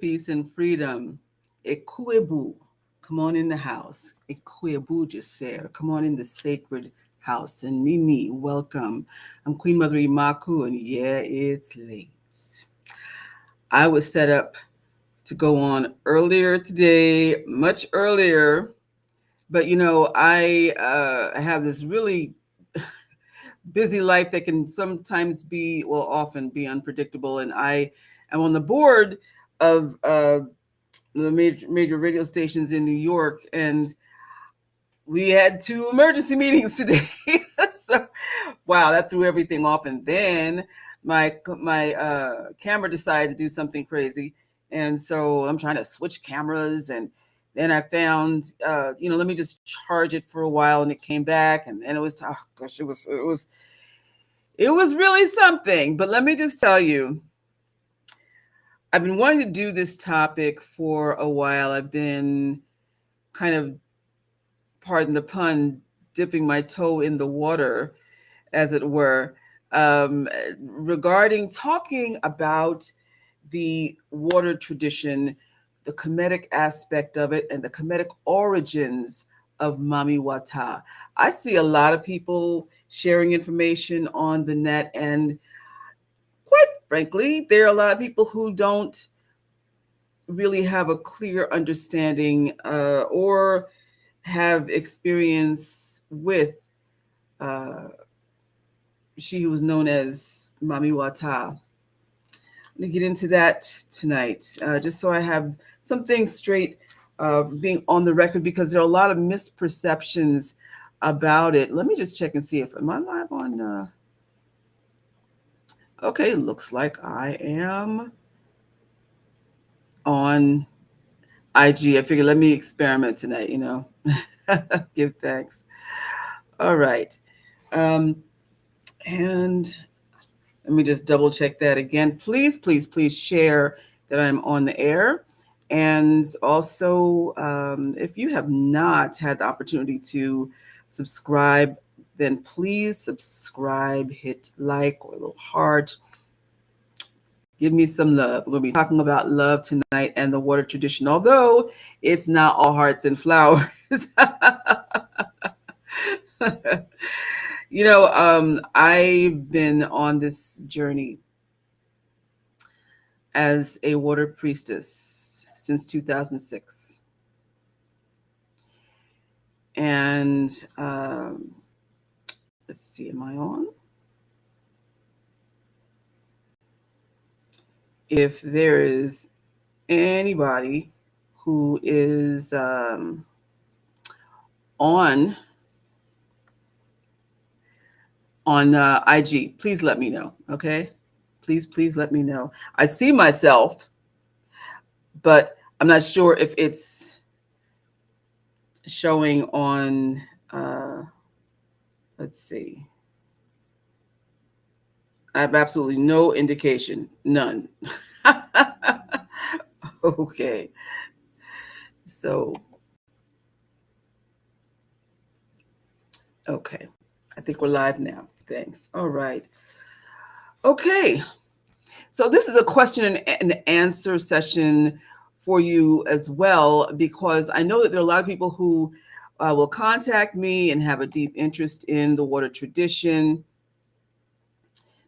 peace, and freedom. Ekuebu, come on in the house. Ekuebu just said, come on in the sacred house. And Nini, welcome. I'm Queen Mother Imakhu, and yeah, it's late. I was set up to go on earlier today, much earlier, but I have this really busy life that can sometimes be, well, often be unpredictable. And I am on the board of the major radio stations in New York, and we had two emergency meetings today. So, wow, that threw everything off. And then my camera decided to do something crazy, and so I'm trying to switch cameras. And then I found, let me just charge it for a while, and it came back, and then it was, oh gosh, it was really something. But let me just tell you, I've been wanting to do this topic for a while. I've been kind of, pardon the pun, dipping my toe in the water, as it were, um, regarding talking about the water tradition, the Kemetic aspect of it, and the Kemetic origins of Mami Wata. I see a lot of people sharing information on the net, and quite frankly, there are a lot of people who don't really have a clear understanding or have experience with uh, she who was known as Mami Wata. I'm going to get into that tonight, just so I have something straight, being on the record, because there are a lot of misperceptions about it. Let me just check and see if am I live on. Okay, looks like I am on IG. I figured let me experiment tonight. Give thanks. All right. Um, and let me just double check that again. Please, please, please share that I'm on the air. And also, if you have not had the opportunity to subscribe, then please subscribe, hit like or a little heart. Give me some love. We're going to be talking about love tonight and the water tradition, although it's not all hearts and flowers. I've been on this journey as a water priestess since 2006. And let's see, am I on? If there is anybody who is on IG, please let me know, okay? Please, please let me know. I see myself, but I'm not sure if it's showing on, let's see. I have absolutely no indication, none. Okay, so, okay, I think we're live now. Thanks. All right. Okay, so this is a question and answer session for you as well, because I know that there are a lot of people who will contact me and have a deep interest in the water tradition.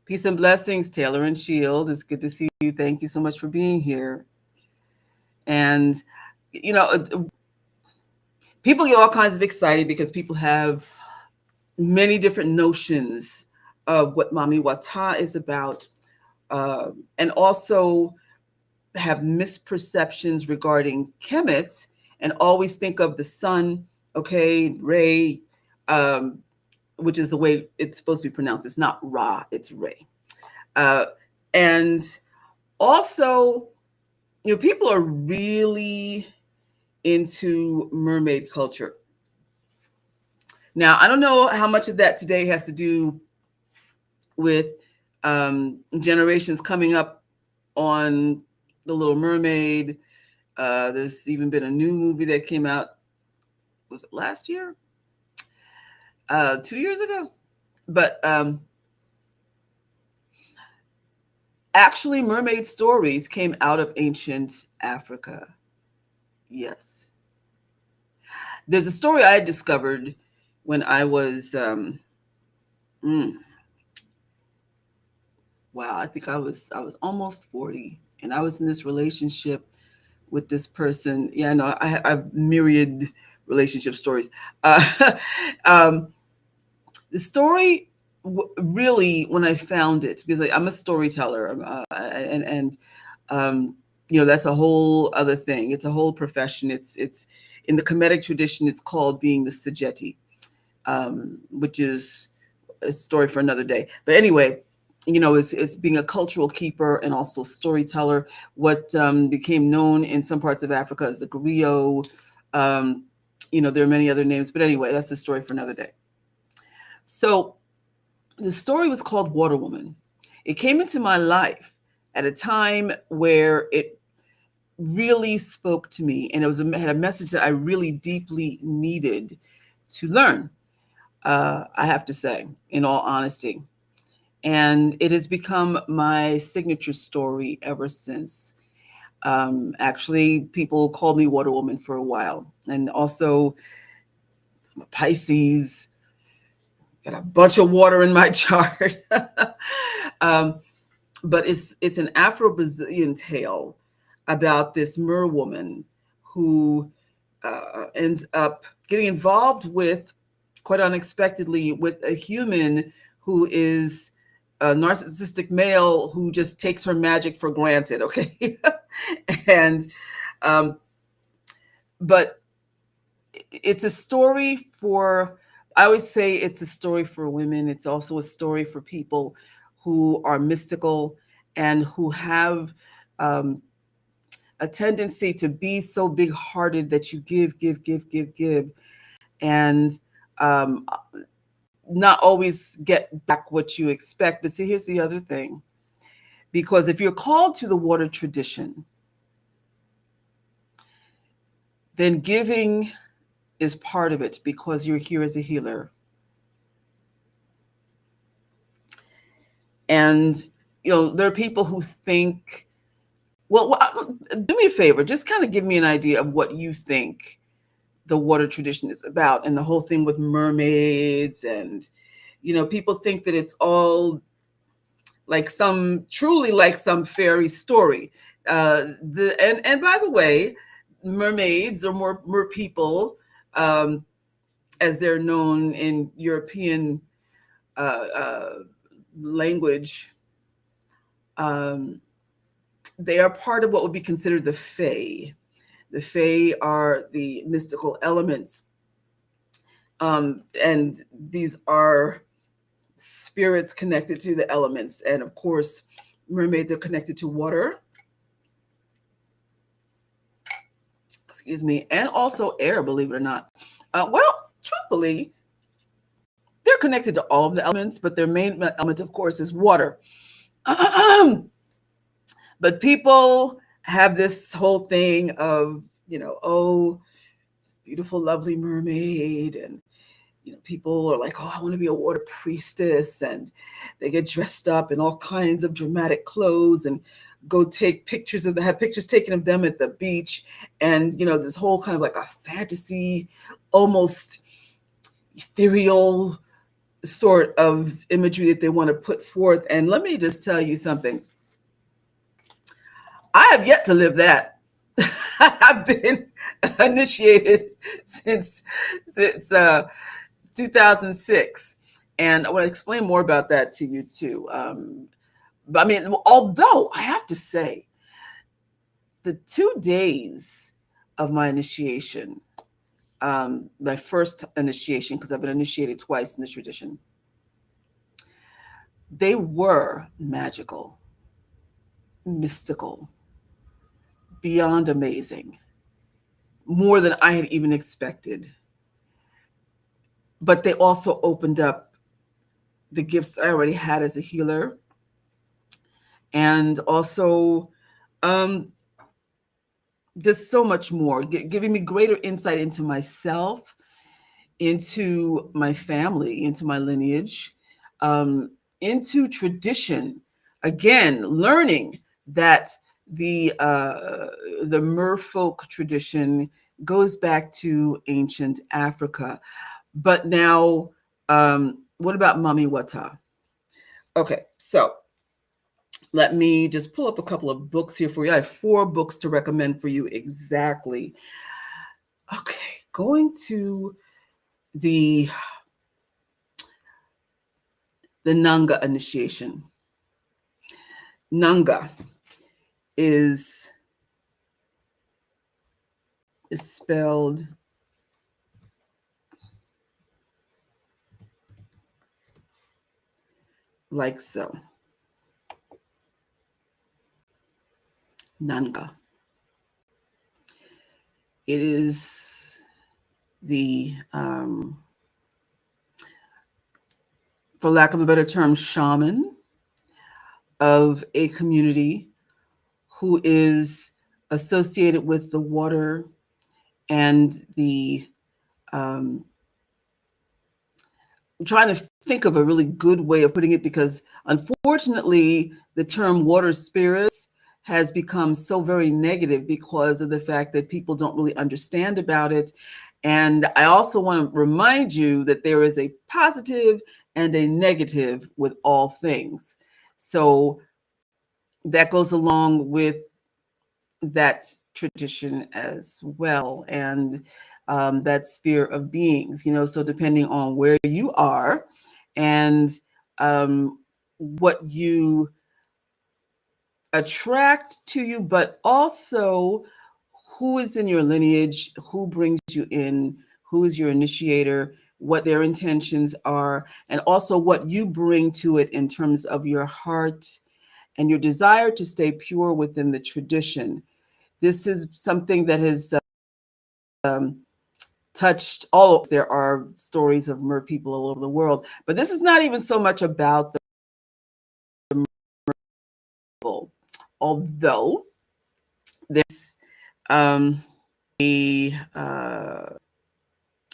Peace and blessings, Taylor and Shield. It's good to see you. Thank you so much for being here. And, people get all kinds of excited because people have many different notions of what Mami Wata is about, and also have misperceptions regarding Kemet, and always think of the sun, okay, Ray, which is the way it's supposed to be pronounced. It's not Ra, it's Ray. And also, people are really into mermaid culture. Now, I don't know how much of that today has to do with generations coming up on The Little Mermaid. There's even been a new movie that came out, was it last year? 2 years ago? But Actually, mermaid stories came out of ancient Africa. Yes. There's a story I discovered when I was, mm, wow, I think I was almost 40, and I was in this relationship with this person. Yeah, no, I have myriad relationship stories. Um, the story really, when I found it, because I'm a storyteller, and that's a whole other thing. It's a whole profession. It's in the Kemetic tradition. It's called being the Sajeti, which is a story for another day. But anyway, it's being a cultural keeper and also storyteller. What became known in some parts of Africa as the griot. There are many other names, but anyway, that's a story for another day. So the story was called Water Woman. It came into my life at a time where it really spoke to me, and had a message that I really deeply needed to learn. I have to say, in all honesty. And it has become my signature story ever since. Actually, people called me Water Woman for a while. And also, I'm a Pisces, got a bunch of water in my chart. But it's an Afro-Brazilian tale about this mer woman who ends up getting involved with, quite unexpectedly, with a human who is a narcissistic male who just takes her magic for granted. Okay. And but it's a story for, I always say it's a story for women. It's also a story for people who are mystical and who have a tendency to be so big-hearted that you give, and um, not always get back what you expect. But see, here's the other thing. Because if you're called to the water tradition, then giving is part of it, because you're here as a healer. And, there are people who think, well, do me a favor, just kind of give me an idea of what you think the water tradition is about, and the whole thing with mermaids. And, people think that it's all truly like some fairy story. And by the way, mermaids, or mer people, as they're known in European language, they are part of what would be considered the Fae. The Fae are the mystical elements, and these are spirits connected to the elements. And of course, mermaids are connected to water, excuse me, and also air, believe it or not. Well, truthfully, they're connected to all of the elements, but their main element, of course, is water. But people have this whole thing of, oh, beautiful, lovely mermaid. And, people are like, oh, I want to be a water priestess. And they get dressed up in all kinds of dramatic clothes and go take pictures have pictures taken of them at the beach. And, this whole kind of like a fantasy, almost ethereal sort of imagery that they want to put forth. And let me just tell you something. I have yet to live that. I've been initiated since 2006. And I want to explain more about that to you too. But I mean, although I have to say, the 2 days of my initiation, my first initiation, because I've been initiated twice in this tradition, they were magical, mystical, beyond amazing, more than I had even expected. But they also opened up the gifts I already had as a healer, and also just so much more, giving me greater insight into myself, into my family, into my lineage, into tradition, again, learning that the merfolk tradition goes back to ancient Africa. But now, what about Mami Wata? Okay, so let me just pull up a couple of books here for you. I have 4 books to recommend for you exactly. Okay, going to the nganga initiation. Nganga is spelled like so. Nganga. It is the, for lack of a better term, shaman of a community who is associated with the water and the, I'm trying to think of a really good way of putting it, because unfortunately the term water spirits has become so very negative because of the fact that people don't really understand about it. And I also want to remind you that there is a positive and a negative with all things. So that goes along with that tradition as well, and that sphere of beings, so depending on where you are and what you attract to you, but also who is in your lineage, who brings you in, who is your initiator, what their intentions are, and also what you bring to it in terms of your heart and your desire to stay pure within the tradition. This is something that has touched all. There are stories of mer people all over the world, but this is not even so much about the people, although there's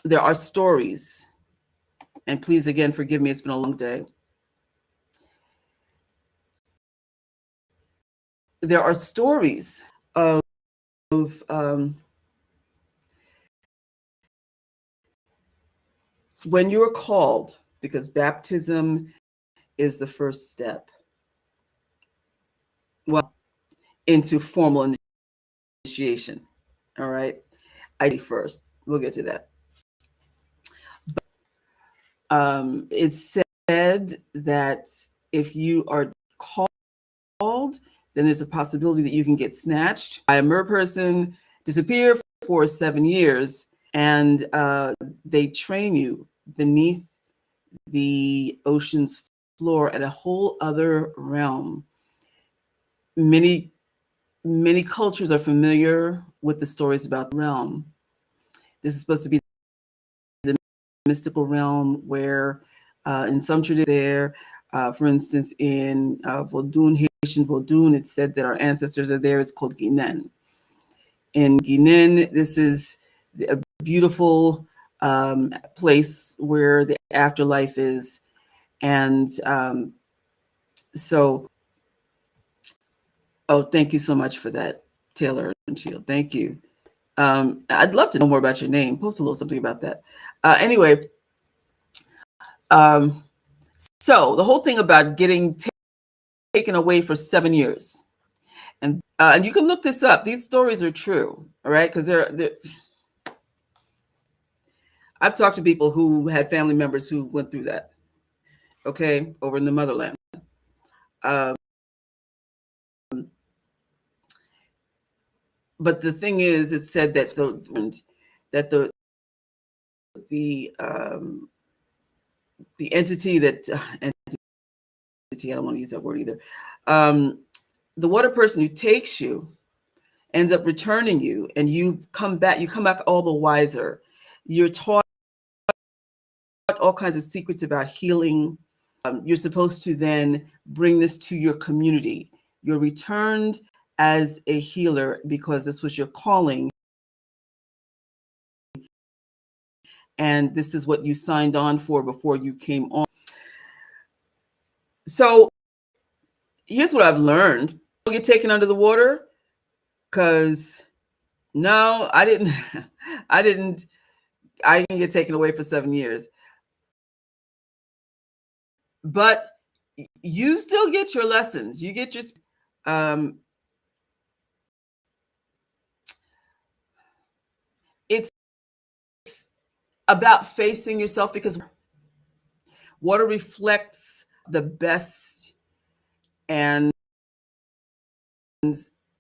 there are stories, and please again forgive me, it's been a long day. There are stories of when you're called, because baptism is the first step, well, into formal initiation. All right, first, we'll get to that. It's said that if you are called, then there's a possibility that you can get snatched by a mer person, disappear for 7 years, and they train you beneath the ocean's floor at a whole other realm. Many cultures are familiar with the stories about the realm. This is supposed to be the mystical realm where in some traditions there, for instance, in Vodun, Haitian Vodun, it's said that our ancestors are there. It's called Guinan. In Guinan, this is a beautiful place where the afterlife is. And so, oh, thank you so much for that, Taylor and Shield. Thank you. I'd love to know more about your name. Post a little something about that. Anyway, so the whole thing about getting taken away for 7 years, and you can look this up. These stories are true, all right? Because I've talked to people who had family members who went through that, okay, over in the motherland. But the thing is, it said that the entity that entity, I don't want to use that word either. The water person who takes you ends up returning you, and you come back all the wiser. You're taught all kinds of secrets about healing. You're supposed to then bring this to your community. You're returned as a healer because this was your calling, and this is what you signed on for before you came on. So here's what I've learned. Don't get taken under the water, because no, I didn't. I didn't. I didn't get taken away for 7 years. But you still get your lessons. You get your it's about facing yourself, because water reflects the best and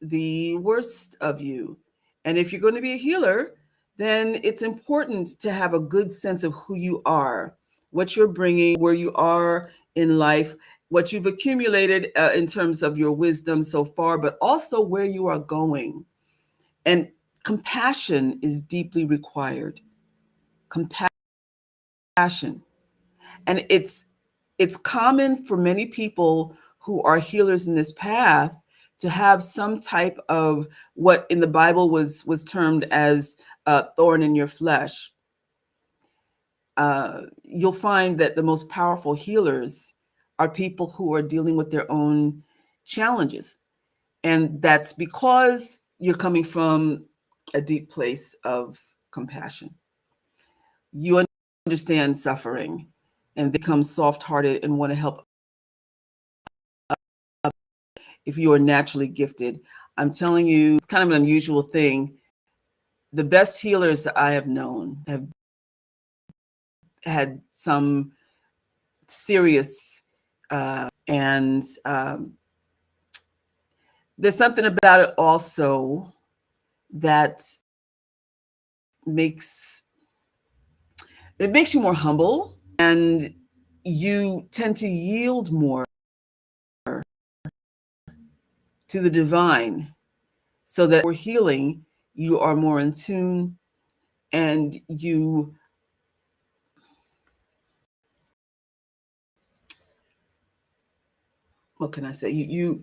the worst of you. And if you're going to be a healer, then it's important to have a good sense of who you are, what you're bringing, where you are in life, what you've accumulated in terms of your wisdom so far, but also where you are going. And compassion is deeply required. Compassion. And it's common for many people who are healers in this path to have some type of what in the Bible was termed as a thorn in your flesh. You'll find that the most powerful healers are people who are dealing with their own challenges. And that's because you're coming from a deep place of compassion. You understand suffering and become soft-hearted and want to help. If you are naturally gifted, I'm telling you, it's kind of an unusual thing. The best healers that I have known have had some serious, and there's something about it also that makes you more humble, and you tend to yield more to the divine, so that we're healing, you are more in tune, and you what can I say? You're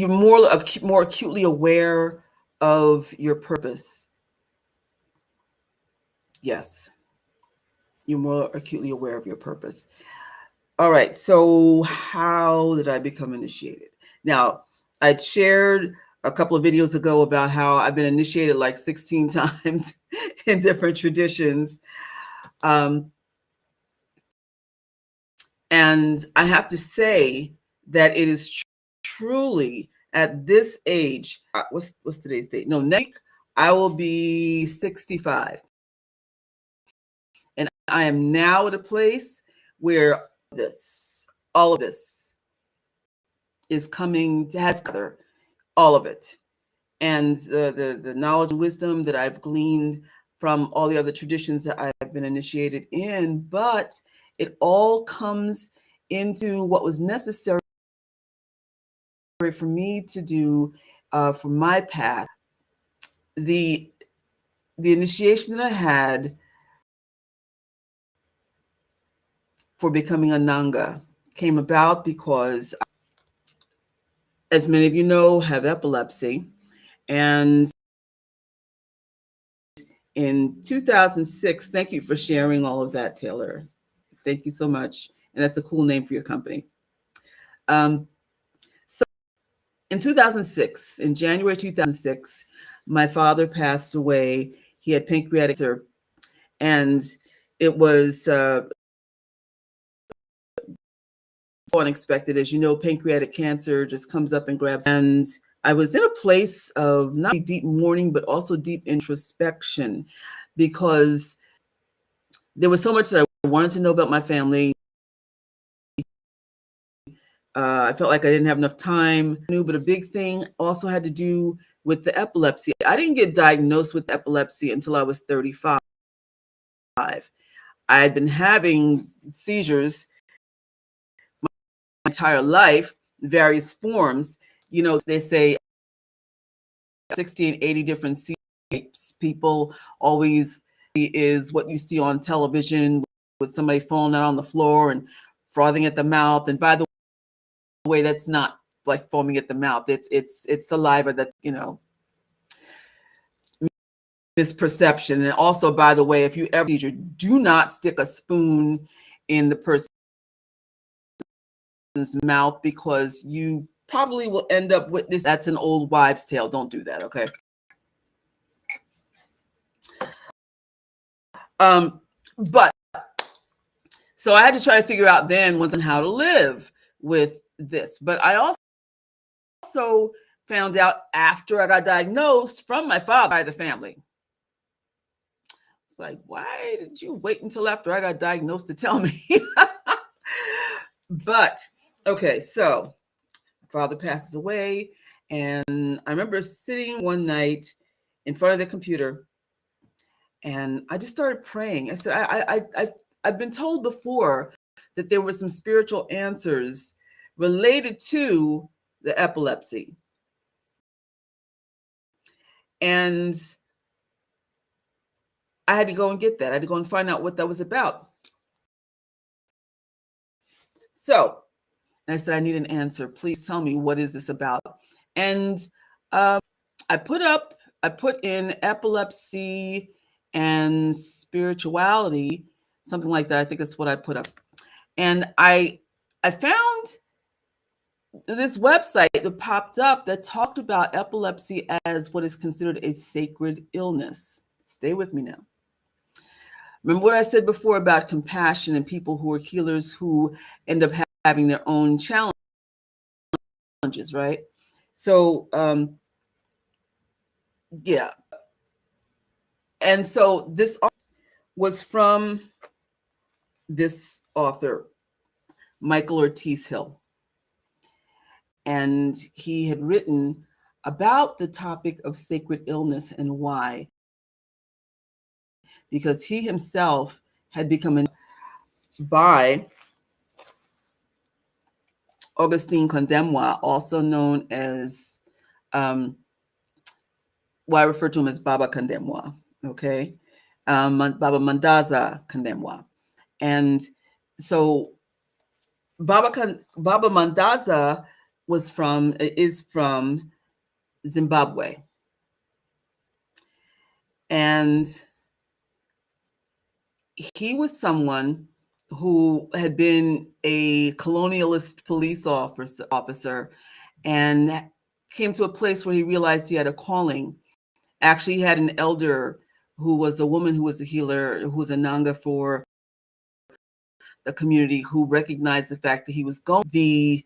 more acutely aware of your purpose. Yes, you're more acutely aware of your purpose. All right, so how did I become initiated? Now, I'd shared a couple of videos ago about how I've been initiated like 16 times in different traditions. And I have to say that it is truly at this age, what's today's date? No, next week I will be 65. And I am now at a place where all of this is coming, has together, all of it. And the knowledge and wisdom that I've gleaned from all the other traditions that I've been initiated in, but it all comes into what was necessary for me to do for my path. The initiation that I had for becoming a nganga came about because, as many of you know, have epilepsy. And in 2006, thank you for sharing all of that, Taylor. Thank you so much. And that's a cool name for your company. So in 2006, in January 2006, my father passed away. He had pancreatic cancer, and it was unexpected. As you know, pancreatic cancer just comes up and grabs. And I was in a place of not deep mourning, but also deep introspection, because there was so much that I wanted to know about my family. I felt like I didn't have enough time. But a big thing also had to do with the epilepsy. I didn't get diagnosed with epilepsy until I was 35. I had been having seizures my entire life, various forms. You know, they say 60 and 80 different shapes. People always is what you see on television with somebody falling out on the floor and frothing at the mouth. And by the way, that's not like foaming at the mouth. It's saliva that, misperception. And also, by the way, if you ever teacher, do not stick a spoon in the person's mouth, because you probably will end up with this. That's an old wives' tale. Don't do that, okay? But so I had to try to figure out then once on how to live with this. But I also found out after I got diagnosed from my father by the family. It's like, why did you wait until after I got diagnosed to tell me? But okay, so father passes away, and I remember sitting one night in front of the computer, and I just started praying. I said, I've been told before that there were some spiritual answers related to the epilepsy. And I had to go and get that. I had to go and find out what that was about. So I said, I need an answer. Please tell me, what is this about? And I put in epilepsy and spirituality, something like that. I think that's what I put up. And I found this website that popped up that talked about epilepsy as what is considered a sacred illness. Stay with me now. Remember what I said before about compassion and people who are healers who end up having their own challenges, right? So, yeah. And so this was from this author, Michael Ortiz Hill. And he had written about the topic of sacred illness and why. Because he himself had become by Augustine Condemnois, also known as, well, I refer to him as Baba Condemnois, okay? Baba Mandaza Condemnois. And so Baba Mandaza is from Zimbabwe. And he was someone who had been a colonialist police officer and came to a place where he realized he had a calling. Actually, he had an elder who was a woman who was a healer, who was a nganga for the community, who recognized the fact that he was going the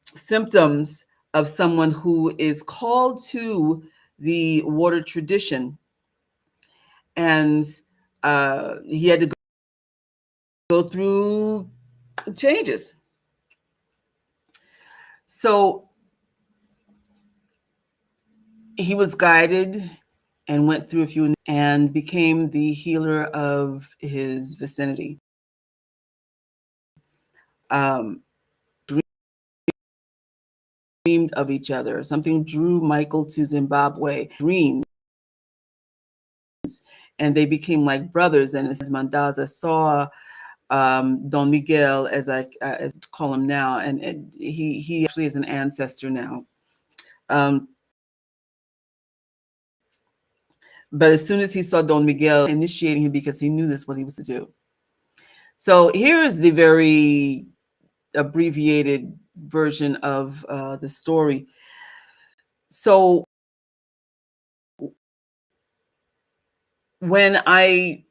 symptoms of someone who is called to the water tradition. And he had to go through changes. So he was guided and went through a few and became the healer of his vicinity. Dreamed of each other. Something drew Michael to Zimbabwe. Dreams. And they became like brothers. And as Mandaza saw Don Miguel, as I call him now, and he actually is an ancestor now. But as soon as he saw Don Miguel initiating him, because he knew this what he was to do. So here is the very abbreviated version of the story. So when I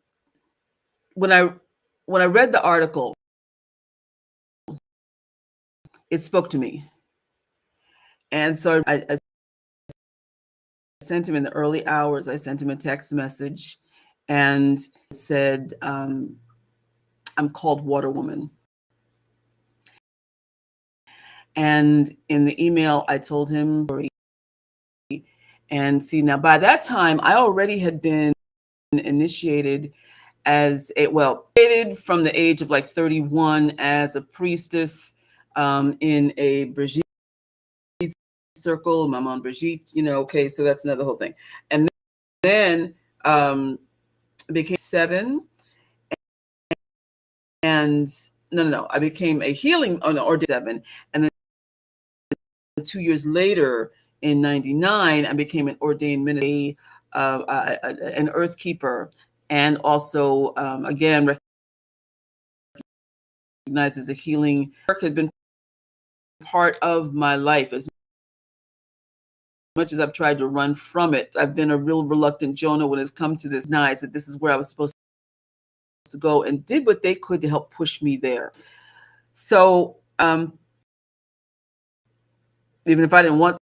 read the article, it spoke to me. And so I sent him in the early hours, I sent him a text message and said, I'm called Water Woman. And in the email, I told him, and see, now by that time, I already had been initiated as from the age of like 31 as a priestess in a Brigitte circle, Maman Brigitte, okay, so that's another whole thing. And then became 7, and no, I became a healing, or 7, and then 2 years later in 99, I became an ordained minister, an earth keeper, and also again recognized as a healing work, has been part of my life. As much as I've tried to run from it, I've been a real reluctant Jonah when it's come to this. Nice that this is where I was supposed to go, and did what they could to help push me there. So even if I didn't want,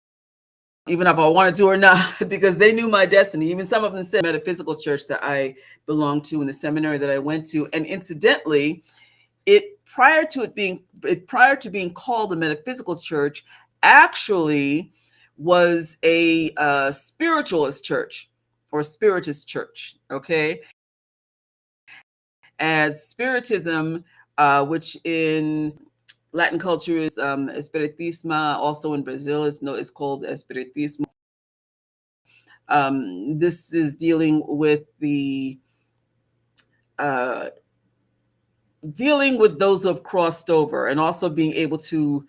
even if I wanted to or not, because they knew my destiny. Even some of them said metaphysical church that I belonged to in the seminary that I went to. And incidentally, prior to being called a metaphysical church, actually was a spiritualist church or spiritist church. Okay, as spiritism, which in Latin culture is espiritismo. Also in Brazil, it's called espiritismo. This is dealing with dealing with those who have crossed over, and also being able to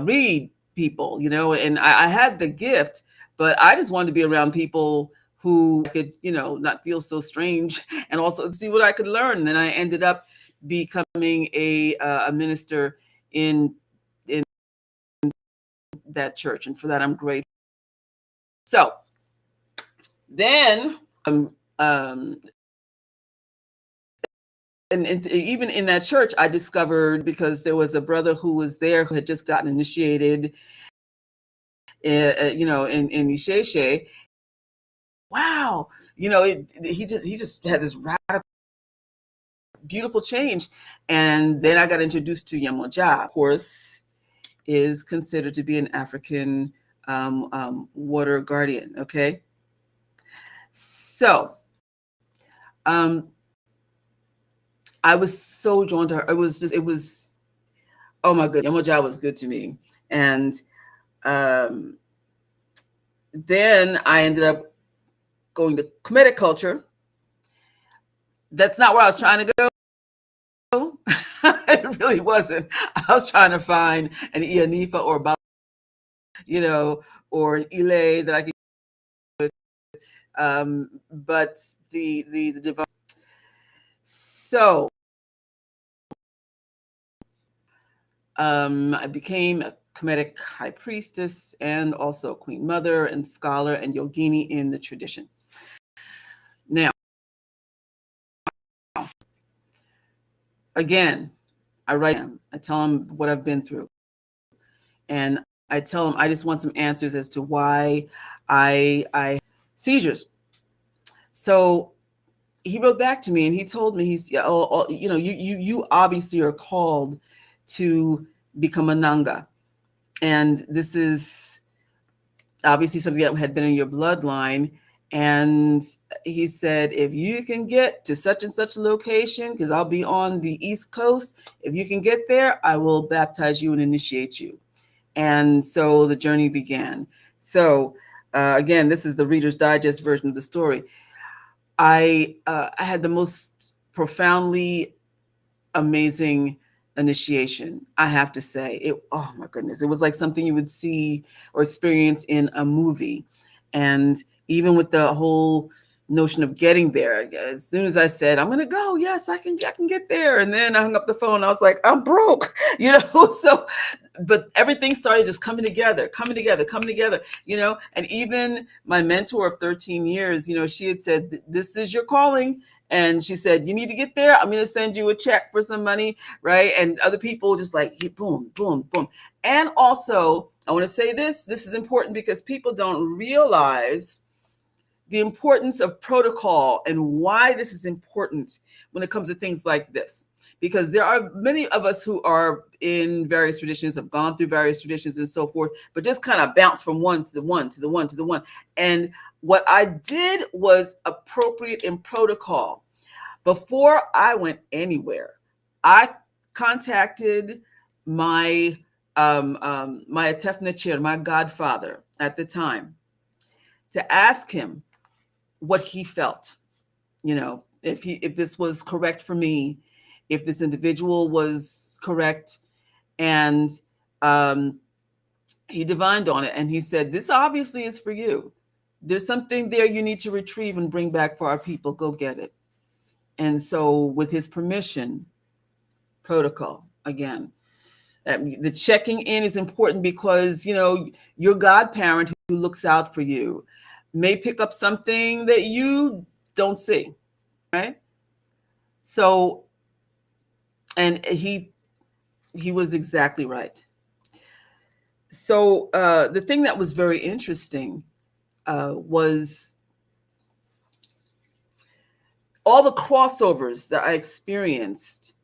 read people, and I had the gift, but I just wanted to be around people who could, not feel so strange, and also see what I could learn. And then I ended up becoming a minister in that church, and for that I'm grateful. So then and even in that church, I discovered, because there was a brother who was there who had just gotten initiated, in Isheshe. Wow, he just had this radical, beautiful change. And then I got introduced to Yemoja. Of course, is considered to be an African water guardian. Okay, so I was so drawn to her. It was, oh my goodness, Yemoja was good to me. And then I ended up going to Kemetic culture. That's not where I was trying to go. It really wasn't. I was trying to find an Ianifa or or an Ile that I could. But the divine. So I became a Kemetic high priestess, and also queen mother and scholar and yogini in the tradition. Now, again, I write them. I tell them what I've been through, and I tell them I just want some answers as to why I seizures. So he wrote back to me, and he told me, you obviously are called to become a nganga, and this is obviously something that had been in your bloodline. And he said, if you can get to such and such a location, because I'll be on the East Coast, if you can get there, I will baptize you and initiate you. And so the journey began. So again, this is the Reader's Digest version of the story. I had the most profoundly amazing initiation, I have to say. Oh my goodness, it was like something you would see or experience in a movie. And even with the whole notion of getting there, as soon as I said, I'm going to go, yes, I can get there. And then I hung up the phone. I was like, I'm broke, so, but everything started just coming together, and even my mentor of 13 years, she had said, this is your calling. And she said, you need to get there. I'm going to send you a check for some money, right? And other people just like, boom, boom, boom. And also, I want to say this is important, because people don't realize the importance of protocol and why this is important when it comes to things like this. Because there are many of us who are in various traditions, have gone through various traditions and so forth, but just kind of bounce from one to the one to the one to the one. And what I did was appropriate in protocol. Before I went anywhere, I contacted my my HatMehit, my godfather at the time, to ask him what he felt, if this was correct for me, if this individual was correct. And he divined on it, and he said, this obviously is for you. there's something there you need to retrieve and bring back for our people. Go get it. And so, with his permission, protocol again. The checking in is important because, your godparent who looks out for you may pick up something that you don't see, right? So, and he was exactly right. So, the thing that was very interesting was all the crossovers that I experienced,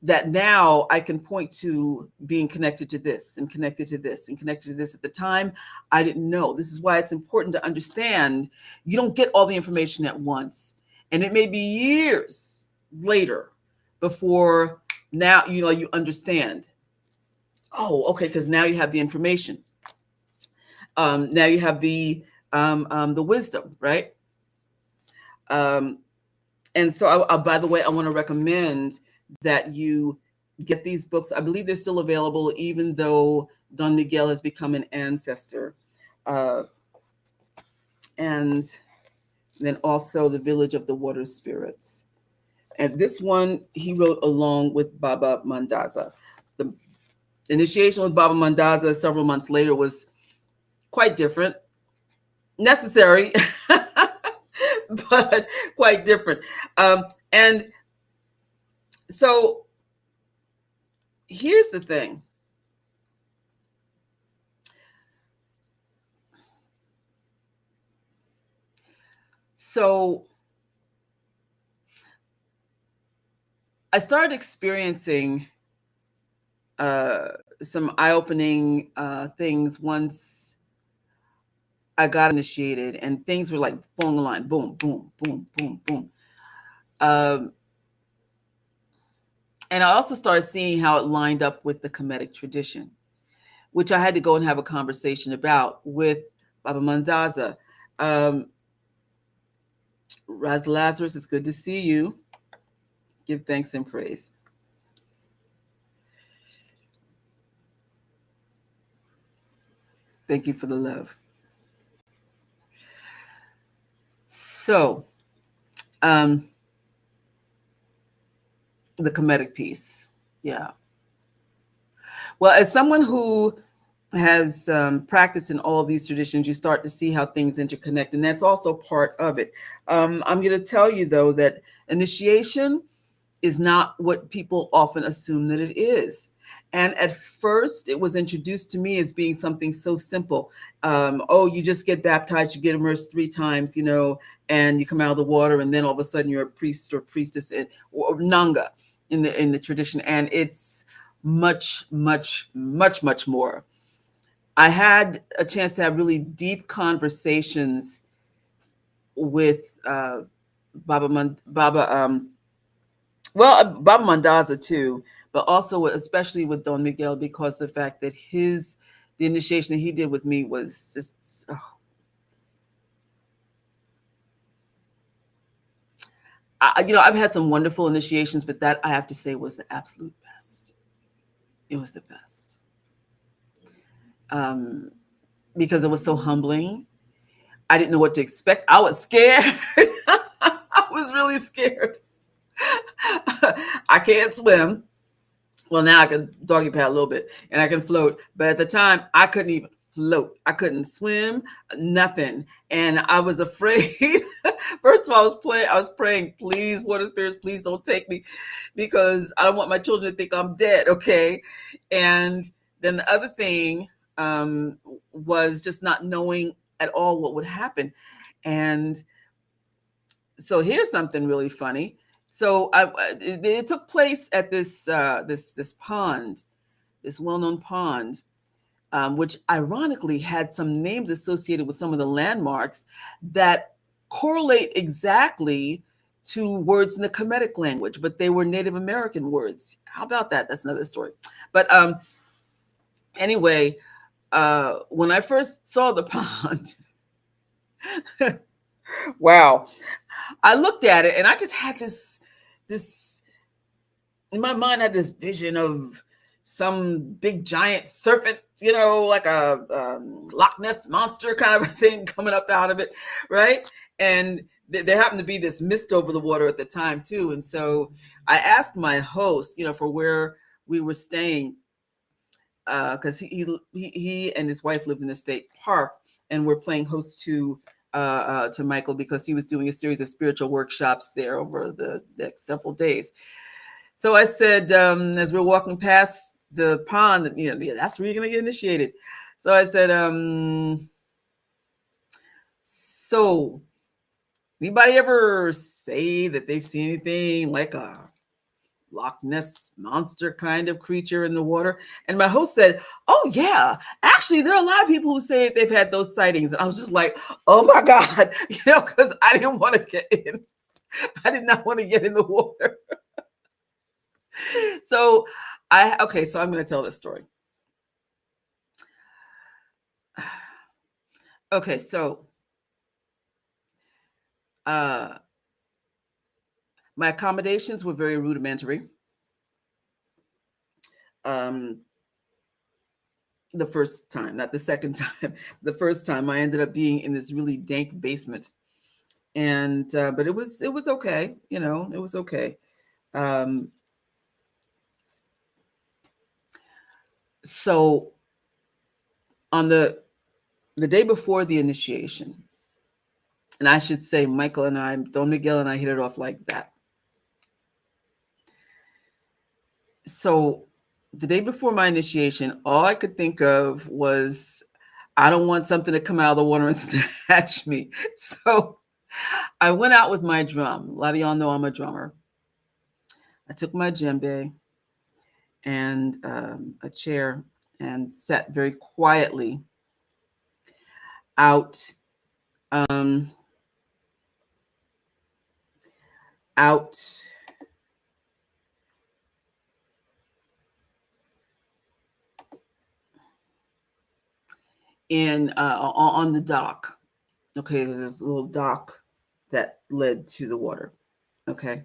that now I can point to being connected to this and connected to this and connected to this. At the time, I didn't know. This is why it's important to understand you don't get all the information at once. And it may be years later before now, you understand. Oh, okay, because now you have the information. Now you have the wisdom, right? And so, by the way, I want to recommend that you get these books. I believe they're still available, even though Don Miguel has become an ancestor. And then also The Village of the Water Spirits. And this one he wrote along with Baba Mandaza. The initiation with Baba Mandaza several months later was quite different. Necessary, but quite different. And so here's the thing. So I started experiencing some eye-opening things once I got initiated, and things were like falling in line, boom, boom, boom, boom, boom. And I also started seeing how it lined up with the Kemetic tradition, which I had to go and have a conversation about with Baba Mandaza. Raz Lazarus, it's good to see you. Give thanks and praise. Thank you for the love. So, the Kemetic piece. Yeah. Well, as someone who has practiced in all of these traditions, you start to see how things interconnect, and that's also part of it. I'm going to tell you, though, that initiation is not what people often assume that it is. And at first, it was introduced to me as being something so simple. Oh, you just get baptized, you get immersed 3 times, and you come out of the water, and then all of a sudden you're a priest or priestess or nganga in the tradition. And it's much, much, much, much more. I had a chance to have really deep conversations with Baba Mandaza too, but also especially with Don Miguel, because the fact that the initiation that he did with me was just, I've had some wonderful initiations, but that I have to say was the absolute best. It was the best. Because it was so humbling. I didn't know what to expect. I was scared. I was really scared. I can't swim. Well, now I can doggy paddle a little bit and I can float. But at the time, I couldn't even float. I couldn't swim, nothing. And I was afraid. First of all, I was praying, please, water spirits, please don't take me, because I don't want my children to think I'm dead, okay? And then the other thing was just not knowing at all what would happen. And so here's something really funny. So it took place at this pond, this well-known pond, which ironically had some names associated with some of the landmarks that correlate exactly to words in the Kemetic language, but they were Native American words. How about that? That's another story. But anyway, when I first saw the pond, wow, I looked at it and I just had this in my mind, I had this vision of, some big giant serpent, like a Loch Ness monster kind of a thing coming up out of it, right? And there happened to be this mist over the water at the time too. And so I asked my host, for where we were staying, because he and his wife lived in the state park, and we're playing host to Michael because he was doing a series of spiritual workshops there over the next several days. So I said, as we're walking past the pond, that's where you're going to get initiated. So I said, so anybody ever say that they've seen anything like a Loch Ness monster kind of creature in the water? And my host said, oh yeah, actually there are a lot of people who say they've had those sightings. And I was just like, oh my God, because I didn't want to get in. I did not want to get in the water. So I'm going to tell this story. Okay, so my accommodations were very rudimentary. The first time, not the second time. The first time I ended up being in this really dank basement, and but it was okay. It was okay. So on the day before the initiation, and I should say Michael and I, Don Miguel and I hit it off like that. So the day before my initiation, all I could think of was, I don't want something to come out of the water and snatch me. So I went out with my drum. A lot of y'all know I'm a drummer. I took my djembe and a chair and sat very quietly out on the dock. Okay, there's a little dock that led to the water. Okay.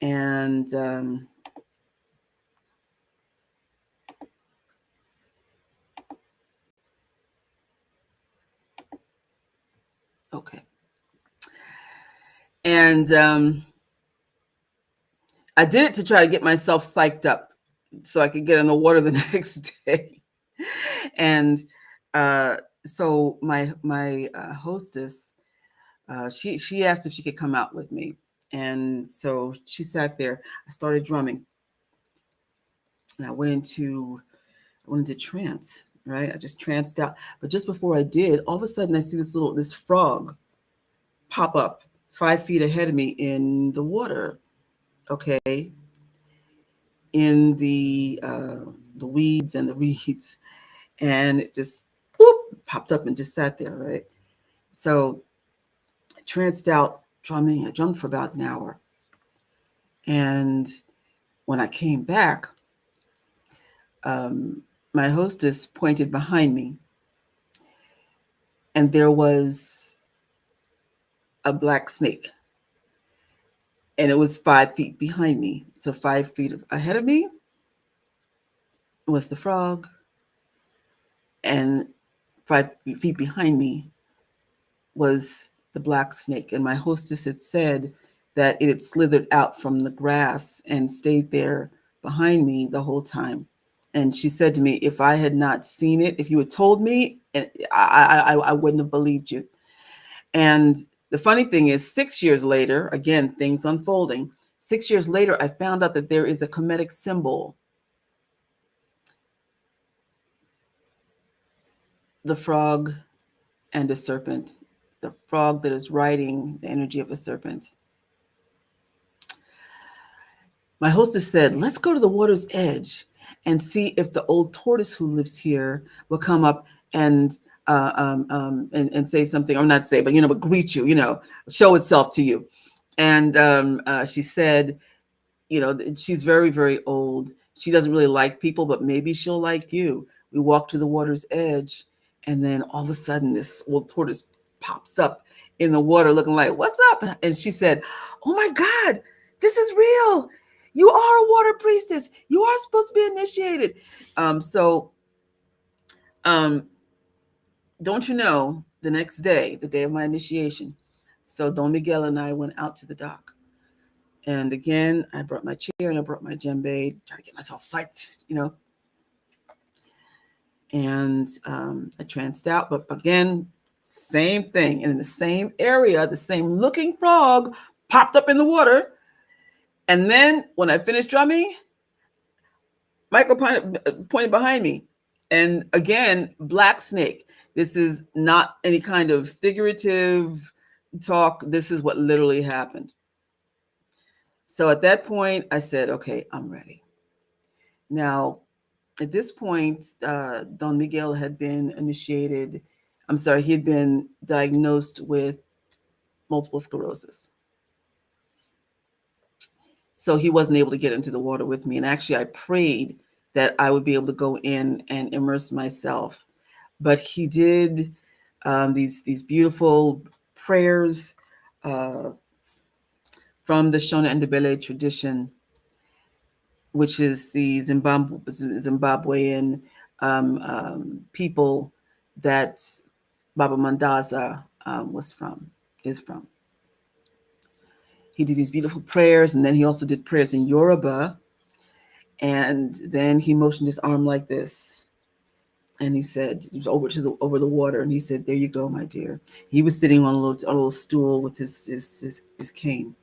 And okay. And I did it to try to get myself psyched up so I could get in the water the next day. And so my hostess, she asked if she could come out with me. And so she sat there. I started drumming. And I went into trance, right? I just tranced out. But just before I did, all of a sudden I see this frog pop up 5 feet ahead of me in the water. Okay. In the weeds and the reeds. And it just popped up and just sat there, right? So I tranced out drumming. I drummed for about an hour. And when I came back, my hostess pointed behind me, and there was a black snake. And it was 5 feet behind me. So 5 feet ahead of me was the frog, and 5 feet behind me was the black snake. And my hostess had said that it had slithered out from the grass and stayed there behind me the whole time. And she said to me, if I had not seen it, if you had told me, I wouldn't have believed you. And the funny thing is, 6 years later, again, things unfolding. 6 years later, I found out that there is a Kemetic symbol. The frog and a serpent. The frog that is riding the energy of a serpent. My hostess said, let's go to the water's edge and see if the old tortoise who lives here will come up and say something, or not say, but greet you, show itself to you. And she said, she's very, very old. She doesn't really like people, but maybe she'll like you. We walk to the water's edge, and then all of a sudden this old tortoise pops up in the water looking like, what's up? And she said, oh my God, this is real. You are a water priestess. You are supposed to be initiated. So don't you know, the next day, the day of my initiation, so Don Miguel and I went out to the dock. And again, I brought my chair and I brought my djembe, trying to get myself psyched, And I tranced out, but again, same thing. And in the same area, the same looking frog popped up in the water. And then when I finished drumming, Michael pointed behind me. And again, black snake. This is not any kind of figurative talk. This is what literally happened. So at that point, I said, okay, I'm ready. Now, at this point, Don Miguel had been initiated. I'm sorry, he had been diagnosed with multiple sclerosis. So he wasn't able to get into the water with me. And actually, I prayed that I would be able to go in and immerse myself. But he did these beautiful prayers from the Shona and Ndebele tradition, which is the Zimbabwean people that Baba Mandaza is from. He did these beautiful prayers, and then he also did prayers in Yoruba. And then he motioned his arm like this, and he said, over the water, and he said, "There you go, my dear." He was sitting on a little stool with his cane.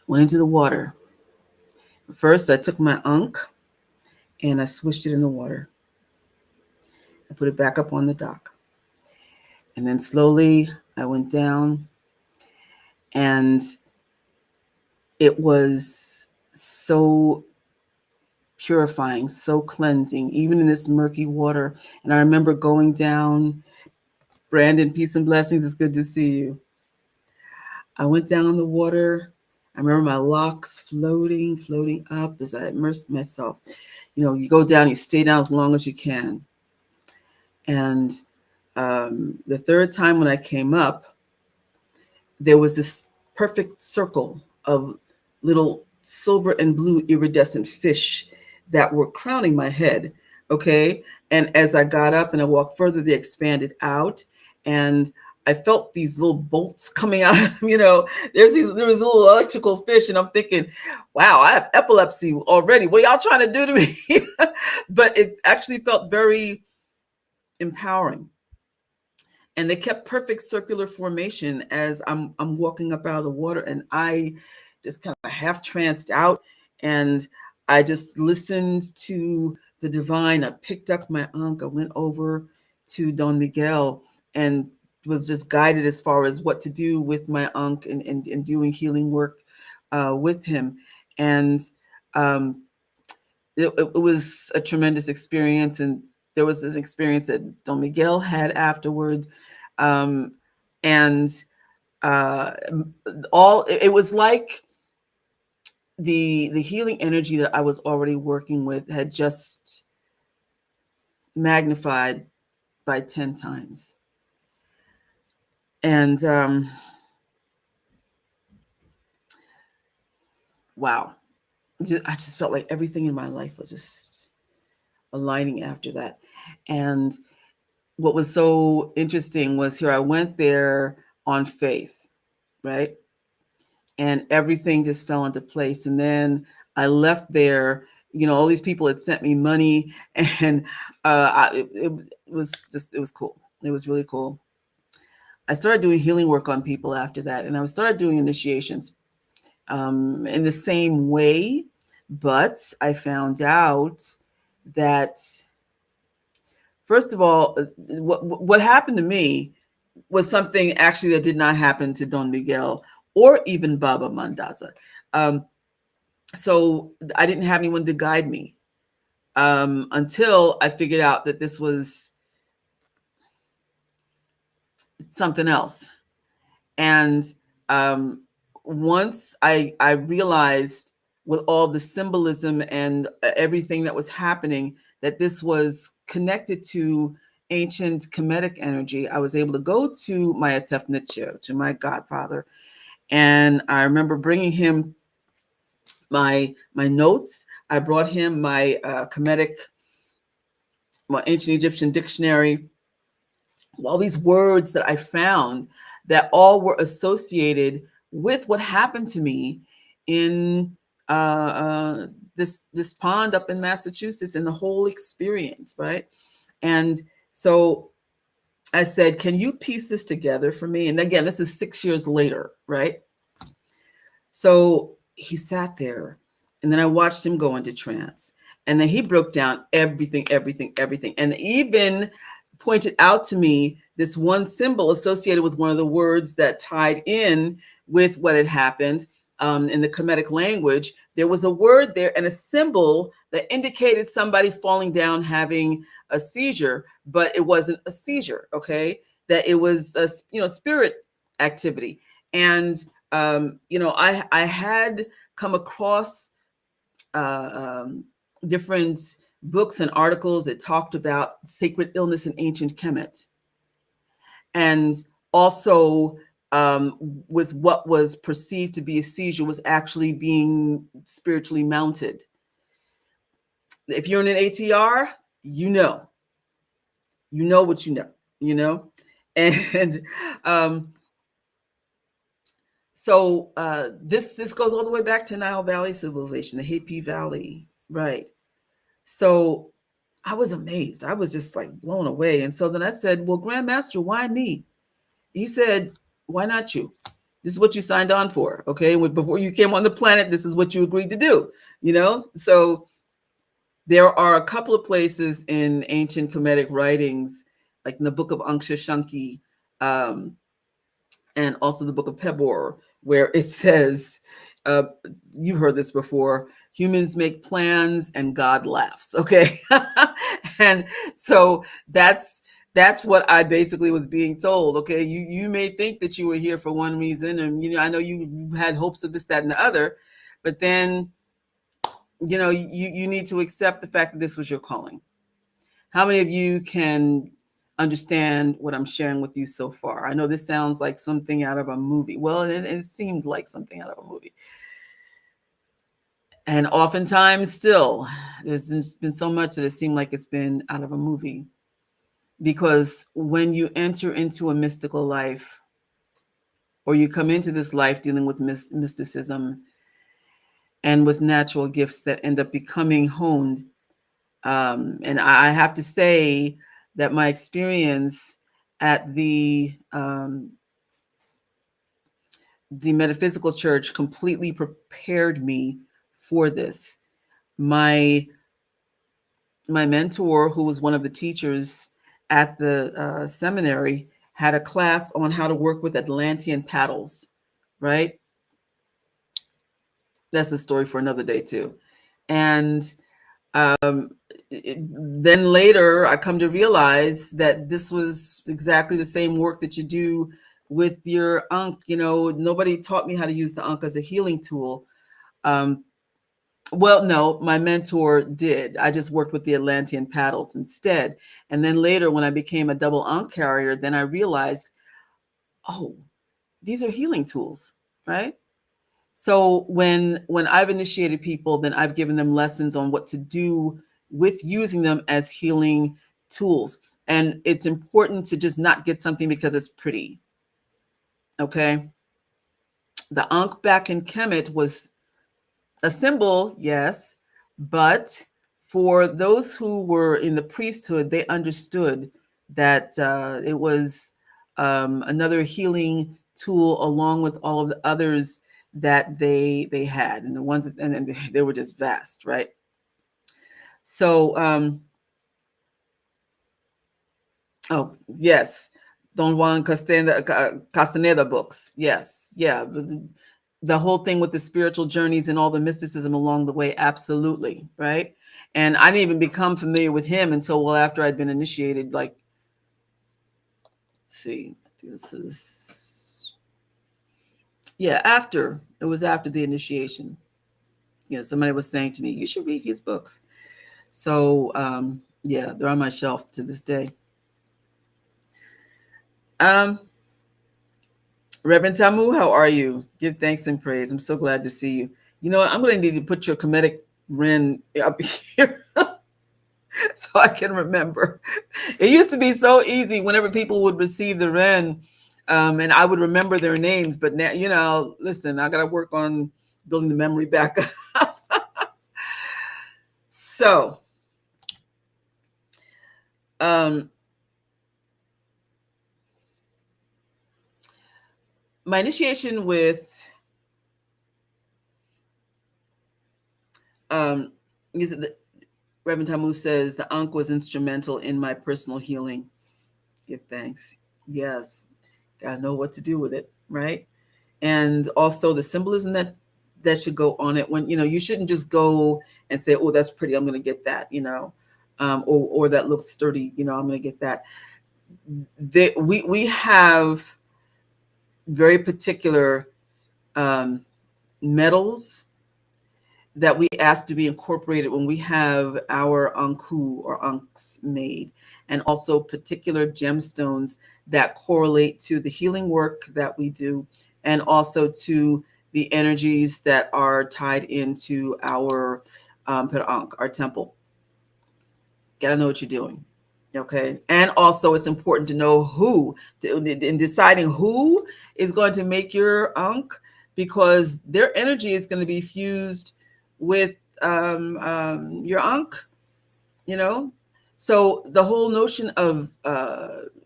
Went into the water. First, I took my ankh and I swished it in the water. I put it back up on the dock. And then slowly I went down, and it was so purifying, so cleansing, even in this murky water. And I remember going down. Brandon, peace and blessings. It's good to see you. I went down in the water. I remember my locks floating up as I immersed myself. You go down, you stay down as long as you can. And the third time when I came up, there was this perfect circle of little silver and blue iridescent fish that were crowning my head. Okay. And as I got up and I walked further, they expanded out, and I felt these little bolts coming out. There was little electrical fish, and I'm thinking, wow, I have epilepsy already. What are y'all trying to do to me? But it actually felt very empowering. And they kept perfect circular formation as I'm walking up out of the water, and I just kind of half tranced out, and I just listened to the divine. I picked up my ankh. I went over to Don Miguel and was just guided as far as what to do with my ankh and doing healing work with him. And it was a tremendous experience. And there was this experience that Don Miguel had afterward. And it was like the healing energy that I was already working with had just magnified by 10 times. And wow, I just felt like everything in my life was just aligning after that. And what was so interesting was, here I went there on faith, right? And everything just fell into place. And then I left there, all these people had sent me money, and it was cool. It was really cool. I started doing healing work on people after that, and I started doing initiations in the same way, but I found out that, first of all, what happened to me was something actually that did not happen to Don Miguel or even Baba Mandaza. So I didn't have anyone to guide me until I figured out that this was something else. And once I realized, with all the symbolism and everything that was happening, that this was connected to ancient Kemetic energy, I was able to go to my HatMehit, to my godfather. And I remember bringing him my notes. I brought him my Kemetic, my ancient Egyptian dictionary, all these words that I found that all were associated with what happened to me in this pond up in Massachusetts, and the whole experience, right? And so I said, "Can you piece this together for me?" And again, this is 6 years later, right? So he sat there, and then I watched him go into trance. And then he broke down everything, everything, everything, and even pointed out to me this one symbol associated with one of the words that tied in with what had happened in the Kemetic language. There was a word there and a symbol that indicated somebody falling down having a seizure, but it wasn't a seizure, okay? That it was a spirit activity. And I had come across different books and articles that talked about sacred illness in ancient Kemet, and also with what was perceived to be a seizure was actually being spiritually mounted. If you're in an ATR, you know what you know, and so this goes all the way back to Nile Valley civilization, the HatMehit Valley, right? So I was amazed. I was just like blown away. And so then I said, "Well, Grandmaster, why me?" He said, "Why not you? This is what you signed on for, okay? Before you came on the planet, this is what you agreed to do, you know?" So there are a couple of places in ancient Kemetic writings, like in the book of Ankh-Shushanki, and also the book of Pebor, where it says, you've heard this before, humans make plans and God laughs, okay? And so that's what I basically was being told, okay? You may think that you were here for one reason, and I know you had hopes of this, that, and the other, but then you need to accept the fact that this was your calling. How many of you can understand what I'm sharing with you so far? I know this sounds like something out of a movie. Well, it seemed like something out of a movie. And oftentimes still, there's been so much that it seemed like it's been out of a movie. Because when you enter into a mystical life, or you come into this life dealing with mysticism and with natural gifts that end up becoming honed, and I have to say that my experience at the metaphysical church completely prepared me for this. My mentor, who was one of the teachers at the seminary, had a class on how to work with Atlantean paddles, right? That's a story for another day too. And then later I come to realize that this was exactly the same work that you do with your Ankh. Nobody taught me how to use the Ankh as a healing tool. Well, no, my mentor did. I just worked with the Atlantean paddles instead. And then later, when I became a double Ankh carrier, then I realized, oh, these are healing tools, right? So when I've initiated people, then I've given them lessons on what to do with using them as healing tools. And it's important to just not get something because it's pretty. Okay. The Ankh back in Kemet was a symbol, yes, but for those who were in the priesthood, they understood that it was another healing tool along with all of the others that they had, and the ones and they were just vast, right? So oh yes, Don Juan Castaneda books, yes, yeah, the whole thing with the spiritual journeys and all the mysticism along the way, absolutely, right? And I didn't even become familiar with him until well after I'd been initiated. Like, let's see, this is after the initiation. Somebody was saying to me, "You should read his books." So they're on my shelf to this day. Reverend Tamu, how are you? Give thanks and praise. I'm so glad to see you. You know what? I'm going to need to put your Kemetic Ren up here so I can remember. It used to be so easy whenever people would receive the Ren, and I would remember their names. But now, you know, listen, I got to work on building the memory back up. So, my initiation with Reverend Tamu says the Ankh was instrumental in my personal healing. Give thanks. Yes, gotta know what to do with it, right? And also the symbolism that should go on it. When, you know, you shouldn't just go and say, "Oh, that's pretty. I'm gonna get that," you know, or that looks sturdy. You know, I'm gonna get that. We have very particular metals that we ask to be incorporated when we have our Anku or Ankhs made, and also particular gemstones that correlate to the healing work that we do, and also to the energies that are tied into our Per'ankh, our temple. Gotta know what you're doing. Okay. And also it's important to know who, in deciding who is going to make your Ankh, because their energy is going to be fused with your Ankh, you know. So the whole notion of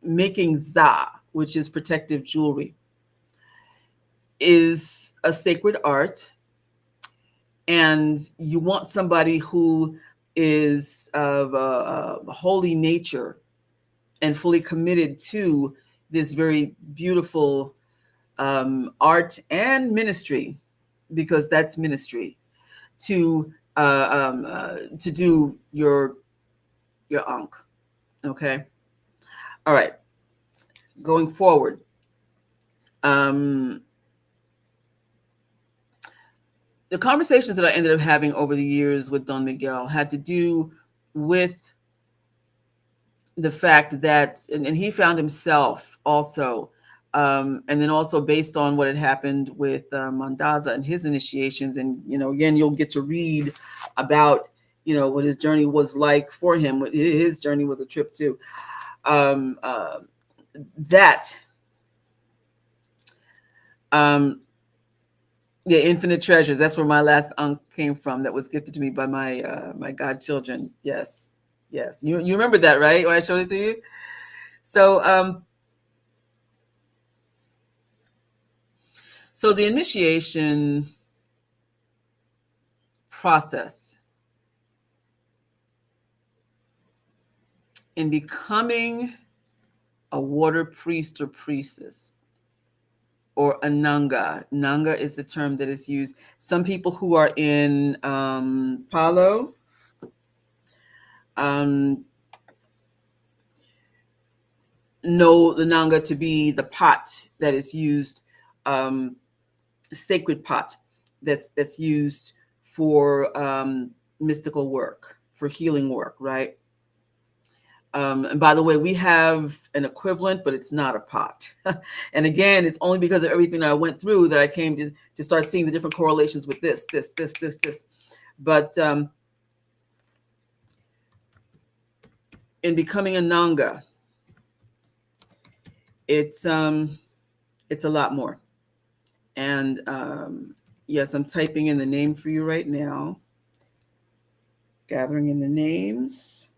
making za, which is protective jewelry, is a sacred art, and you want somebody who is of a holy nature and fully committed to this very beautiful art and ministry, because that's ministry, to do your Ankh. Okay. All right. Going forward. The conversations that I ended up having over the years with Don Miguel had to do with the fact that, and he found himself also, and then also based on what had happened with Mandaza and his initiations. And, you know, again, you'll get to read about, you know, what his journey was like for him. His journey was a trip too. Yeah, Infinite Treasures. That's where my last Ankh came from. That was gifted to me by my my godchildren. Yes, yes. You remember that, right? When I showed it to you. So so the initiation process in becoming a water priest or priestess, or a nganga. Nganga is the term that is used. Some people who are in Palo know the nganga to be the pot that is used, sacred pot that's used for mystical work, for healing work, right? And by the way, we have an equivalent, but it's not a pot. And again, it's only because of everything I went through that I came to start seeing the different correlations with this. But in becoming a nganga, it's a lot more. And yes, I'm typing in the name for you right now. Gathering in the names.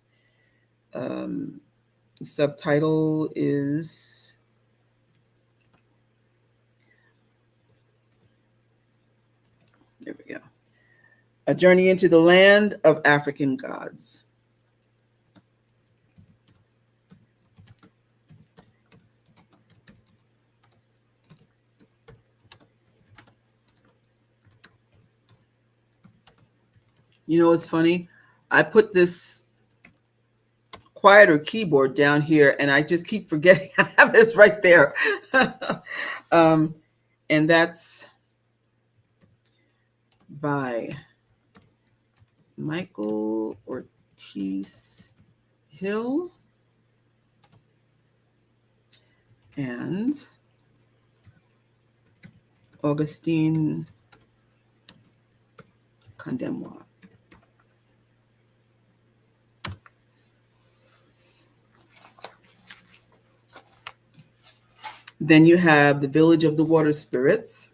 The subtitle is there we go. A Journey into the Land of African Gods. You know what's funny? I put this quieter keyboard down here, and I just keep forgetting I have this right there. And that's by Michael Ortiz Hill and Augustine Kandemwa. Then you have the village of the water spirits.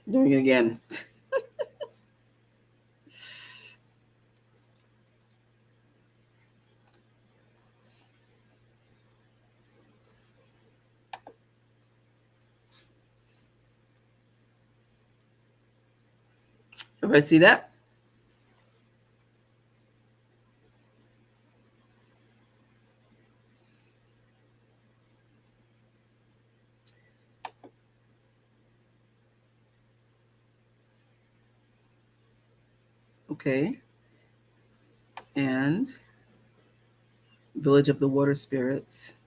Doing it again. Everybody see that? Okay. And village of the water spirits.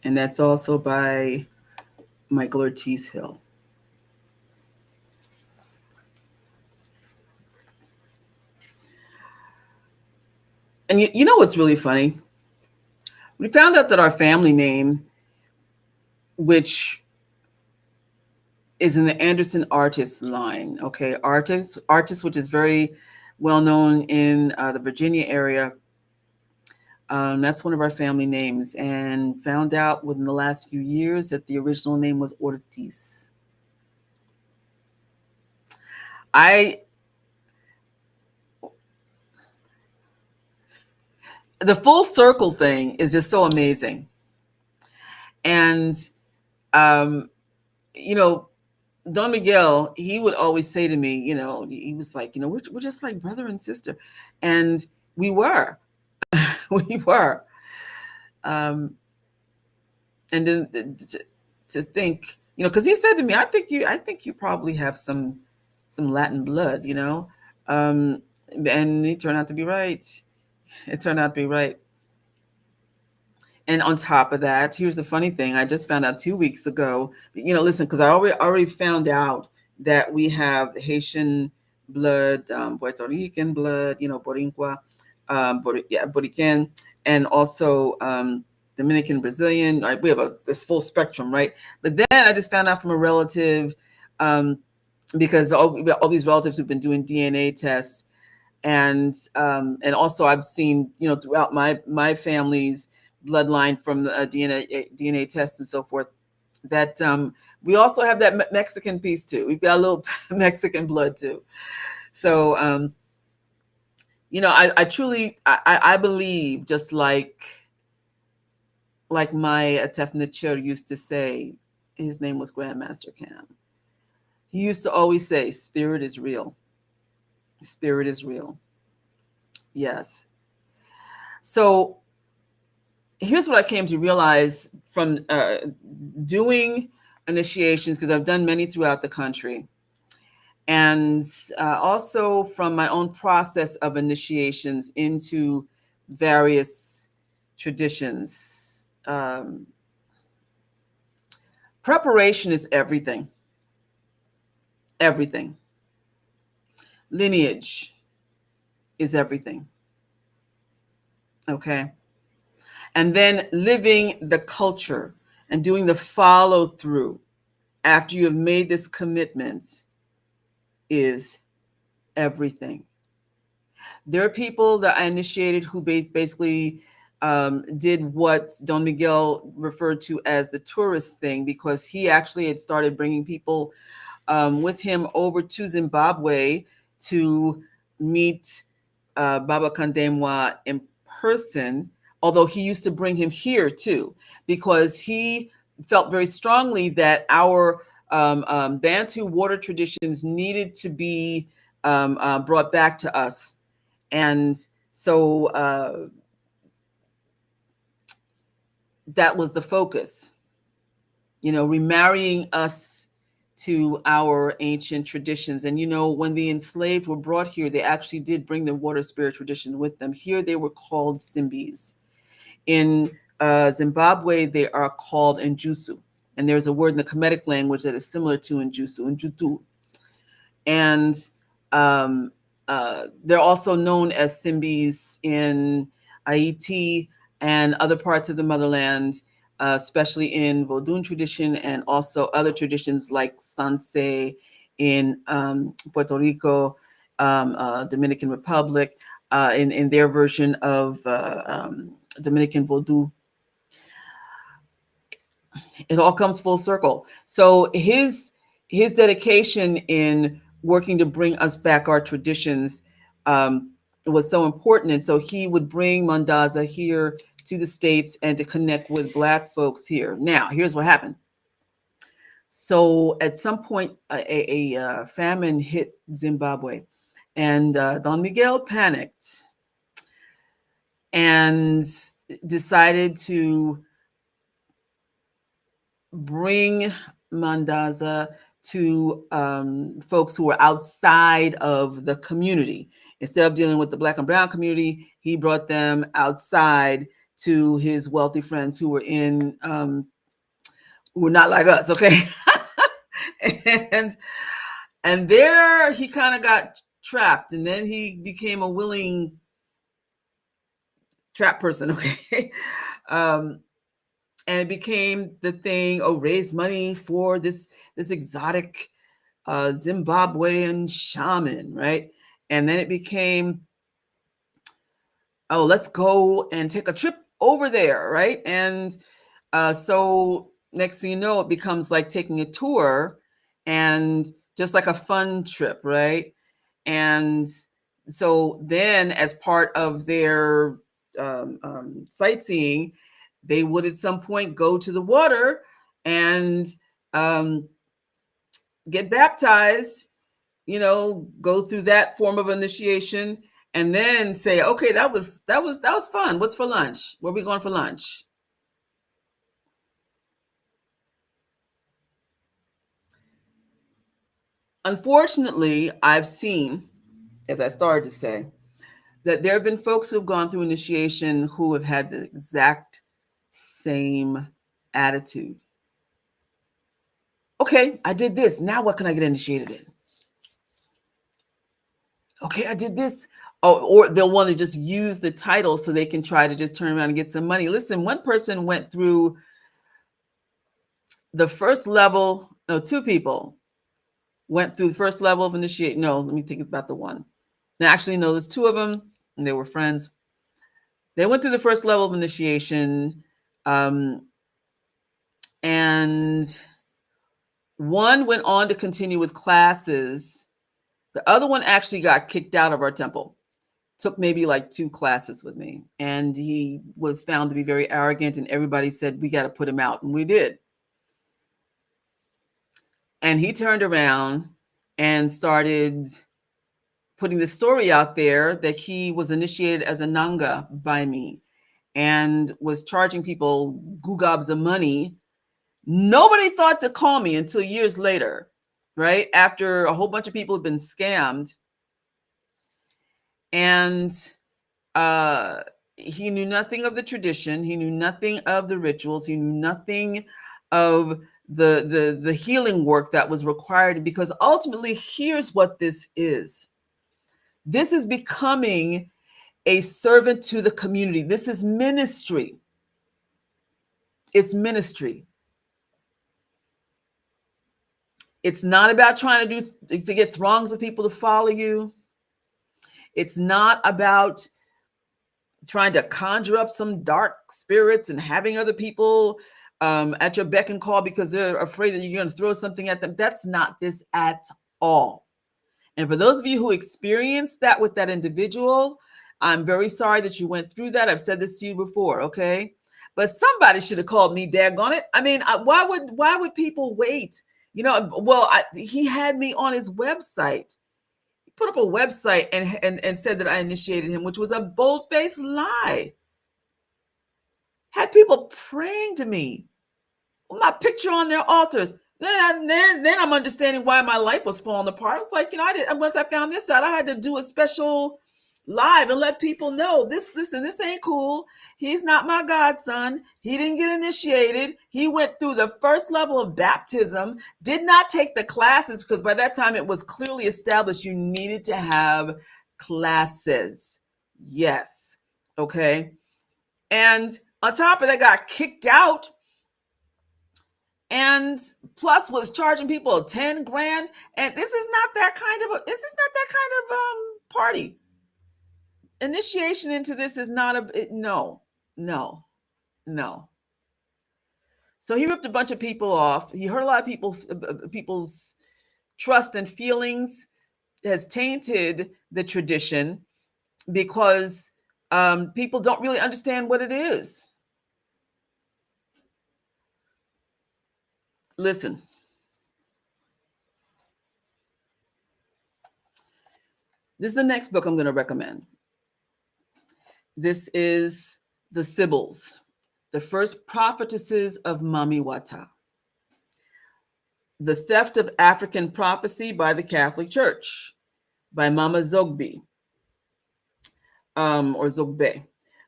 And that's also by Michael Ortiz Hill. And you know what's really funny? We found out that our family name, which is in the Anderson artist line, okay, artist, which is very well known in the Virginia area. That's one of our family names, and found out within the last few years that the original name was Ortiz. The full circle thing is just so amazing. And, you know, Don Miguel, he would always say to me, you know, he was like, you know, we're just like brother and sister. And we were. We were. And then to think, you know, because he said to me, I think you probably have some Latin blood, you know. And it turned out to be right. It turned out to be right. And on top of that, here's the funny thing. I just found out 2 weeks ago, you know, listen, because I already found out that we have Haitian blood, Puerto Rican blood, you know, Boricua, Borican, and also Dominican, Brazilian. Right? We have this full spectrum, right? But then I just found out from a relative, because all these relatives who've been doing DNA tests, and also I've seen, you know, throughout my family's bloodline from the DNA tests and so forth, that we also have that Mexican piece too. We've got a little Mexican blood too. So you know, I truly I believe, just like my Tefnachir used to say, his name was Grandmaster Cam. He used to always say, spirit is real. Spirit is real. Yes. So here's what I came to realize from doing initiations, because I've done many throughout the country, and also from my own process of initiations into various traditions. Preparation is everything. Everything. Lineage is everything. Okay. And then living the culture and doing the follow through after you have made this commitment is everything. There are people that I initiated who basically did what Don Miguel referred to as the tourist thing, because he actually had started bringing people with him over to Zimbabwe to meet Baba Kandemwa in person, although he used to bring him here too, because he felt very strongly that our Bantu water traditions needed to be brought back to us. And so that was the focus, you know, remarrying us to our ancient traditions. And, you know, when the enslaved were brought here, they actually did bring the water spirit tradition with them. Here they were called Simbis. In Zimbabwe, they are called njuzu. And there's a word in the Kemetic language that is similar to njuzu, njutu. And they're also known as Simbis in Haiti and other parts of the motherland, especially in Vodun tradition and also other traditions like Sanse in Puerto Rico, Dominican Republic, in their version of Dominican Vodou. It all comes full circle. So his dedication in working to bring us back our traditions was so important. And so he would bring Mandaza here to the States and to connect with Black folks here. Now, here's what happened. So at some point, a famine hit Zimbabwe, and Don Miguel panicked and decided to bring Mandaza to folks who were outside of the community. Instead of dealing with the Black and Brown community, he brought them outside to his wealthy friends who were who were not like us, okay? and there he kind of got trapped, and then he became a willing trap person, okay? And it became the thing, raise money for this exotic Zimbabwean shaman, right? And then it became, let's go and take a trip over there, right? And so next thing you know, it becomes like taking a tour and just like a fun trip, right? And so then as part of their sightseeing, they would at some point go to the water and get baptized, go through that form of initiation, and then say, okay, that was fun. What's for lunch? Where are we going for lunch? Unfortunately, I've seen, as I started to say, that there have been folks who have gone through initiation who have had the exact same attitude. Okay, I did this. Now what can I get initiated in? Okay, I did this. Oh, or they'll want to just use the title so they can try to just turn around and get some money. Listen, one person went through the first level. No, two people went through the first level of initiate. No, let me think about the one. Now, actually, no, there's two of them, and they were friends. They went through the first level of initiation, and one went on to continue with classes. The other one actually got kicked out of our temple. Took maybe like 2 classes with me, and he was found to be very arrogant, and everybody said, we got to put him out, and we did. And he turned around and started putting the story out there that he was initiated as a nganga by me and was charging people gugobs of money. Nobody thought to call me until years later, right? After a whole bunch of people had been scammed. And he knew nothing of the tradition. He knew nothing of the rituals. He knew nothing of the healing work that was required, because ultimately, here's what this is. This is becoming a servant to the community. This is ministry. It's ministry. It's not about trying to get throngs of people to follow you. It's not about trying to conjure up some dark spirits and having other people at your beck and call because they're afraid that you're going to throw something at them. That's not this at all. And for those of you who experienced that with that individual, I'm very sorry that you went through that. I've said this to you before, okay? But somebody should have called me, daggone it. I mean, why would people wait? He had me on his website. He put up a website and said that I initiated him, which was a bold-faced lie. Had people praying to me, my picture on their altars. Then I'm understanding why my life was falling apart. It's like, once I found this out, I had to do a special live and let people know this. Listen, this ain't cool. He's not my godson. He didn't get initiated. He went through the first level of baptism, did not take the classes, because by that time it was clearly established you needed to have classes. Yes. Okay. And on top of that, got kicked out, and plus was charging people 10 grand. And this is not that kind of party. Initiation into this is not no. So he ripped a bunch of people off. He hurt a lot of people's trust and feelings, has tainted the tradition because people don't really understand what it is. Listen. This is the next book I'm going to recommend. This is The Sybil's, the first prophetesses of Mami Wata. The Theft of African Prophecy by the Catholic Church by Mama Zogby, or Zogbe,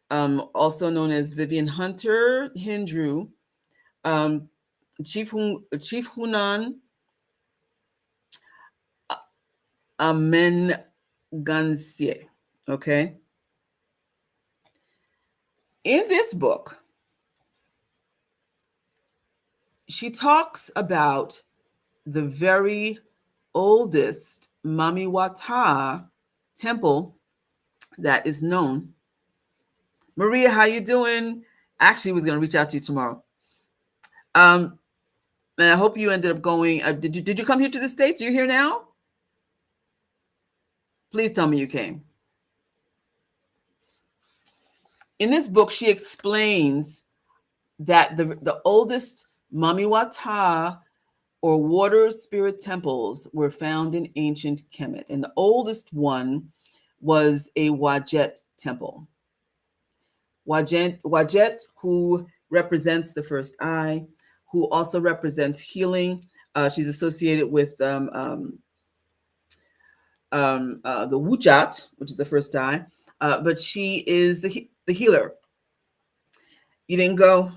also known as Vivian Hunter Hindru, Chief Hunan Amengansie. Okay. In this book, she talks about the very oldest Mami Wata temple that is known. Maria, how you doing? Actually, was going to reach out to you tomorrow. And I hope you ended up going. Did you come here to the States? You're here now? Please tell me you came. In this book, she explains that the oldest Mami Wata or water spirit temples were found in ancient Kemet. And the oldest one was a Wadjet temple. Wadjet, who represents the first eye, who also represents healing. She's associated with the Wujat, which is the first eye, but she is the healer. You didn't go?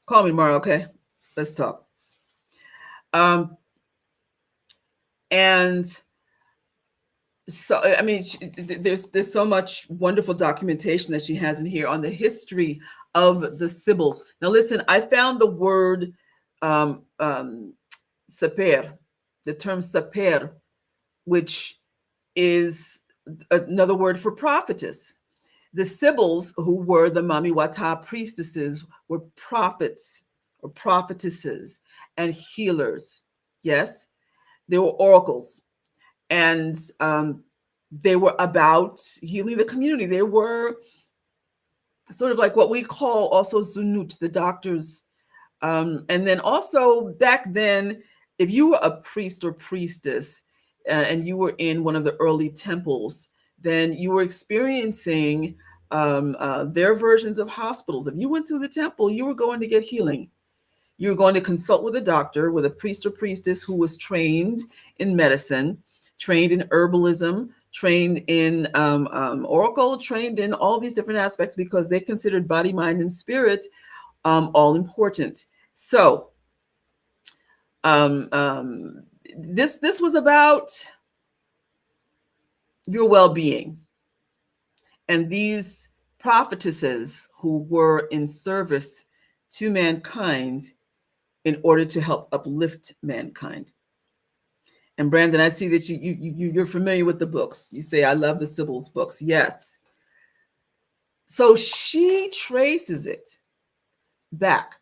Call me tomorrow, okay? Let's talk. And so, I mean, there's so much wonderful documentation that she has in here on the history of the Sybil's. Now, listen, I found the word saper, the term saper, which is another word for prophetess. The Sybil's, who were the Mami Wata priestesses, were prophets or prophetesses and healers. Yes, they were oracles. And they were about healing the community. They were sort of like what we call also zunut, the doctors. And then also back then, if you were a priest or priestess and you were in one of the early temples, then you were experiencing their versions of hospitals. If you went to the temple, you were going to get healing. You were going to consult with a doctor, with a priest or priestess who was trained in medicine, trained in herbalism, trained in oracle, trained in all these different aspects, because they considered body, mind, and spirit all important. So this was about your well-being. And these prophetesses who were in service to mankind in order to help uplift mankind. And Brandon, I see that you're familiar with the books. You say, I love the Sybil's books. Yes. So she traces it back.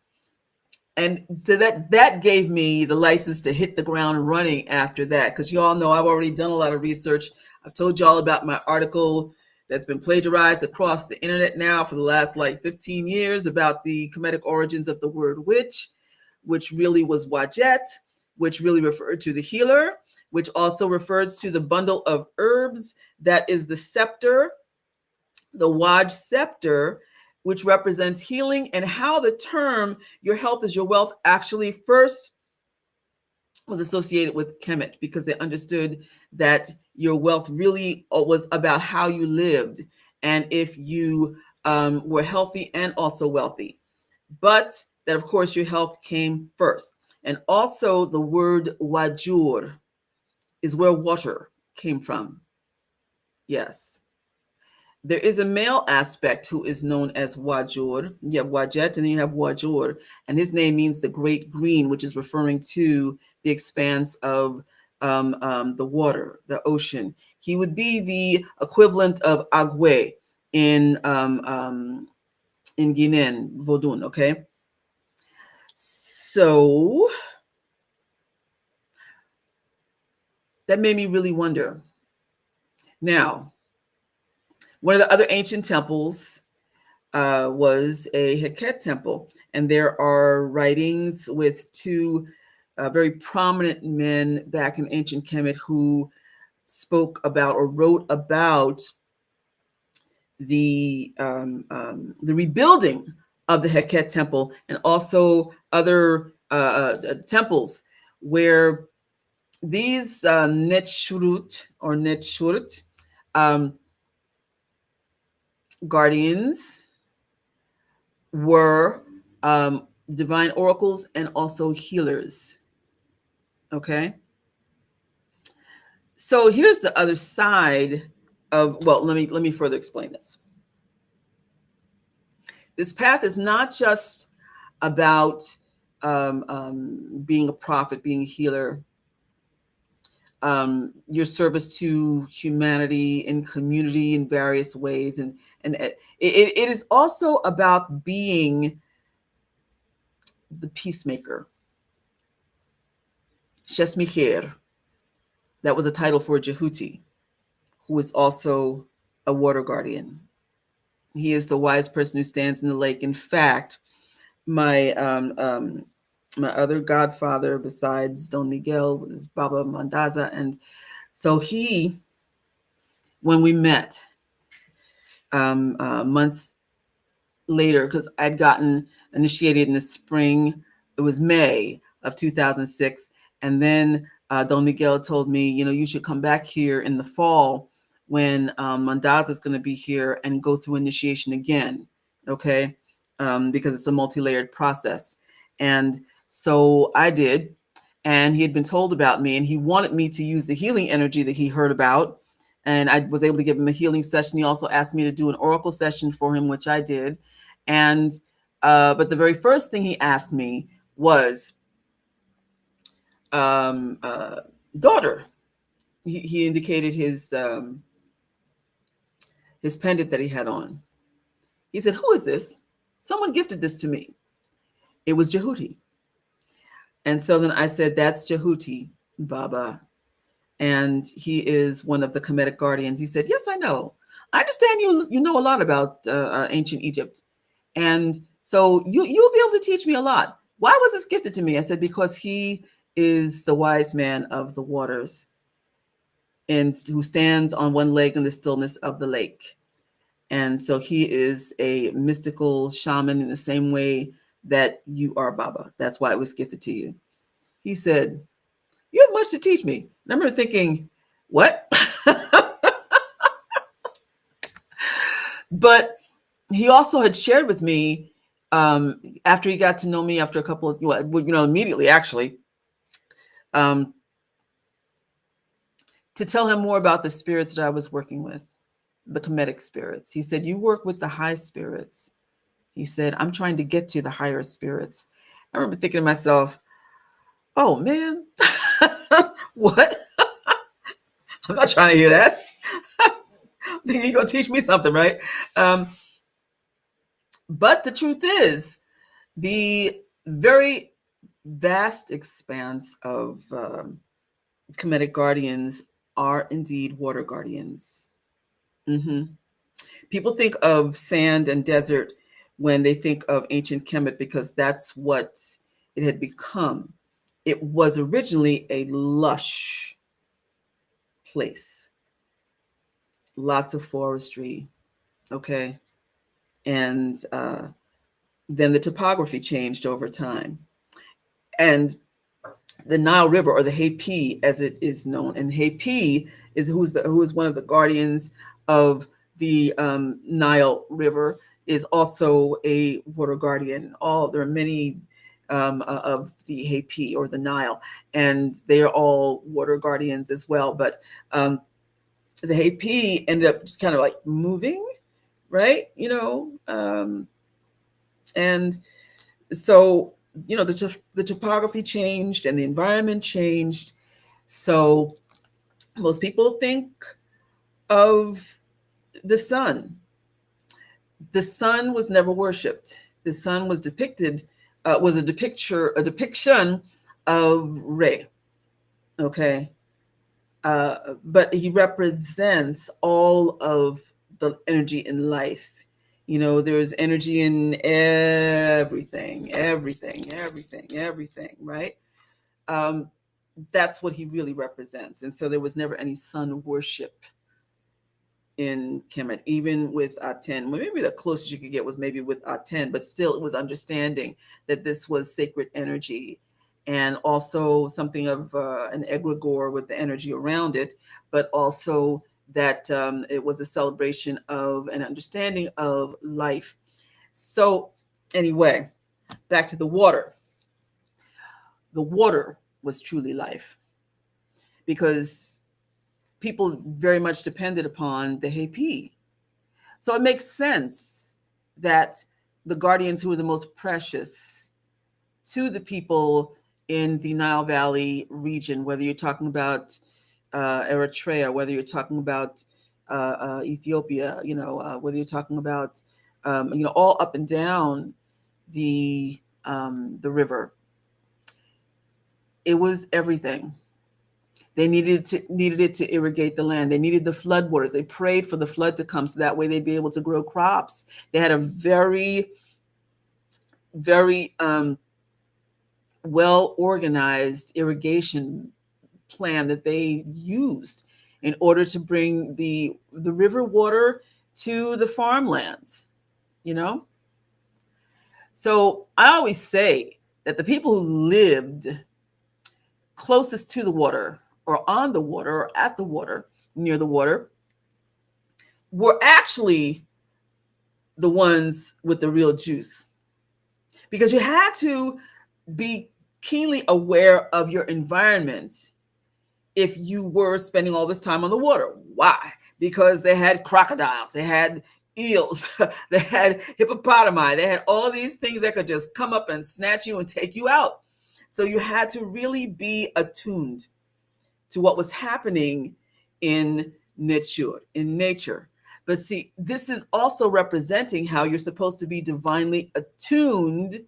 And so that gave me the license to hit the ground running after that, because you all know I've already done a lot of research. I've told you all about my article that's been plagiarized across the internet now for the last 15 years about the Kemetic origins of the word witch, which really was Wadjet, which really referred to the healer, which also refers to the bundle of herbs that is the scepter, the Waj scepter, which represents healing, and how the term your health is your wealth actually first was associated with Kemet because they understood that your wealth really was about how you lived and if you were healthy and also wealthy. But that, of course, your health came first. And also, the word wajur is where water came from. Yes. There is a male aspect who is known as Wajur. You have Wajet and then you have Wajur. And his name means the great green, which is referring to the expanse of the water, the ocean. He would be the equivalent of Agwe in Guinean, Vodun, okay? So that made me really wonder. Now, one of the other ancient temples was a Heket temple. And there are writings with two very prominent men back in ancient Kemet who spoke about or wrote about the rebuilding of the Heket temple and also other temples where these Netshurut or Netshurut guardians were divine oracles and also healers. Okay. So here's the other side of, well, let me further explain this. This path is not just about being a prophet, being a healer, your service to humanity and community in various ways. And it is also about being the peacemaker. HatMehyt. That was a title for Jehuti, who is also a water guardian. He is the wise person who stands in the lake. In fact, my other godfather besides Don Miguel was Baba Mandaza. And so he, when we met months later, because I'd gotten initiated in the spring, it was May of 2006. And then Don Miguel told me, you should come back here in the fall when Mandaza is going to be here and go through initiation again, okay? Because it's a multi-layered process. And so I did, and he had been told about me, and he wanted me to use the healing energy that he heard about. And I was able to give him a healing session. He also asked me to do an oracle session for him, which I did. And but the very first thing he asked me was daughter. He indicated his pendant that he had on. He said, "Who is this? Someone gifted this to me." It was Jehuti. And so then I said, "That's Jehuti, Baba. And he is one of the Kemetic guardians." He said, "Yes, I know. I understand you know a lot about ancient Egypt. And so you'll be able to teach me a lot. Why was this gifted to me?" I said, "Because he is the wise man of the waters and who stands on one leg in the stillness of the lake. And so he is a mystical shaman in the same way that you are, Baba. That's why it was gifted to you." He said, "You have much to teach me." And I remember thinking, what? But he also had shared with me, after he got to know me after a couple of, immediately actually, to tell him more about the spirits that I was working with, the Kemetic spirits. He said, "You work with the high spirits." He said, "I'm trying to get to the higher spirits." I remember thinking to myself, oh man, what? I'm not trying to hear that. You're going to teach me something, right? But the truth is, the very vast expanse of Kemetic guardians are indeed water guardians. Mm-hmm. People think of sand and desert when they think of ancient Kemet because that's what it had become. It was originally a lush place, lots of forestry, okay? And then the topography changed over time. And the Nile River, or the Hapi as it is known. And Hapi is who is one of the guardians of the Nile River, is also a water guardian. There are many of the Hapi, or the Nile, and they are all water guardians as well. But the Hapi ended up kind of like moving, right? And so the topography changed and the environment changed. So most people think of the sun. The sun was never worshipped. The sun was depicted, was a depiction of Re. Okay. But he represents all of the energy in life. There's energy in everything, right? That's what he really represents. And so there was never any sun worship in Kemet, even with Aten. Well, maybe the closest you could get was maybe with Aten, but still it was understanding that this was sacred energy, and also something of an egregore with the energy around it, but also that it was a celebration of an understanding of life. So anyway, back to the water. The water was truly life, because people very much depended upon the Hapi. So it makes sense that the guardians who were the most precious to the people in the Nile Valley region, whether you're talking about Eritrea, whether you're talking about Ethiopia, whether you're talking about, all up and down the river, it was everything. They needed it to irrigate the land. They needed the flood waters. They prayed for the flood to come so that way they'd be able to grow crops. They had a very, very well-organized irrigation plan that they used in order to bring the river water to the farmlands, So I always say that the people who lived closest to the water, or on the water, or at the water, near the water, were actually the ones with the real juice. Because you had to be keenly aware of your environment if you were spending all this time on the water. Why? Because they had crocodiles, they had eels, they had hippopotami, they had all these things that could just come up and snatch you and take you out. So you had to really be attuned to what was happening in nature. But see, this is also representing how you're supposed to be divinely attuned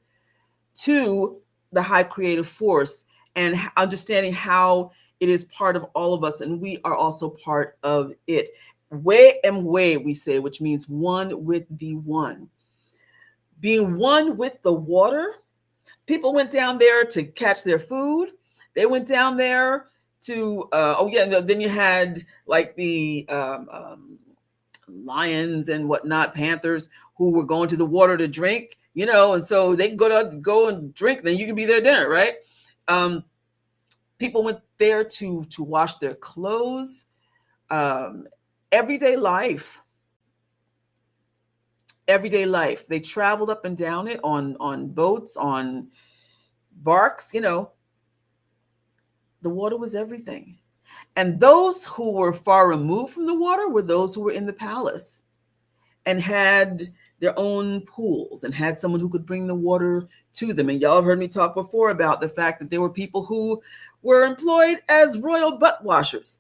to the high creative force, and understanding how it is part of all of us, and we are also part of it. Way, we say, which means one with the one. Being one with the water, people went down there to catch their food. They went down there to, then you had like the lions and whatnot, panthers, who were going to the water to drink, and so they could go and drink, then you can be their dinner, right? People went there to wash their clothes. Everyday life. They traveled up and down it on boats, on barks, The water was everything. And those who were far removed from the water were those who were in the palace and had their own pools and had someone who could bring the water to them. And y'all have heard me talk before about the fact that there were people who were employed as royal butt washers.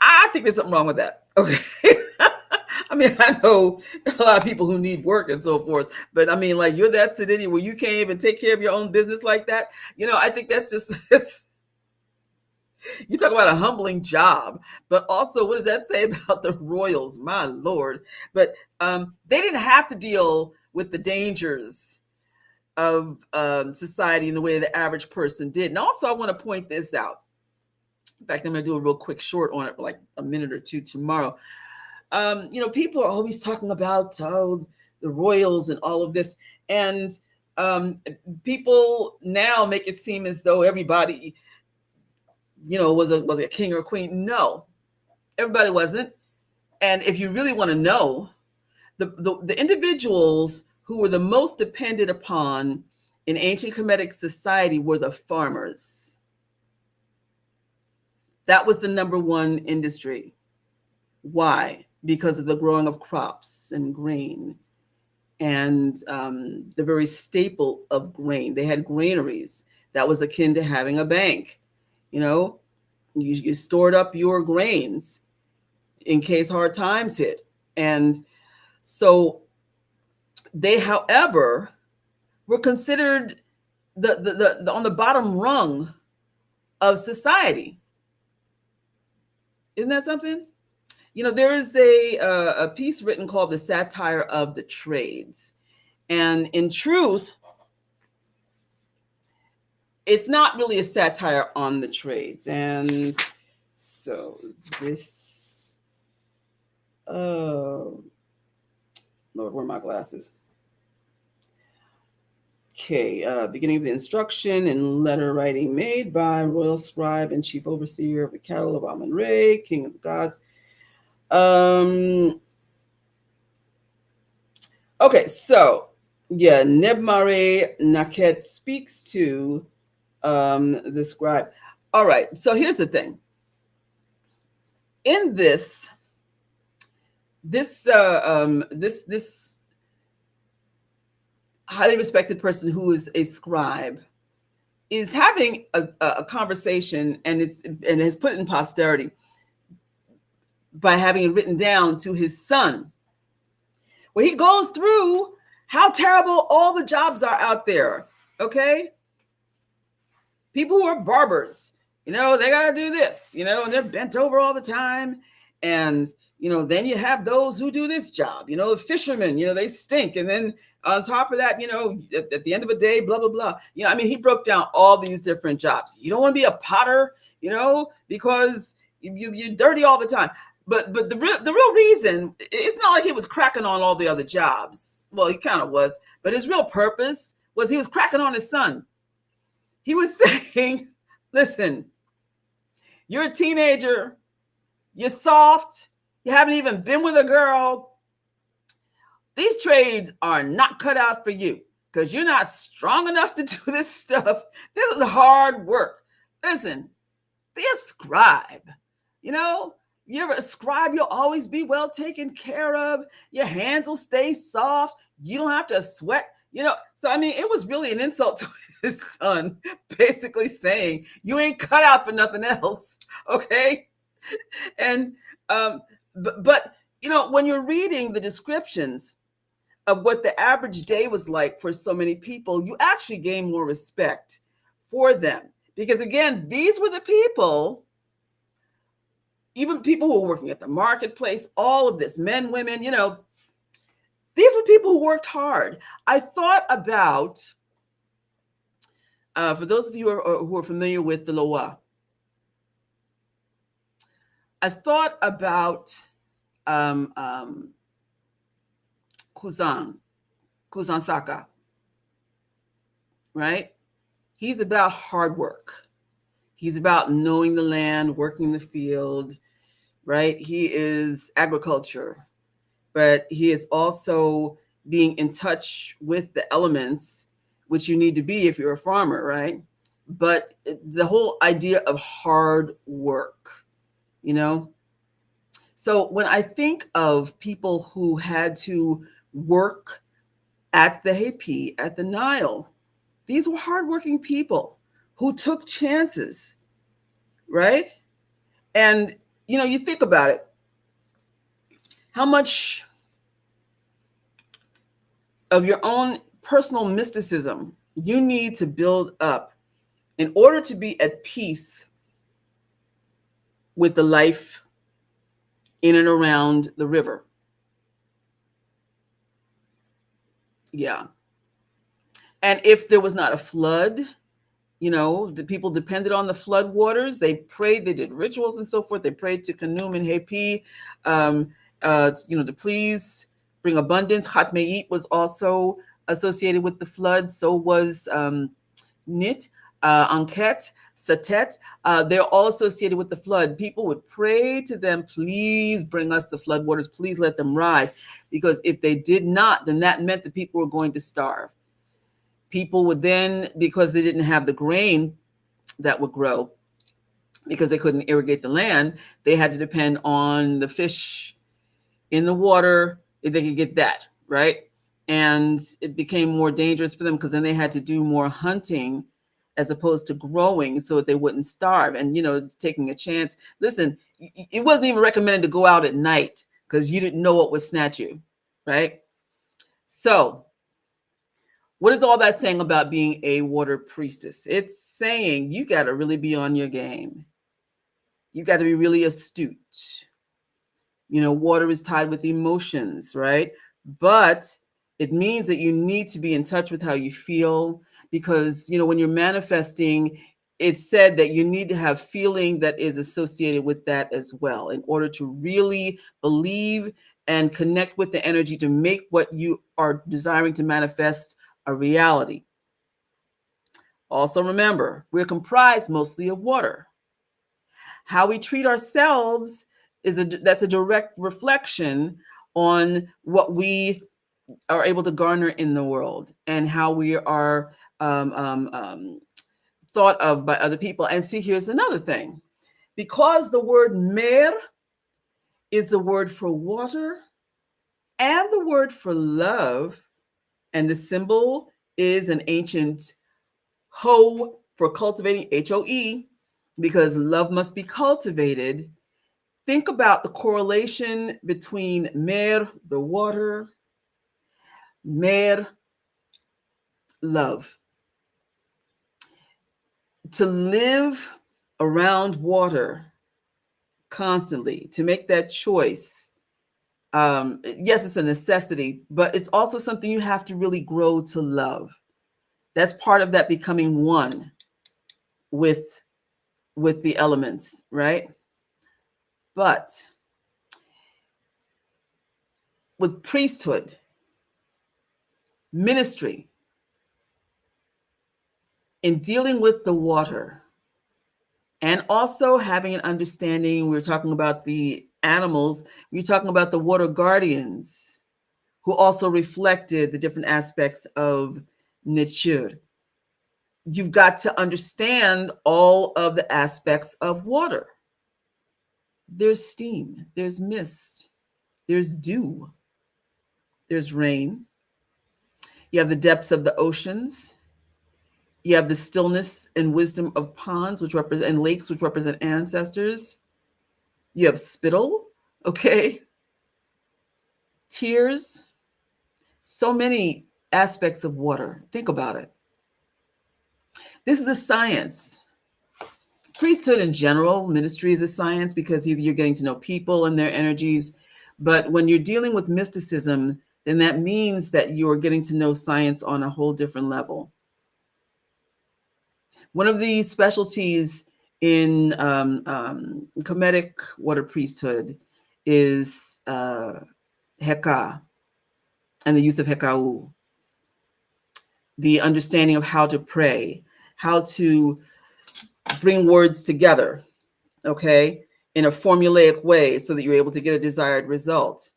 I think there's something wrong with that. Okay. I mean, I know a lot of people who need work and so forth, but I mean, like, you're that sedity where you can't even take care of your own business like that. I think that's just, you talk about a humbling job, but also what does that say about the royals? My Lord. But they didn't have to deal with the dangers of society in the way the average person did. And also I want to point this out. In fact, I'm going to do a real quick short on it, like a minute or two tomorrow. People are always talking about the royals and all of this. And People now make it seem as though everybody, was a king or queen. No, everybody wasn't. And if you really want to know, the individuals who were the most depended upon in ancient Kemetic society were the farmers. That was the number one industry. Why? Because of the growing of crops and grain and the very staple of grain. They had granaries. That was akin to having a bank. You stored up your grains in case hard times hit. And so they, however, were considered the on the bottom rung of society. Isn't that something? There is a piece written called The Satire of the Trades. And in truth, it's not really a satire on the trades. And so this, Lord, where are my glasses? Okay, beginning of the instruction and letter writing made by royal scribe and chief overseer of the cattle of Amun-Re, king of the gods. Okay, so yeah, Nebmare Naket speaks to the scribe. All right, so here's the thing. In this highly respected person who is a scribe is having a conversation, and has put it in posterity by having it written down to his son, where he goes through how terrible all the jobs are out there. Okay, people who are barbers, they got to do this, and they're bent over all the time. And, then you have those who do this job, the fishermen, they stink. And then on top of that, at the end of the day, blah, blah, blah. He broke down all these different jobs. You don't want to be a potter, because you're dirty all the time. But the real reason, it's not like he was cracking on all the other jobs. Well, he kind of was. But his real purpose was he was cracking on his son. He was saying, listen, you're a teenager. You're soft. You haven't even been with a girl. These trades are not cut out for you because you're not strong enough to do this stuff. This is hard work. Listen, be a scribe. You're a scribe. You'll always be well taken care of. Your hands will stay soft. You don't have to sweat. So it was really an insult to his son, basically saying, you ain't cut out for nothing else. Okay. And, but when you're reading the descriptions of what the average day was like for so many people, you actually gain more respect for them. Because again, these were the people, even people who were working at the marketplace, all of this, men, women, these were people who worked hard. I thought about, for those of you who are familiar with the Loa, I thought about Kuzan Saka, right? He's about hard work. He's about knowing the land, working the field, right? He is agriculture, but he is also being in touch with the elements, which you need to be if you're a farmer, right? But the whole idea of hard work, So when I think of people who had to work at the Hepi, at the Nile, these were hardworking people who took chances, right? And, you think about it, how much of your own personal mysticism you need to build up in order to be at peace with the life in and around the river. Yeah. And if there was not a flood, the people depended on the flood waters. They prayed, they did rituals and so forth. They prayed to Khnum and Hepi, to please bring abundance. HatMehit was also associated with the flood. So was Nit, Anket, Satet. They're all associated with the flood. People would pray to them, please bring us the flood waters, please let them rise. Because if they did not, then that meant that people were going to starve. People would then, because they didn't have the grain that would grow, because they couldn't irrigate the land, they had to depend on the fish in the water if they could get that, right? And it became more dangerous for them because then they had to do more hunting as opposed to growing so that they wouldn't starve. And, taking a chance. Listen, it wasn't even recommended to go out at night because you didn't know what would snatch you, right? So what is all that saying about being a water priestess? It's saying you got to really be on your game. You got to be really astute. Water is tied with emotions, right? But it means that you need to be in touch with how you feel because, when you're manifesting, it's said that you need to have feeling that is associated with that as well in order to really believe and connect with the energy to make what you are desiring to manifest a reality. Also remember, we're comprised mostly of water. How we treat ourselves that's a direct reflection on what we are able to garner in the world and how we are thought of by other people. And see, here's another thing. Because the word mer is the word for water and the word for love, and the symbol is an ancient ho for cultivating, H-O-E, because love must be cultivated. Think about the correlation between mer, the water, mer, love. To live around water constantly, to make that choice, yes, it's a necessity, but it's also something you have to really grow to love. That's part of that becoming one with the elements, right? But with priesthood, ministry, in dealing with the water, and also having an understanding, we were talking about the animals, we were talking about the water guardians, who also reflected the different aspects of nature. You've got to understand all of the aspects of water. There's steam, there's mist, there's dew, there's rain. You have the depths of the oceans. You have the stillness and wisdom of ponds, which represent, and lakes, which represent ancestors. You have spittle, okay? Tears. So many aspects of water. Think about it. This is a science. Priesthood in general, ministry is a science because you're getting to know people and their energies. But when you're dealing with mysticism, then that means that you're getting to know science on a whole different level. One of the specialties in Kemetic water priesthood is Heka and the use of Hekau, the understanding of how to pray, how to bring words together, okay, in a formulaic way so that you're able to get a desired result.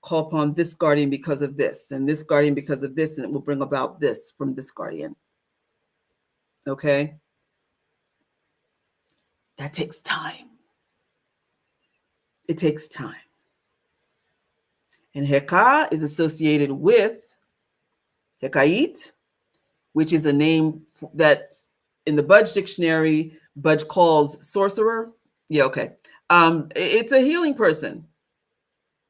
Call upon this guardian because of this, and this guardian because of this, and it will bring about this from this guardian, okay? That takes time. It takes time. And Heka is associated with HatMehyt, which is a name that in the Budge dictionary, Budge calls sorcerer. Yeah, okay. It's a healing person.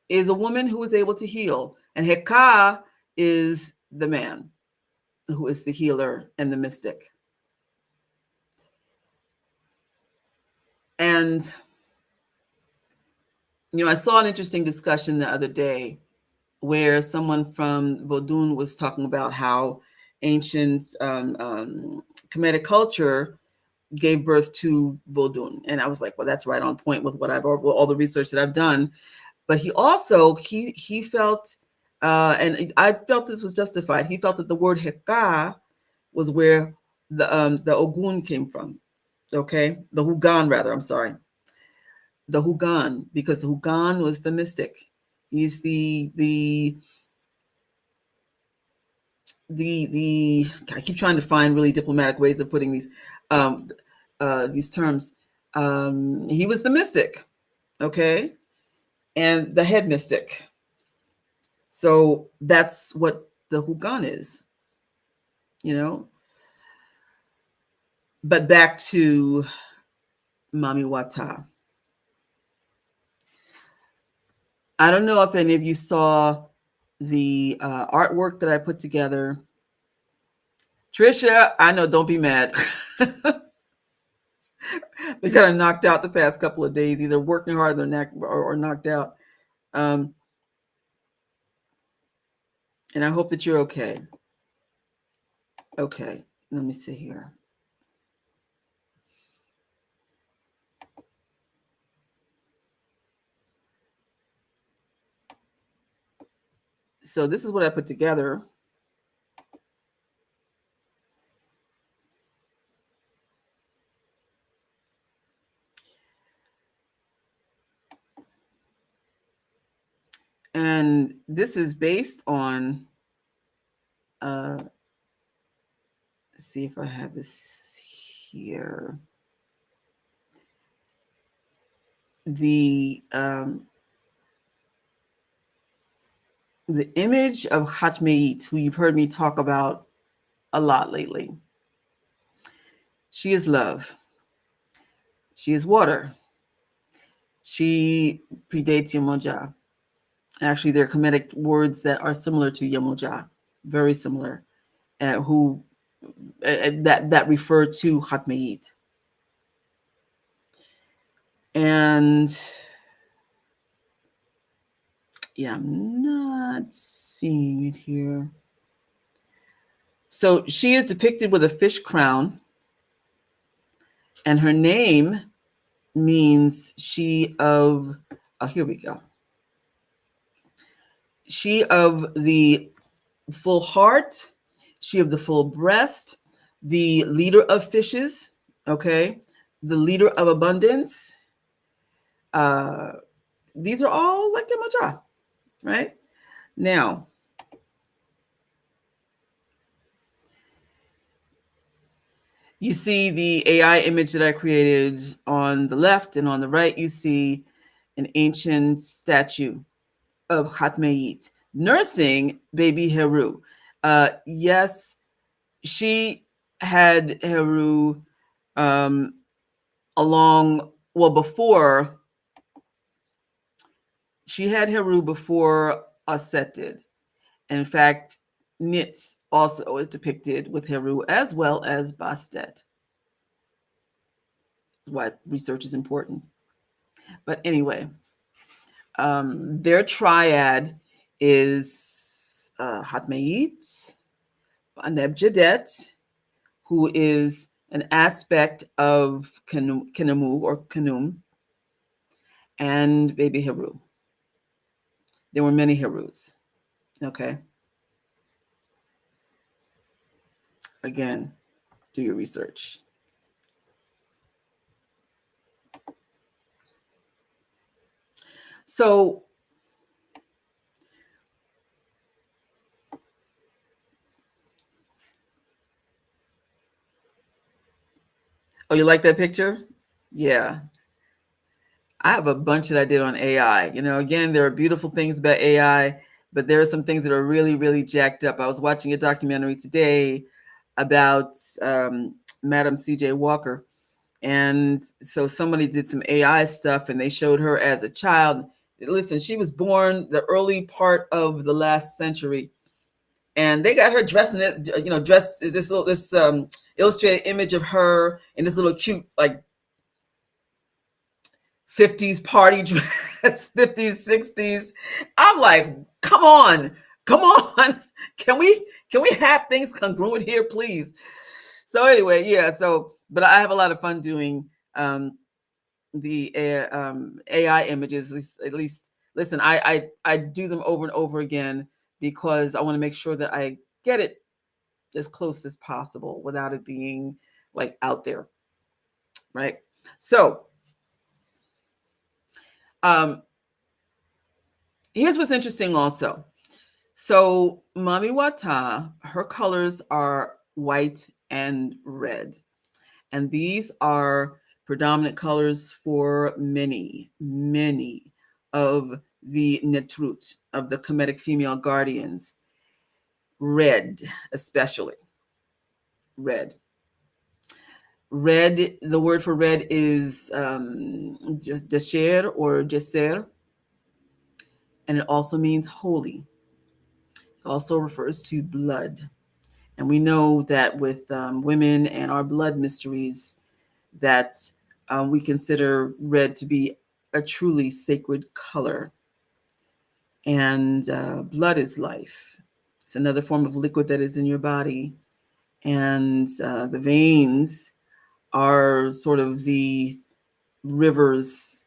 Is a woman who is able to heal. And Heka is the man who is the healer and the mystic. And, I saw an interesting discussion the other day where someone from Vodun was talking about how ancient Kemetic culture gave birth to Vodun. And I was like, well, that's right on point with all the research that I've done. But he also, he felt And I felt this was justified. He felt that the word heka was where the Ogun came from. Okay, the Hugan rather. I'm sorry, the Hugan, because the Hugan was the mystic. He's the I keep trying to find really diplomatic ways of putting these terms. He was the mystic, okay, and the head mystic. So that's what the Hugan is, you know. But back to Mami Wata. I don't know if any of you saw the artwork that I put together. Trisha, I know, don't be mad. We got knocked out the past couple of days, either working hard or knocked out. And I hope that you're okay. Okay, let me see here. So this is what I put together. And this is based on, let's see if I have this here. The image of HatMehit, who you've heard me talk about a lot lately. She is love. She is water. She predates Yemoja. Actually, there are Kemetic words that are similar to Yemoja, very similar, that refer to HatMehit. And yeah, I'm not seeing it here. So she is depicted with a fish crown, and her name means she of, here we go. She of the full heart, she of the full breast, the leader of fishes, okay, the leader of abundance. These are all like Yamaja, right? Now, you see the AI image that I created on the left, and on the right, you see an ancient statue of HatMehit nursing baby Heru. Yes, she had Heru before. She had Heru before Aset did. And in fact, Nit also is depicted with Heru as well as Bastet. That's why research is important. But anyway, their triad is HatMehit, Anebjadet, who is an aspect of Kenamu or Kanum, and baby Heru. There were many Herus. Okay. Again, do your research. So oh, you like that picture? Yeah. I have a bunch that I did on AI. You know, again, there are beautiful things about AI, but there are some things that are really, really jacked up. I was watching a documentary today about Madam C.J. Walker. And so somebody did some AI stuff and they showed her as a child. Listen, she was born the early part of the last century. And they got her dressed in it, you know, dressed this illustrated image of her in this little cute, like 50s party dress, 50s, 60s. I'm like, come on. Can we have things congruent here, please? So anyway, yeah. So, but I have a lot of fun doing the AI images. At least, listen, I do them over and over again because I want to make sure that I get it as close as possible without it being like out there, right? So here's what's interesting also. So Mami Wata, her colors are white and red. And these are predominant colors for many, many of the Netrut, of the Kemetic female guardians. Red, especially. Red. Red, the word for red is just desher or jeser, and it also means holy. It also refers to blood. And we know that with women and our blood mysteries, that we consider red to be a truly sacred color. And blood is life. It's another form of liquid that is in your body. And the veins are sort of the rivers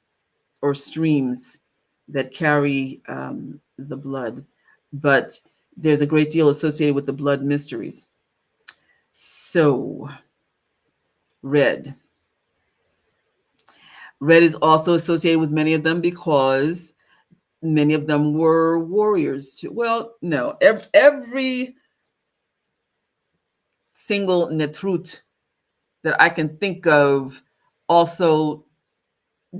or streams that carry the blood. But there's a great deal associated with the blood mysteries. So, red. Red is also associated with many of them because many of them were warriors too. Well, no, every single Netrut that I can think of also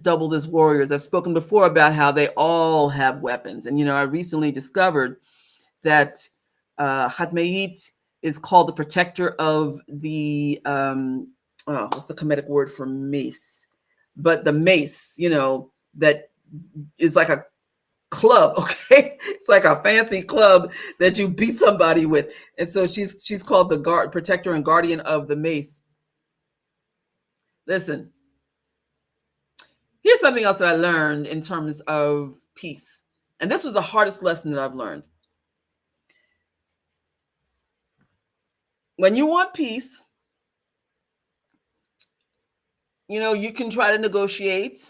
doubled as warriors. I've spoken before about how they all have weapons. And, I recently discovered that HatMehit is called the protector of the, what's the Kemetic word for mace? But the mace, that is like a club, okay? It's like a fancy club that you beat somebody with. And so she's called the protector and guardian of the mace. Listen, here's something else that I learned in terms of peace. And this was the hardest lesson that I've learned. When you want peace, you can try to negotiate.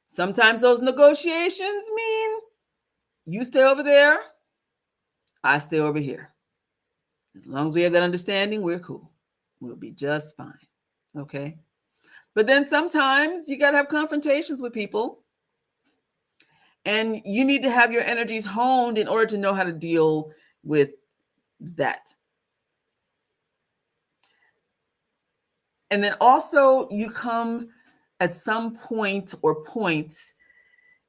Sometimes those negotiations mean you stay over there, I stay over here. As long as we have that understanding, we're cool. We'll be just fine. Okay? But then sometimes you got to have confrontations with people. And you need to have your energies honed in order to know how to deal with that. And then also you come at some point or points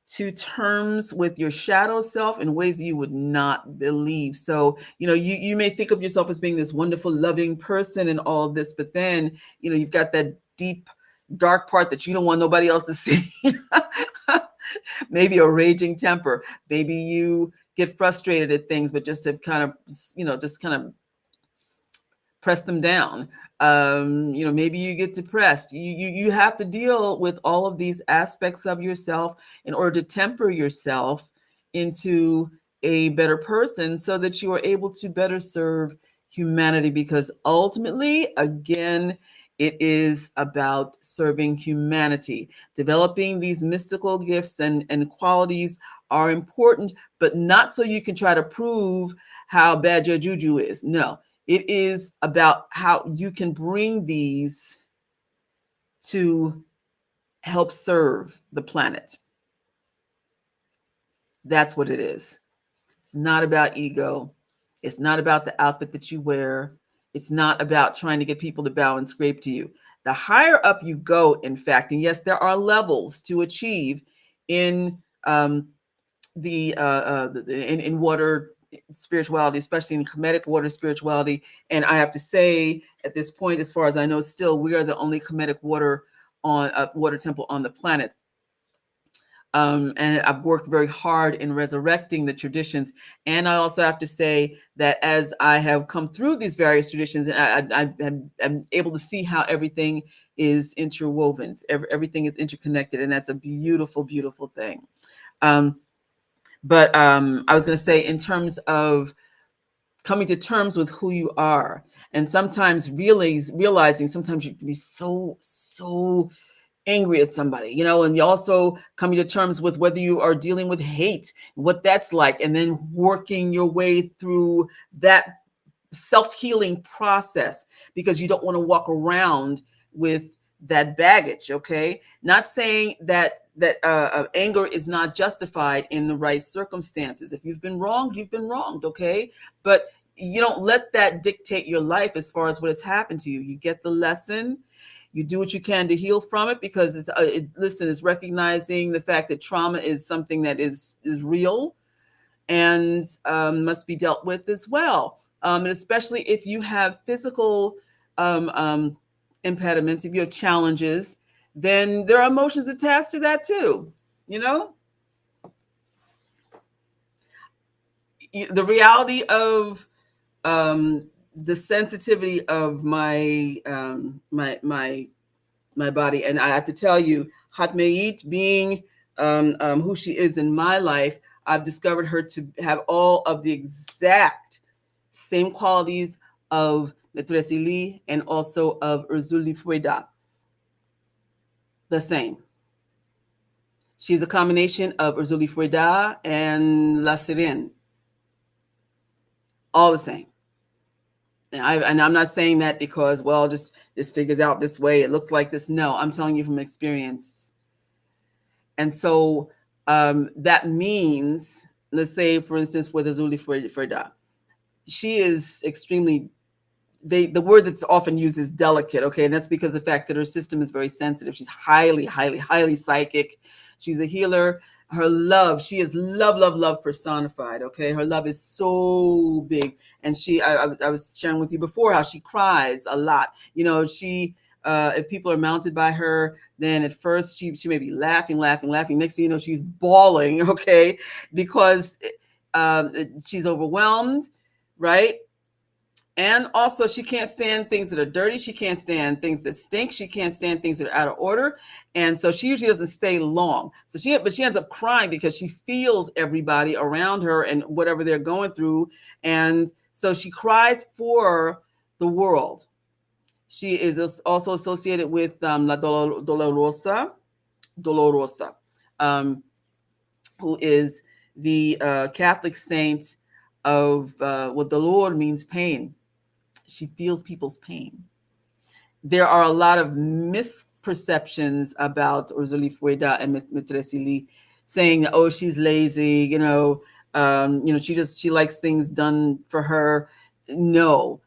to terms with your shadow self in ways you would not believe. So, you may think of yourself as being this wonderful, loving person and all of this, but then, you've got that deep, dark part that you don't want nobody else to see. Maybe a raging temper. Maybe you get frustrated at things, but just to kind of, press them down. Maybe you get depressed. You have to deal with all of these aspects of yourself in order to temper yourself into a better person so that you are able to better serve humanity. Because ultimately, again, it is about serving humanity. Developing these mystical gifts and qualities are important, but not so you can try to prove how bad your juju is. No. It is about how you can bring these to help serve the planet. That's what it is. It's not about ego. It's not about the outfit that you wear. It's not about trying to get people to bow and scrape to you. The higher up you go, in fact, and yes, there are levels to achieve in in water spirituality, especially in Kemetic water spirituality. And I have to say, at this point, as far as I know, still we are the only Kemetic water temple on the planet. And I've worked very hard in resurrecting the traditions. And I also have to say that as I have come through these various traditions, I'm able to see how everything is interwoven. Everything is interconnected, and that's a beautiful, beautiful thing. But I was going to say, in terms of coming to terms with who you are, and sometimes realizing sometimes you can be so angry at somebody, and you also coming to terms with whether you are dealing with hate, what that's like, and then working your way through that self-healing process, because you don't want to walk around with that baggage. Okay, not saying that anger is not justified in the right circumstances. If you've been wronged, you've been wronged. Okay, but you don't let that dictate your life as far as what has happened to you. You get the lesson, you do what you can to heal from it, because it's recognizing the fact that trauma is something that is real, and must be dealt with as well. And especially if you have physical impediments, if you have challenges, then there are emotions attached to that too. The reality of the sensitivity of my body, and I have to tell you, HatMehit, being who she is in my life, I've discovered her to have all of the exact same qualities of Metresili and also of Urzuli. The same. She's a combination of Urzuli and La Sirene. All the same. And I'm not saying that because, well, just this figures out this way, it looks like this. No, I'm telling you from experience. And so that means, let's say, for instance, with Azuli Freda, she is extremely, the word that's often used is delicate, okay? And that's because of the fact that her system is very sensitive. She's highly, highly, highly psychic. She's a healer. Her love, she is love, love, love personified, okay? Her love is so big. And I was sharing with you before how she cries a lot. If people are mounted by her, then at first she may be laughing. Next thing you know, she's bawling, okay? Because she's overwhelmed, right? And also, she can't stand things that are dirty. She can't stand things that stink. She can't stand things that are out of order. And so she usually doesn't stay long. But she ends up crying because she feels everybody around her and whatever they're going through. And so she cries for the world. She is also associated with La Dolorosa, who is the Catholic saint of what dolor means pain. She feels people's pain. There are a lot of misperceptions about Urzuli Fueda and Metresili, saying, oh, she's lazy, she likes things done for her. No,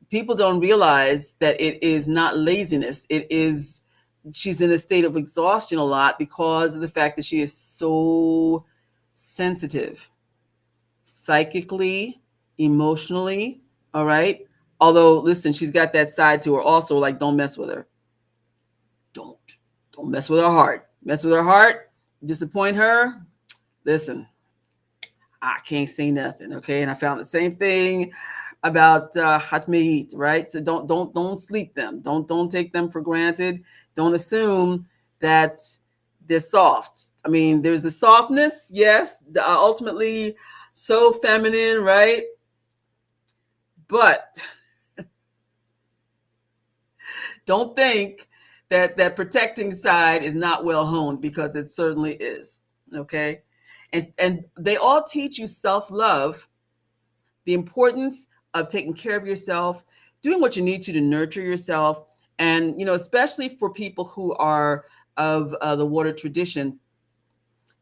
people don't realize that it is not laziness. She's in a state of exhaustion a lot because of the fact that she is so sensitive, psychically, emotionally, all right? Although, listen, she's got that side to her also, like, don't mess with her. Don't mess with her heart. Mess with her heart, disappoint her. Listen, I can't say nothing, okay? And I found the same thing about HatMehit, right? So don't sleep them. Don't take them for granted. Don't assume that they're soft. I mean, there's the softness, yes, ultimately so feminine, right? But don't think that protecting side is not well honed, because it certainly is. Okay. And they all teach you self-love, the importance of taking care of yourself, doing what you need to nurture yourself. And, especially for people who are of the water tradition.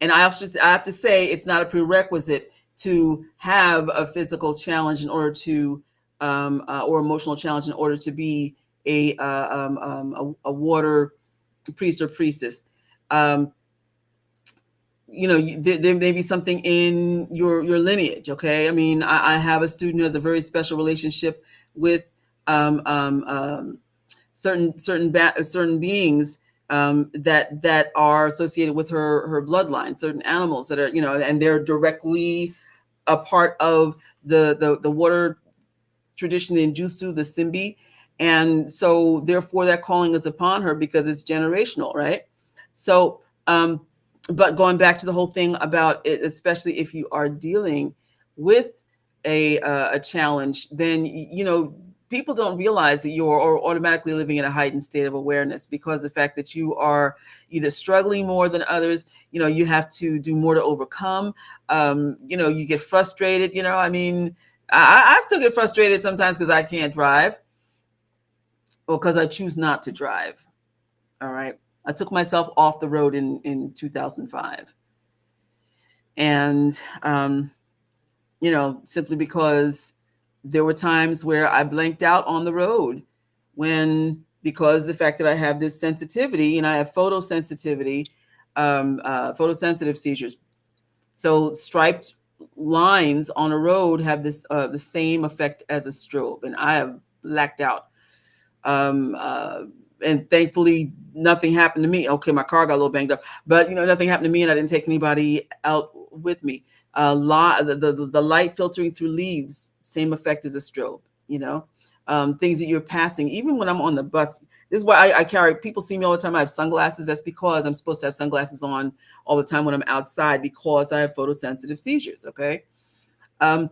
And I have to say, it's not a prerequisite to have a physical challenge in order to, or emotional challenge in order to be a water priest or priestess. There may be something in your lineage. Okay, I mean, I have a student who has a very special relationship with certain beings that are associated with her bloodline. Certain animals that are, and they're directly a part of the water tradition, the njuzu, the Simbi. And so therefore that calling is upon her because it's generational, right? So, but going back to the whole thing about it, especially if you are dealing with a challenge, then, people don't realize that you're automatically living in a heightened state of awareness, because the fact that you are either struggling more than others, you have to do more to overcome. You get frustrated. I mean, I still get frustrated sometimes because I can't drive, or because I choose not to drive. All right. I took myself off the road in 2005. And, simply because there were times where I blanked out on the road because the fact that I have this sensitivity, and I have photosensitivity, photosensitive seizures. So striped lines on a road have the same effect as a strobe, and I have blacked out. And thankfully nothing happened to me. Okay, my car got a little banged up, but nothing happened to me, and I didn't take anybody out with me. The light filtering through leaves, same effect as a strobe. Things that you're passing, even when I'm on the bus. This is why I carry, people see me all the time, I have sunglasses. That's because I'm supposed to have sunglasses on all the time when I'm outside, because I have photosensitive seizures. Okay. So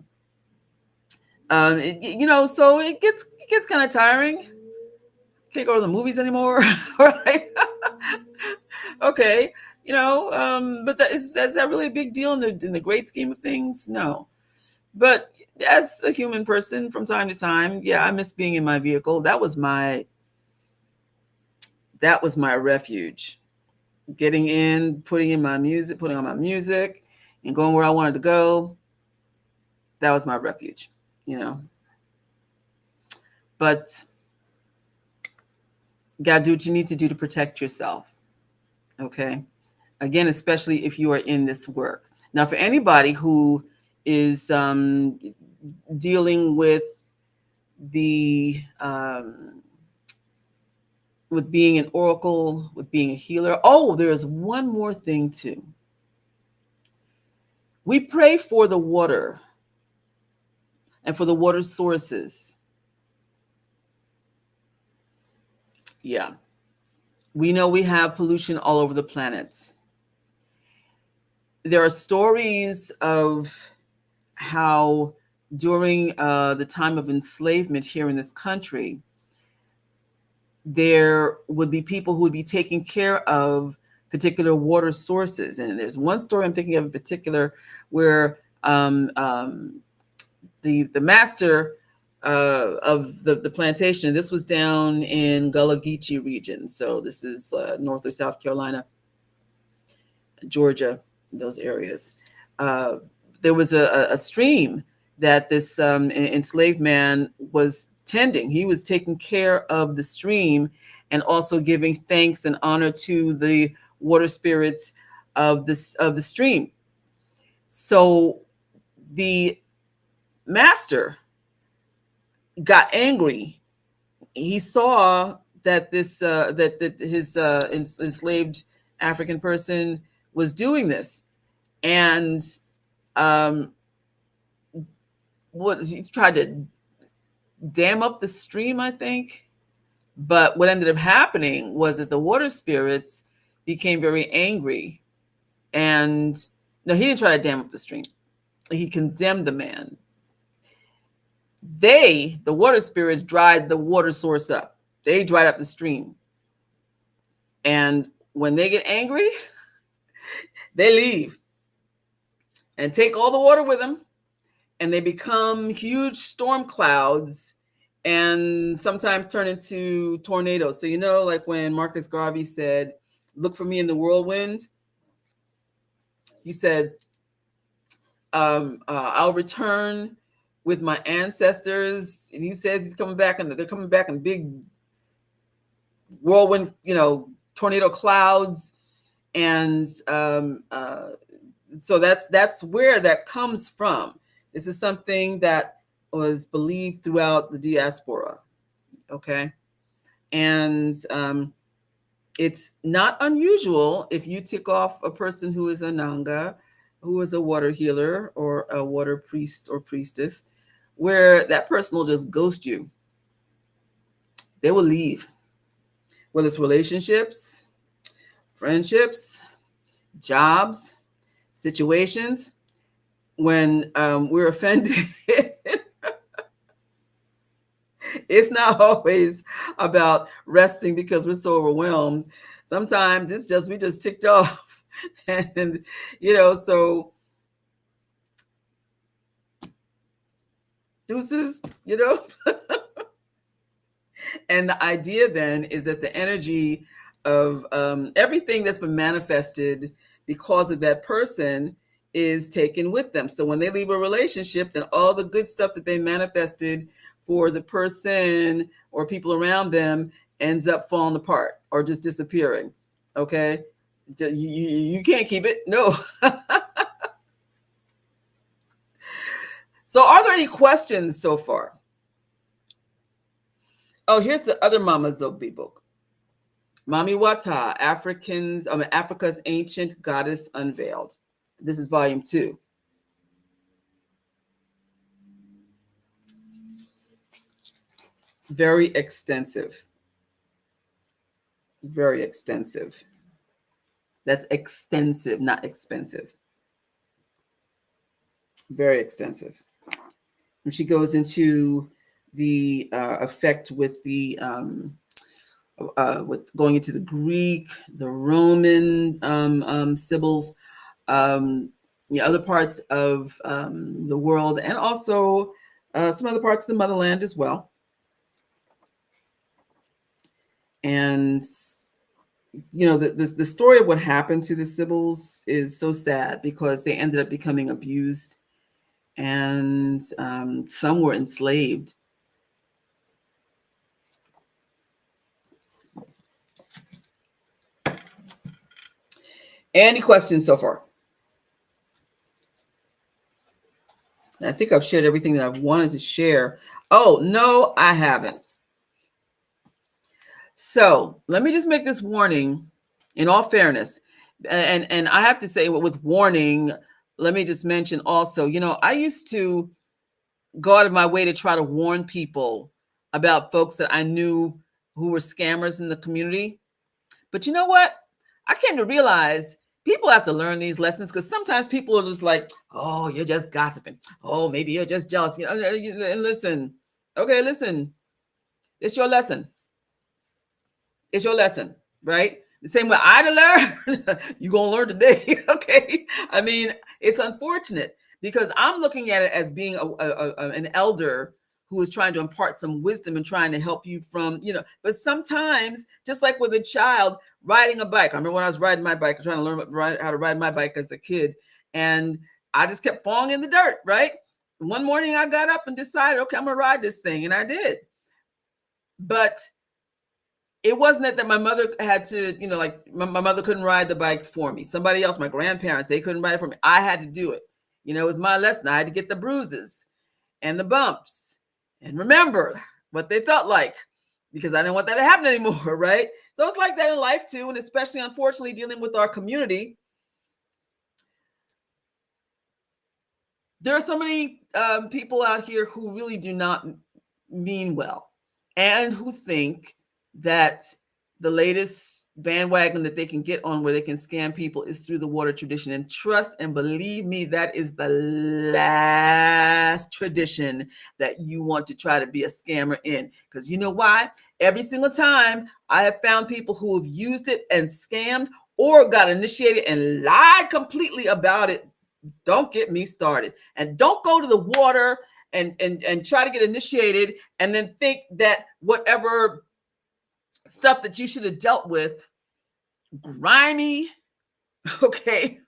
it gets kind of tiring. Can't go to the movies anymore. Right. Okay. But is that really a big deal in the great scheme of things? No. But as a human person, from time to time, yeah, I miss being in my vehicle. That was my refuge. Getting in, putting on my music, and going where I wanted to go. That was my refuge, But you gotta do what you need to do to protect yourself. Okay. Again, especially if you are in this work. Now, for anybody who is dealing with with being an oracle, with being a healer. Oh, there's one more thing too. We pray for the water and for the water sources. Yeah. We know we have pollution all over the planet. There are stories of how during the time of enslavement here in this country, there would be people who would be taking care of particular water sources. And there's one story I'm thinking of in particular where the master of the plantation, this was down in Gullah Geechee region. So this is North or South Carolina, Georgia, those areas. There was a stream that this enslaved man was tending. He was taking care of the stream and also giving thanks and honor to the water spirits of the stream. So the master got angry. He saw that his enslaved African person was doing this, and he tried to dam up the stream, I think. But what ended up happening was that the water spirits became very angry. And no, he didn't try to dam up the stream. He condemned the man. The water spirits, dried the water source up. They dried up the stream. And when they get angry, they leave and take all the water with them. And they become huge storm clouds and sometimes turn into tornadoes. So, like when Marcus Garvey said, "Look for me in the whirlwind," he said, I'll return with my ancestors. And he says he's coming back, and they're coming back in big whirlwind, tornado clouds. And so that's where that comes from. This is something that was believed throughout the diaspora. Okay. And it's not unusual if you tick off a person who is a nganga, who is a water healer or a water priest or priestess, where that person will just ghost you. They will leave. Whether it's relationships, friendships, jobs, situations, when we're offended, It's not always about resting because we're so overwhelmed. Sometimes it's just we just ticked off. And so deuces, And the idea then is that the energy of everything that's been manifested because of that person is taken with them. So when they leave a relationship, then all the good stuff that they manifested for the person or people around them ends up falling apart or just disappearing. Okay? You can't keep it. No. So are there any questions so far? Oh, here's the other Mama Zobi book. Mami Wata, Africa's Ancient Goddess Unveiled. This is volume 2. Very extensive. Very extensive. That's extensive, not expensive. Very extensive. And she goes into the effect with the with going into the Greek, the Roman Sybil's, other parts of the world, and also some other parts of the motherland as well. And the story of what happened to the Sybil's is so sad because they ended up becoming abused, and some were enslaved. Any questions so far? I think I've shared everything that I've wanted to share. Oh, no, I haven't. So let me just make this warning in all fairness. And I have to say, with warning, let me just mention also, I used to go out of my way to try to warn people about folks that I knew who were scammers in the community. But you know what? I came to realize people have to learn these lessons because sometimes people are just like, oh, you're just gossiping. Oh, maybe you're just jealous. And listen, it's your lesson. It's your lesson, right? The same way I learned, you're going to learn today, okay? I mean, it's unfortunate because I'm looking at it as being an elder who is trying to impart some wisdom and trying to help you from, but sometimes, just like with a child riding a bike. I remember when I was riding my bike, trying to learn how to ride my bike as a kid, and I just kept falling in the dirt, right? One morning I got up and decided, okay, I'm going to ride this thing, and I did. But it wasn't that my mother had to, like my mother couldn't ride the bike for me. Somebody else, my grandparents, they couldn't ride it for me. I had to do it. It was my lesson. I had to get the bruises and the bumps and remember what they felt like because I didn't want that to happen anymore, right? So it's like that in life too, and especially, unfortunately, dealing with our community. There are so many people out here who really do not mean well and who think that the latest bandwagon that they can get on where they can scam people is through the water tradition. And trust and believe me, that is the last tradition that you want to try to be a scammer in. Because you know why? Every single time I have found people who have used it and scammed or got initiated and lied completely about it. Don't get me started. And don't go to the water and try to get initiated and then think that whatever stuff that you should have dealt with, grimy, okay,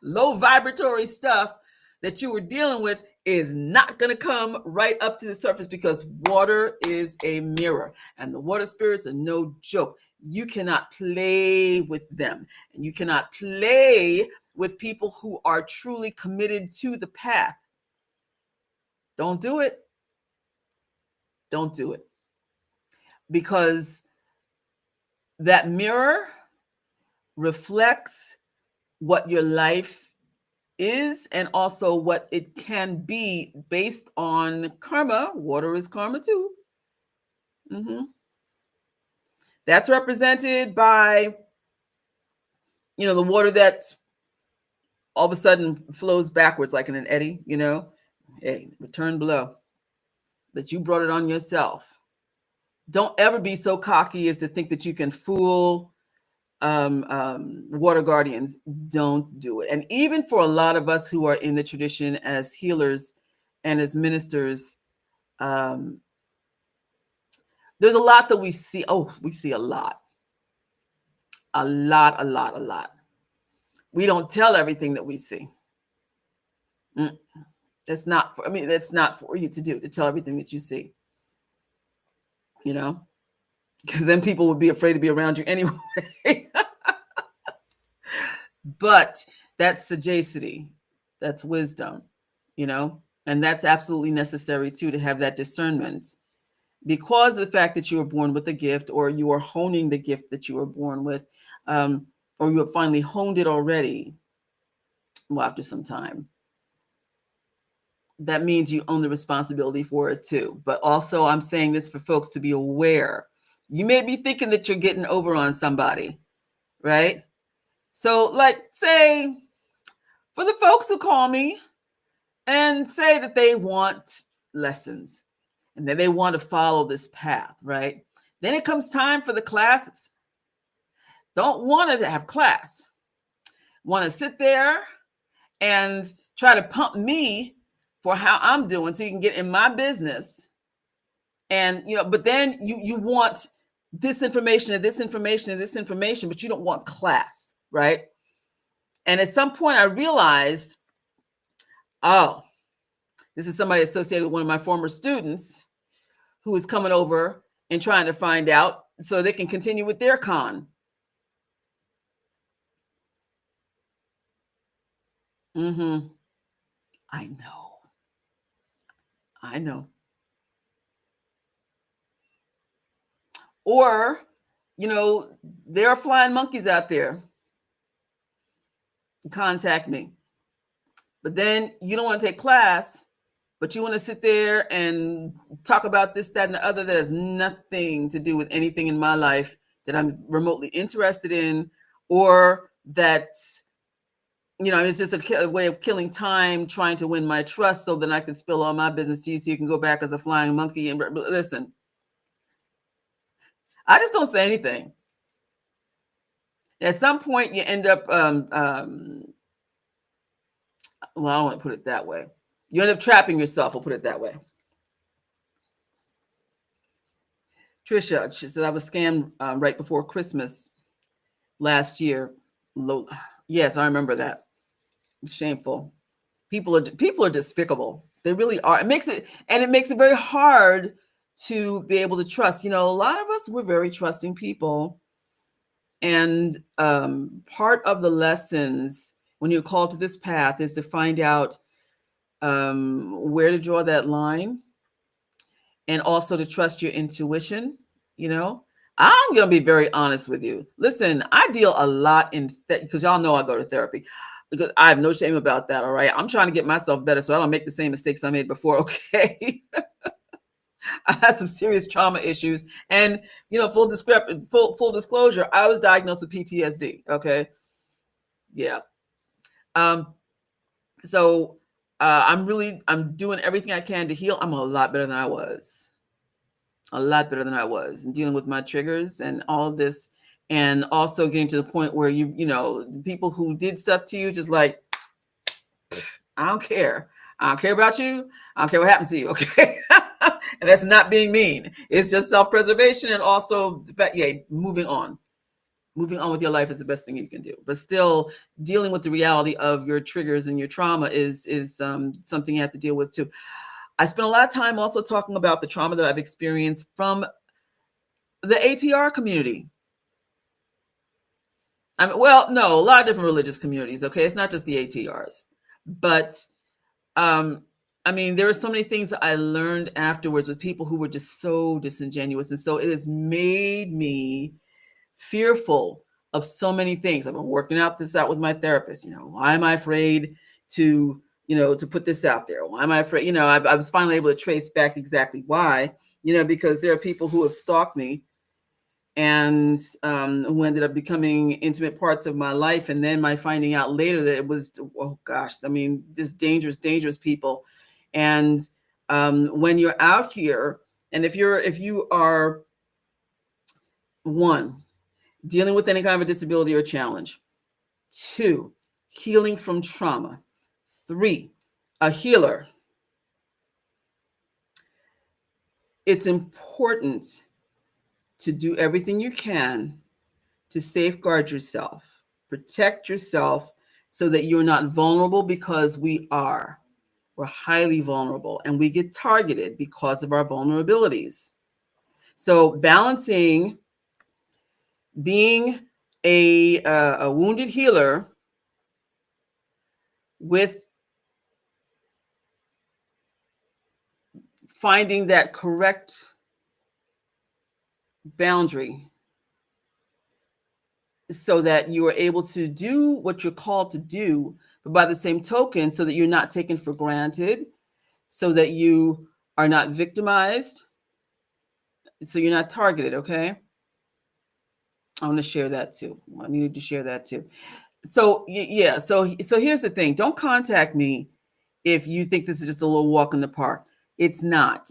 low vibratory stuff that you were dealing with is not going to come right up to the surface because water is a mirror and the water spirits are no joke. You cannot play with them, and you cannot play with people who are truly committed to the path. Don't do it. Don't do it. Because that mirror reflects what your life is and also what it can be based on karma. Water is karma too. That's represented by, the water that's all of a sudden flows backwards like in an eddy, hey, return below. But you brought it on yourself. Don't ever be so cocky as to think that you can fool water guardians. Don't do it. And even for a lot of us who are in the tradition as healers and as ministers, there's a lot that we see. Oh, we see a lot. A lot. We don't tell everything that we see. That's not for, that's not for you to do, to tell everything that you see, because then people would be afraid to be around you anyway. But that's sagacity, that's wisdom, and that's absolutely necessary too, to have that discernment, because of the fact that you were born with a gift, or you are honing the gift that you were born with, or you have finally honed it already. Well, after some time, that means you own the responsibility for it too. But also, I'm saying this for folks to be aware. You may be thinking that you're getting over on somebody, right? So, like, say, for the folks who call me and say that they want lessons and that they want to follow this path, right? Then it comes time for the classes. Don't want to have class. Want to sit there and try to pump me for how I'm doing so you can get in my business. And, but then you want this information and this information and this information, but you don't want class, right? And at some point I realized, oh, this is somebody associated with one of my former students who is coming over and trying to find out so they can continue with their con. I know. Or, there are flying monkeys out there. Contact me. But then you don't want to take class, but you want to sit there and talk about this, that, and the other that has nothing to do with anything in my life that I'm remotely interested in, or that, it's just a way of killing time, trying to win my trust so that I can spill all my business to you so you can go back as a flying monkey. And listen, I just don't say anything. At some point, you end up, well, I don't want to put it that way. You end up trapping yourself, we'll put it that way. Trisha, she said, I was scammed right before Christmas last year. Yes, I remember that. Shameful. People are despicable. They really are. It makes it very hard to be able to trust. A lot of us, we're very trusting people. And part of the lessons when you're called to this path is to find out where to draw that line, and also to trust your intuition. I'm going to be very honest with you. Listen, I deal a lot because y'all know I go to therapy, because I have no shame about that. All right. I'm trying to get myself better so I don't make the same mistakes I made before. Okay. I had some serious trauma issues, and full disclosure, I was diagnosed with PTSD. Okay. Yeah. So I'm doing everything I can to heal. I'm a lot better than I was. And dealing with my triggers and all of this, and also getting to the point where people who did stuff to you, just like, I don't care about you. I don't care what happens to you. Okay. And that's not being mean. It's just self-preservation, and also the fact, moving on with your life is the best thing you can do. But still, dealing with the reality of your triggers and your trauma is something you have to deal with too. I spent a lot of time also talking about the trauma that I've experienced from the ATR community. A lot of different religious communities. Okay. It's not just the ATRs, but there are so many things that I learned afterwards with people who were just so disingenuous. And so it has made me fearful of so many things. I've been working out with my therapist. Why am I afraid to put this out there? Why am I afraid? I was finally able to trace back exactly why, because there are people who have stalked me and who ended up becoming intimate parts of my life. And then my finding out later that it was, oh gosh, just dangerous people. And when you're out here, and if you are 1, dealing with any kind of a disability or challenge. 2, healing from trauma. 3, a healer. It's important to do everything you can to safeguard yourself, protect yourself so that you're not vulnerable, because we are. We're highly vulnerable and we get targeted because of our vulnerabilities. So balancing being a wounded healer with finding that correct boundary so that you are able to do what you're called to do, but by the same token, so that you're not taken for granted, so that you are not victimized, so you're not targeted. Okay, I want to share that too. I needed to share that too. So yeah, so here's the thing: don't contact me if you think this is just a little walk in the park. It's not.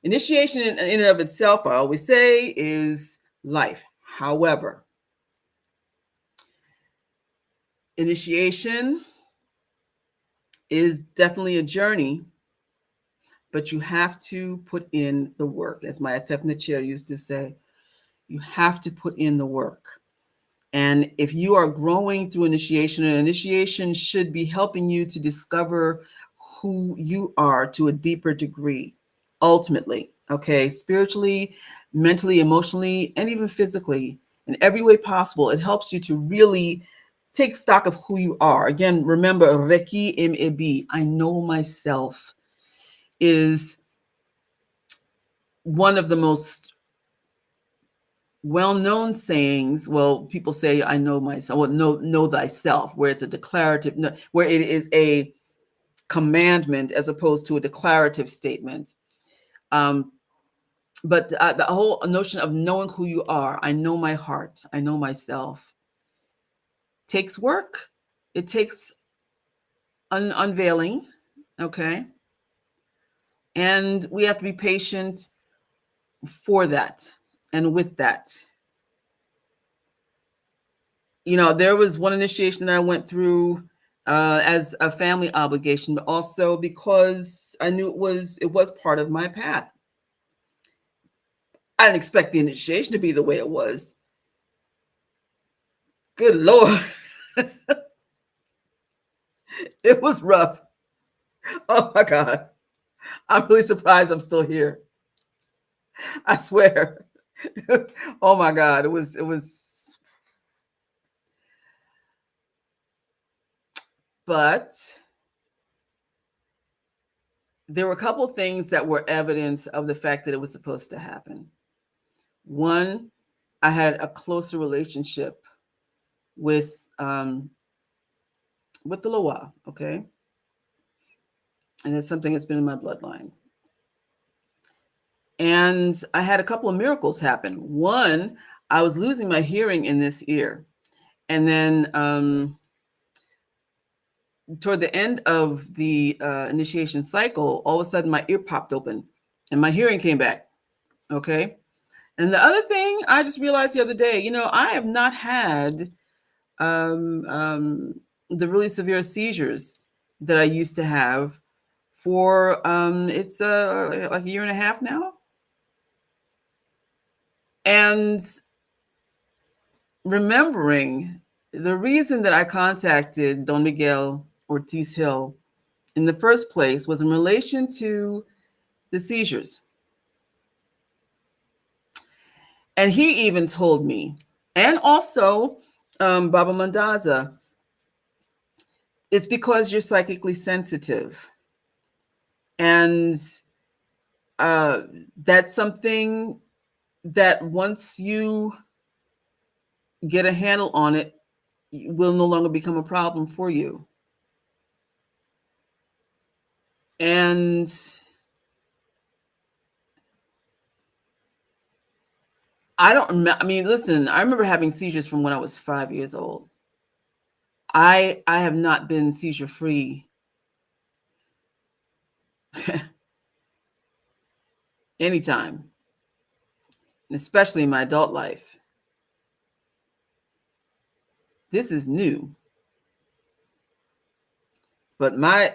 Initiation in and of itself, I always say, is life. However, initiation is definitely a journey, but you have to put in the work. As my HatMehit chair used to say, you have to put in the work. And if you are growing through initiation, and initiation should be helping you to discover who you are to a deeper degree, ultimately, okay, spiritually, mentally, emotionally, and even physically, in every way possible. It helps you to really take stock of who you are. Again, remember, Reki Mebi, I know myself, is one of the most well-known sayings. Well, people say, I know myself. Well, know thyself, where it's a declarative, where it is a commandment as opposed to a declarative statement. But the whole notion of knowing who you are, I know my heart, I know myself, takes work. It takes unveiling, okay? And we have to be patient for that and with that. You know, there was one initiation that I went through as a family obligation, but also because I knew it was part of my path. I didn't expect the initiation to be the way it was. Good Lord. It was rough. Oh my God. I'm really surprised I'm still here. I swear. Oh my God. It was, but there were a couple of things that were evidence of the fact that it was supposed to happen. One, I had a closer relationship with the Loa, okay? And it's something that's been in my bloodline. And I had a couple of miracles happen. One, I was losing my hearing in this ear. And then toward the end of the initiation cycle, all of a sudden my ear popped open and my hearing came back, okay? And the other thing I just realized the other day, you know, I have not had the really severe seizures that I used to have for it's like a year and a half now. And remembering the reason that I contacted Don Miguel Ortiz Hill in the first place was in relation to the seizures. And he even told me, and also Baba Mandaza, it's because you're psychically sensitive. And that's something that once you get a handle on it, will no longer become a problem for you. And I mean, listen, I remember having seizures from when I was 5 years old. I have not been seizure free anytime. especially in my adult life. This is new. But my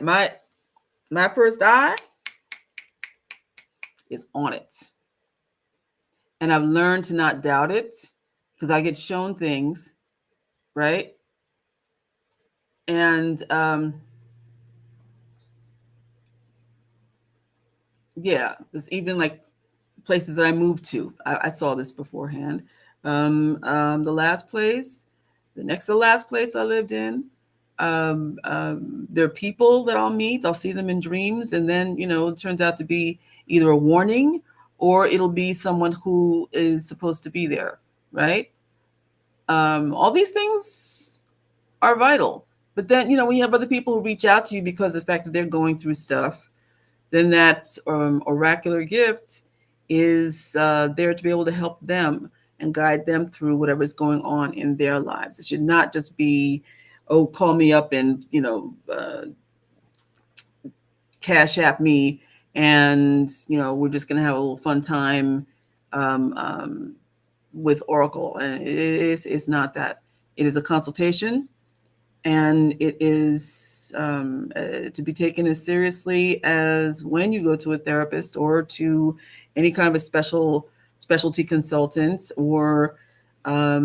first eye is on it. And I've learned to not doubt it because I get shown things, right? And yeah, there's even like places that I moved to. I saw this beforehand. The last place, the next to the last place I lived in, there are people that I'll meet. I'll see them in dreams, and then it turns out to be either a warning or it'll be someone who is supposed to be there, right? All these things are vital. But then, when you have other people who reach out to you because of the fact that they're going through stuff, then that oracular gift is there to be able to help them and guide them through whatever's going on in their lives. It should not just be, oh, call me up and, cash app me, and, we're just going to have a little fun time with Oracle. And it's not that. It is a consultation, and it is to be taken as seriously as when you go to a therapist or to any kind of a specialty consultant or a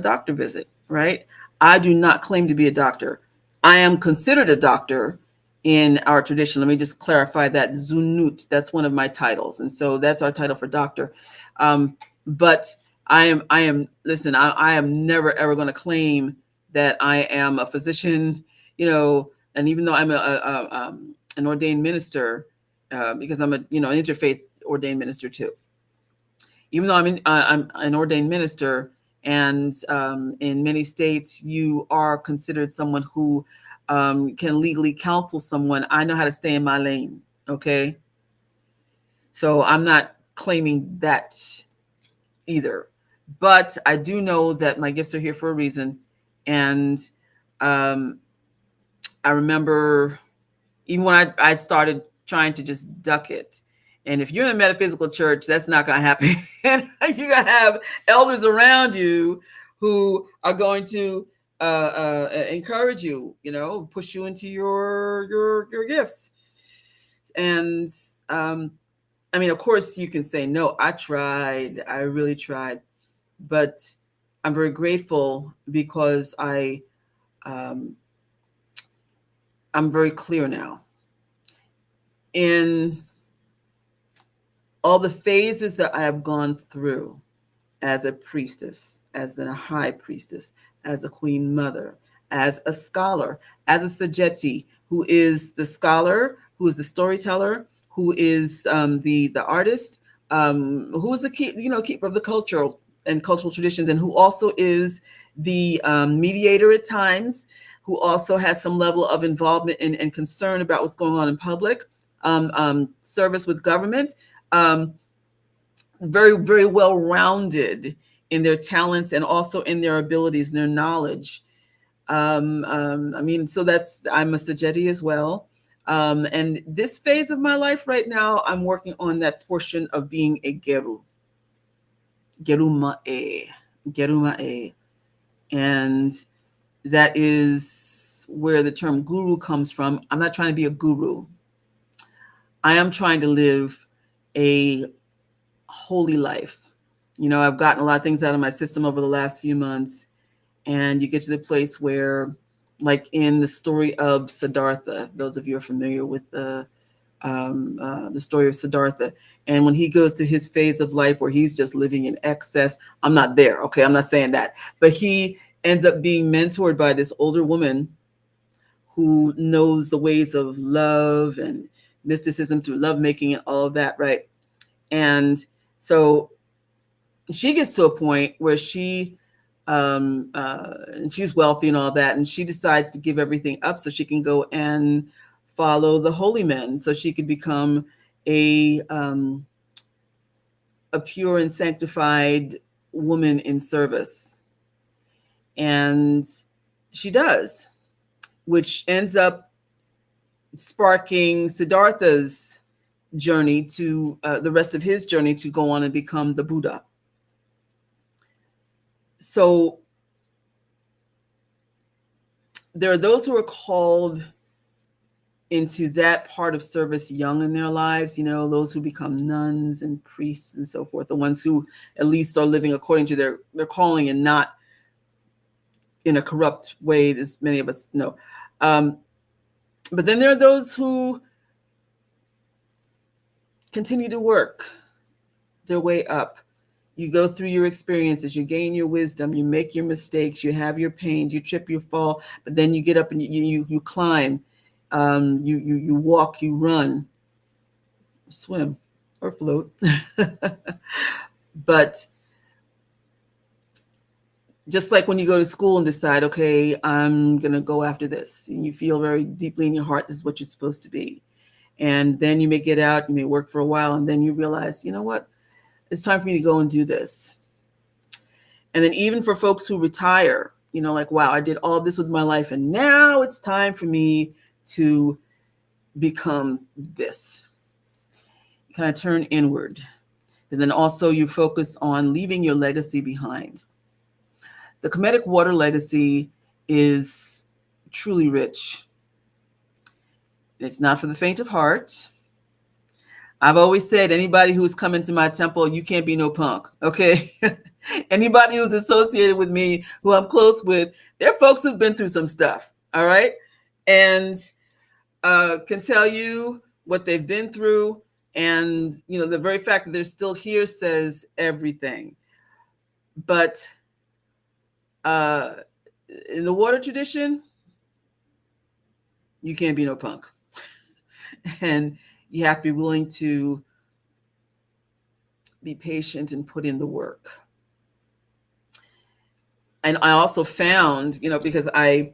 doctor visit, right? I do not claim to be a doctor. I am considered a doctor in our tradition. Let me just clarify that. Zunut, that's one of my titles. And so that's our title for doctor. But listen, I am never, ever going to claim that I am a physician, and even though I'm an ordained minister, because I'm an interfaith ordained minister too. Even though I'm an ordained minister, and in many states you are considered someone who can legally counsel someone, I know how to stay in my lane. Okay. So I'm not claiming that either, but I do know that my gifts are here for a reason. And I remember even when I started trying to just duck it. And if you're in a metaphysical church, that's not going to happen. And you're going to have elders around you who are going to encourage you, push you into your gifts. And of course, you can say, no, I tried. I really tried. But I'm very grateful because I'm very clear now in all the phases that I have gone through as a priestess, as a high priestess, as a queen mother, as a scholar, as a Sajeti, who is the scholar, who is the storyteller, who is the artist, who is the keeper of the cultural traditions, and who also is the mediator at times, who also has some level of involvement and concern about what's going on in public, service with government. Very, very well rounded in their talents and also in their abilities and their knowledge. So I'm a Sajeti as well. And this phase of my life right now, I'm working on that portion of being a Geru. Gerumae. And that is where the term guru comes from. I'm not trying to be a guru. I am trying to live a holy life. I've gotten a lot of things out of my system over the last few months, and you get to the place where, like in the story of Siddhartha, those of you are familiar with the story of Siddhartha, and when he goes through his phase of life where he's just living in excess, I'm not there, okay? I'm not saying that, but he ends up being mentored by this older woman who knows the ways of love and mysticism through lovemaking and all of that, right? And so she gets to a point where she's wealthy and all that, and she decides to give everything up so she can go and follow the holy men, so she could become a pure and sanctified woman in service. And she does, which ends up sparking Siddhartha's journey to the rest of his journey to go on and become the Buddha. So there are those who are called into that part of service young in their lives, those who become nuns and priests and so forth, the ones who at least are living according to their calling and not in a corrupt way, as many of us know. But then there are those who continue to work their way up. You go through your experiences, you gain your wisdom, you make your mistakes, you have your pain, you trip, you fall, but then you get up and you climb, you walk, you run, swim, or float. But just like when you go to school and decide, okay, I'm going to go after this, and you feel very deeply in your heart this is what you're supposed to be. And then you may get out, you may work for a while, and then you realize, you know what? It's time for me to go and do this. And then even for folks who retire, like, wow, I did all this with my life, and now it's time for me to become this. You kind of turn inward. And then also you focus on leaving your legacy behind. The Kemetic water legacy is truly rich. It's not for the faint of heart. I've always said, anybody who's come into my temple, you can't be no punk, okay? Anybody who's associated with me, who I'm close with, they're folks who've been through some stuff, all right? And can tell you what they've been through. And, the very fact that they're still here says everything. But in the water tradition, you can't be no punk. And you have to be willing to be patient and put in the work. And I also found, because I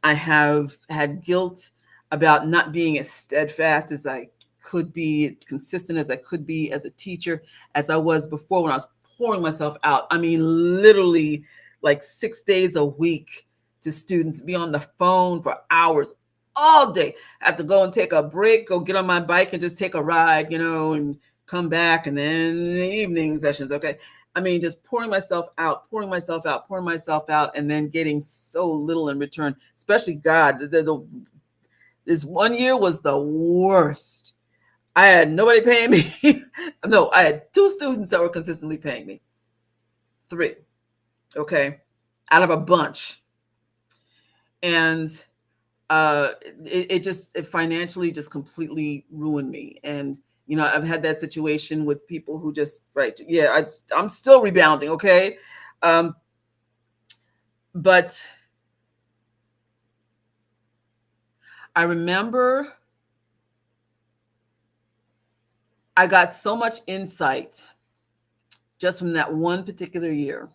have had guilt about not being as steadfast as I could be, consistent as I could be as a teacher, as I was before when I was pouring myself out. I mean, literally like 6 days a week to students, be on the phone for hours all day. I have to go and take a break, go get on my bike and just take a ride, and come back, and then the evening sessions. Okay. I mean, just pouring myself out, and then getting so little in return, especially God. This one year was the worst. I had nobody paying me. No, I had 2 students that were consistently paying me. 3. Okay. Out of a bunch. And it financially just completely ruined me. And, I've had that situation with people who just, right. Yeah, I'm still rebounding. Okay. But I remember I got so much insight just from that one particular year.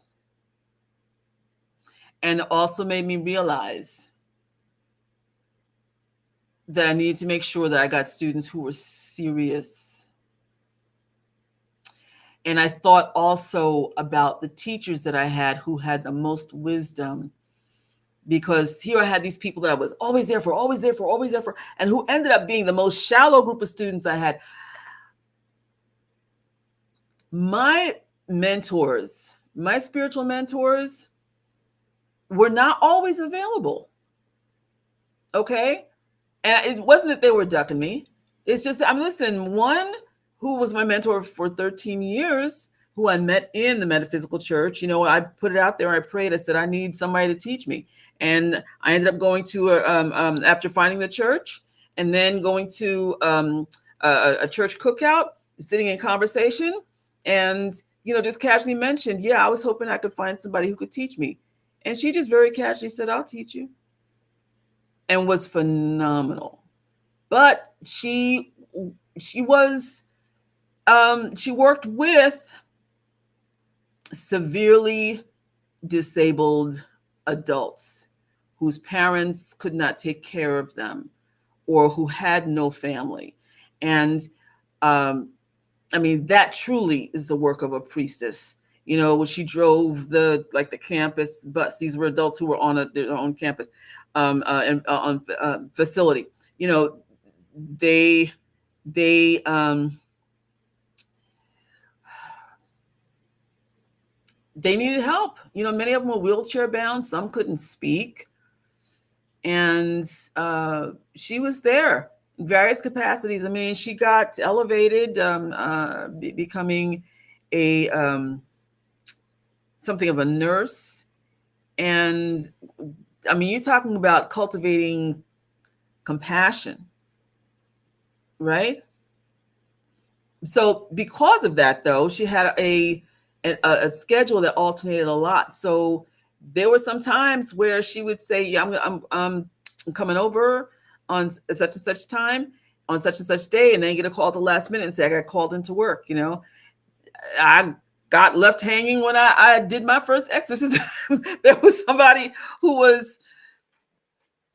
And it also made me realize that I needed to make sure that I got students who were serious. And I thought also about the teachers that I had who had the most wisdom, because here I had these people that I was always there for, and who ended up being the most shallow group of students I had. My mentors, my spiritual mentors, were not always available. Okay. And it wasn't that they were ducking me. It's just, listen, one who was my mentor for 13 years, who I met in the metaphysical church, I put it out there. I prayed. I said, I need somebody to teach me. And I ended up going to, after finding the church, and then going to a church cookout, sitting in conversation, and, just casually mentioned, yeah, I was hoping I could find somebody who could teach me. And she just very casually said, I'll teach you. And was phenomenal. But she was, she worked with severely disabled adults whose parents could not take care of them or who had no family. And that truly is the work of a priestess. When she drove the campus bus, these were adults who were on their own campus facility. They they they needed help. Many of them were wheelchair bound. Some couldn't speak, and she was there in various capacities. I mean, she got elevated, becoming a something of a nurse. And I mean, you're talking about cultivating compassion, right? So because of that, though, she had a schedule that alternated a lot. So there were some times where she would say, "Yeah, I'm coming over on such and such time, on such and such day," and then get a call at the last minute and say, "I got called into work." I got left hanging when I did my first exorcism. There was somebody who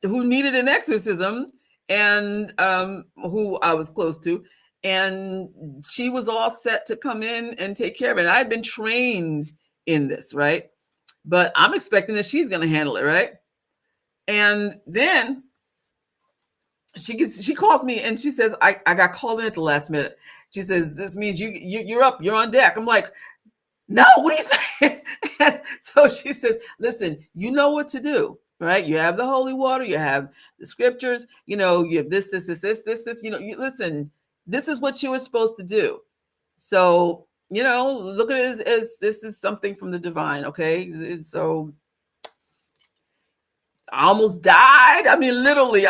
needed an exorcism, and who I was close to, and she was all set to come in and take care of it. And I had been trained in this, right? But I'm expecting that she's going to handle it, right? And then she calls me and she says, I got called in at the last minute. She says, "This means you're up, you're on deck." I'm like, "No, what are you saying?" So she says, "Listen, you know what to do, right? You have the holy water, you have the scriptures, you have this, listen, this is what you were supposed to do. So, look at it as this is something from the divine, okay?" So I almost died. I mean, literally,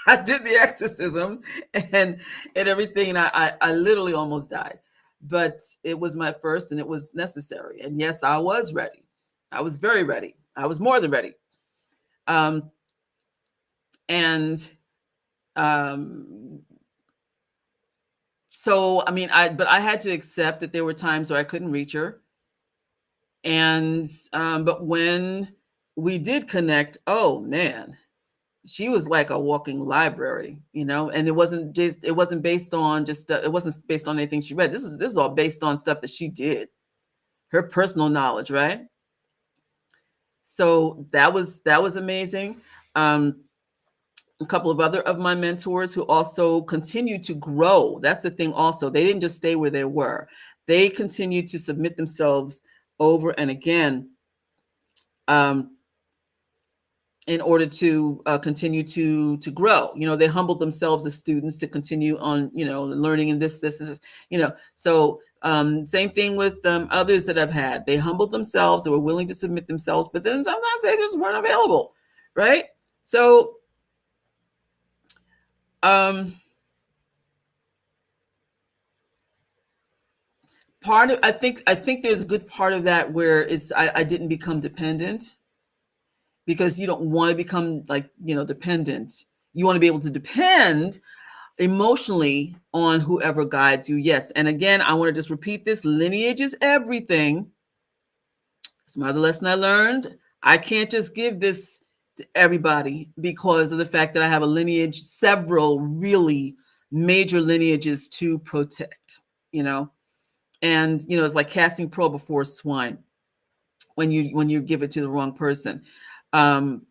I did the exorcism and everything, and I literally almost died. But it was my first, and it was necessary. And yes, I was ready. I was very ready. I was more than ready. And so, I mean, but I had to accept that there were times where I couldn't reach her. And but when we did connect, oh man, she was like a walking library, and it wasn't based on it wasn't based on anything she read. This is all based on stuff that she did, her personal knowledge, right? So that was amazing. A couple of other of my mentors who also continued to grow. That's the thing also. They didn't just stay where they were. They continued to submit themselves over and again, in order to continue to grow. They humbled themselves as students to continue on, learning in this is, so same thing with others that I've had. They humbled themselves. They were willing to submit themselves, but then sometimes they just weren't available, right? So part of I think there's a good part of that where it's I didn't become dependent, because you don't want to become dependent. You want to be able to depend emotionally on whoever guides you. Yes. And again, I want to just repeat this: lineage is everything. It's my other lesson I learned. I can't just give this to everybody because of the fact that I have a lineage, several really major lineages to protect, and it's like casting pearl before swine when you give it to the wrong person. But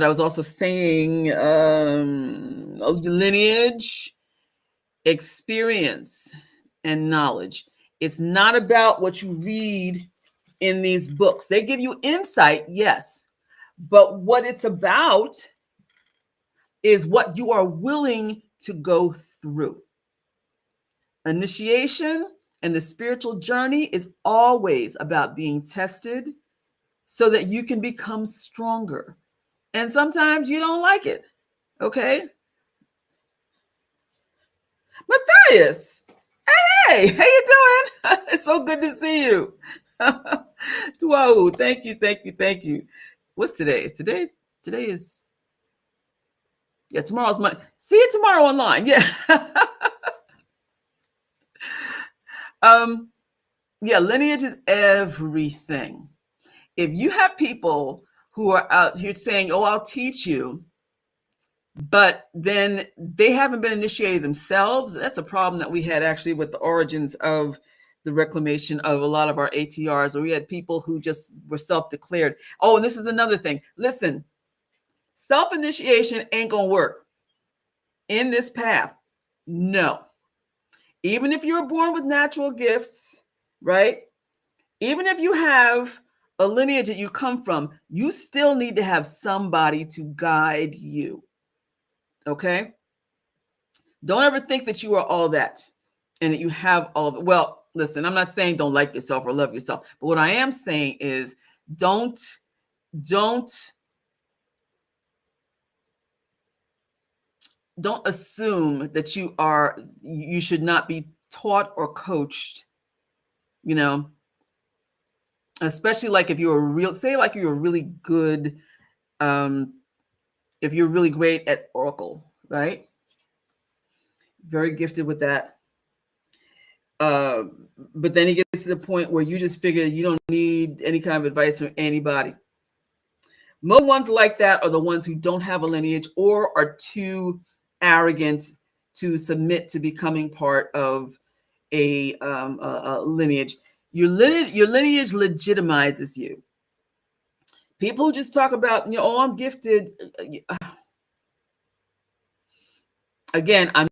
I was also saying, lineage, experience, and knowledge. It's not about what you read in these books. They give you insight, yes, but what it's about is what you are willing to go through. Initiation and the spiritual journey is always about being tested so that you can become stronger. And sometimes you don't like it. Okay. Matthias, hey, how you doing? It's so good to see you. Wow, thank you. What's today? Today is tomorrow's Monday. See you tomorrow online. Yeah. Yeah, lineage is everything. If you have people who are out here saying, "Oh, I'll teach you," but then they haven't been initiated themselves, that's a problem that we had actually with the origins of the reclamation of a lot of our ATRs, where we had people who just were self-declared. Oh, and this is another thing. Listen, self-initiation ain't gonna work. in this path? No. Even if you're born with natural gifts, right? Even if you have a lineage that you come from, you still need to have somebody to guide you. Okay? Don't ever think that you are all that and that you have all of it. Well, listen, I'm not saying don't like yourself or love yourself, but what I am saying is don't assume that you should not be taught or coached, you know, especially like if you're like you're really good, if you're really great at Oracle, right? Very gifted with that. But then it gets to the point where you just figure you don't need any kind of advice from anybody. Most ones like that are the ones who don't have a lineage or are too arrogant to submit to becoming part of a lineage. Your lineage legitimizes you. People just talk about, oh, I'm gifted. Again, I'm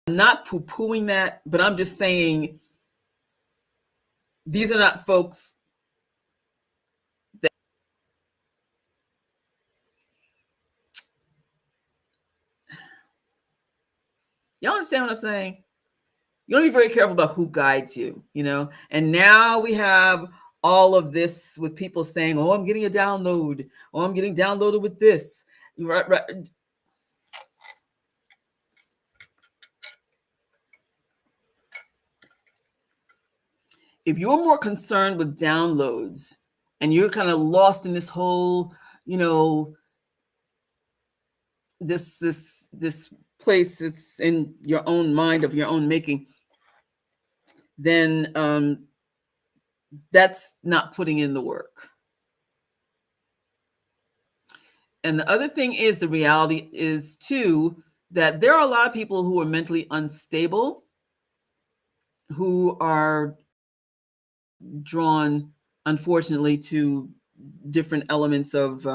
not poo-pooing that, but I'm just saying these are not folks that, y'all understand what I'm saying? You want to be very careful about who guides you, And now we have all of this with people saying, oh, I'm getting a download. Oh, I'm getting downloaded with this. Right. If you're more concerned with downloads and you're kind of lost in this whole, this place, it's in your own mind of your own making, then that's not putting in the work. And the other thing is, the reality is too, that there are a lot of people who are mentally unstable, who are drawn, unfortunately, to different elements of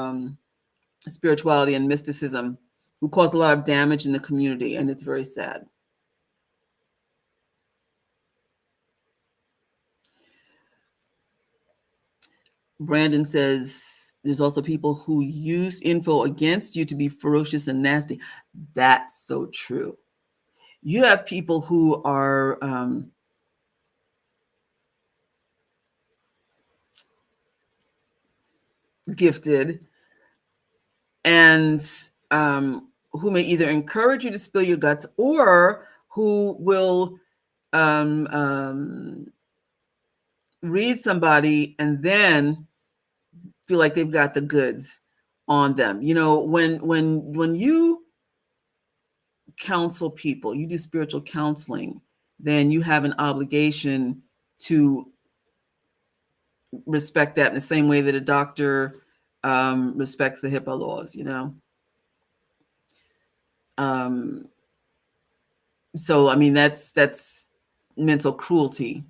spirituality and mysticism, who cause a lot of damage in the community, and it's very sad. Brandon says, there's also people who use info against you to be ferocious and nasty. That's so true. You have people who are gifted and who may either encourage you to spill your guts or who will read somebody and then feel like they've got the goods on them. When you counsel people, you do spiritual counseling, then you have an obligation to respect that in the same way that a doctor respects the HIPAA laws, So, I mean, that's mental cruelty.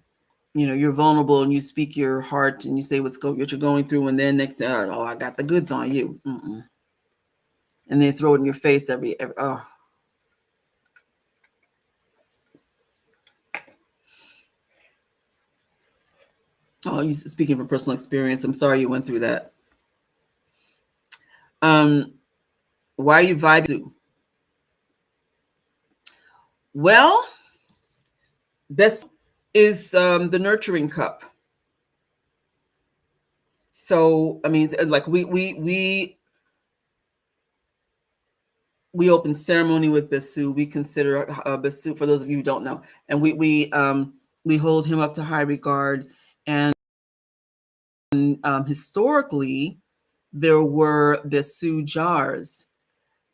You're vulnerable and you speak your heart and you say what you're going through, and then next thing, oh, I got the goods on you. And they throw it in your face every oh. Oh, you speaking from personal experience. I'm sorry you went through that. Why are you vibing? Well, best is the nurturing cup. So, I mean, like we open ceremony with Besu. We consider Besu, for those of you who don't know, and we hold him up to high regard. And historically, there were Besu jars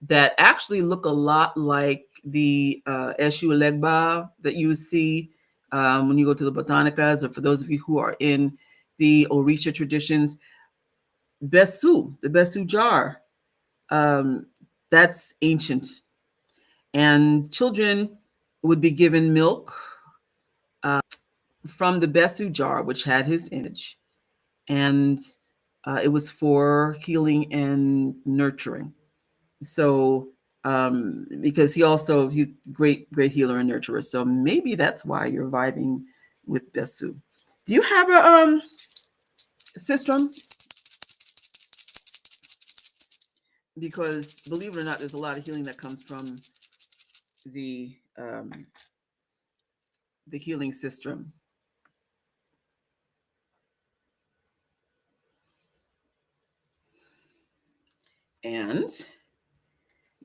that actually look a lot like the Eshu Elegba that you see when you go to the Botanicas, or for those of you who are in the Orisha traditions. Besu, the Besu jar, that's ancient. And children would be given milk from the Besu jar, which had his image. And it was for healing and nurturing. So because he's great healer and nurturer. So maybe that's why you're vibing with Besu. Do you have a sistrum? Because believe it or not, there's a lot of healing that comes from the healing sistrum. And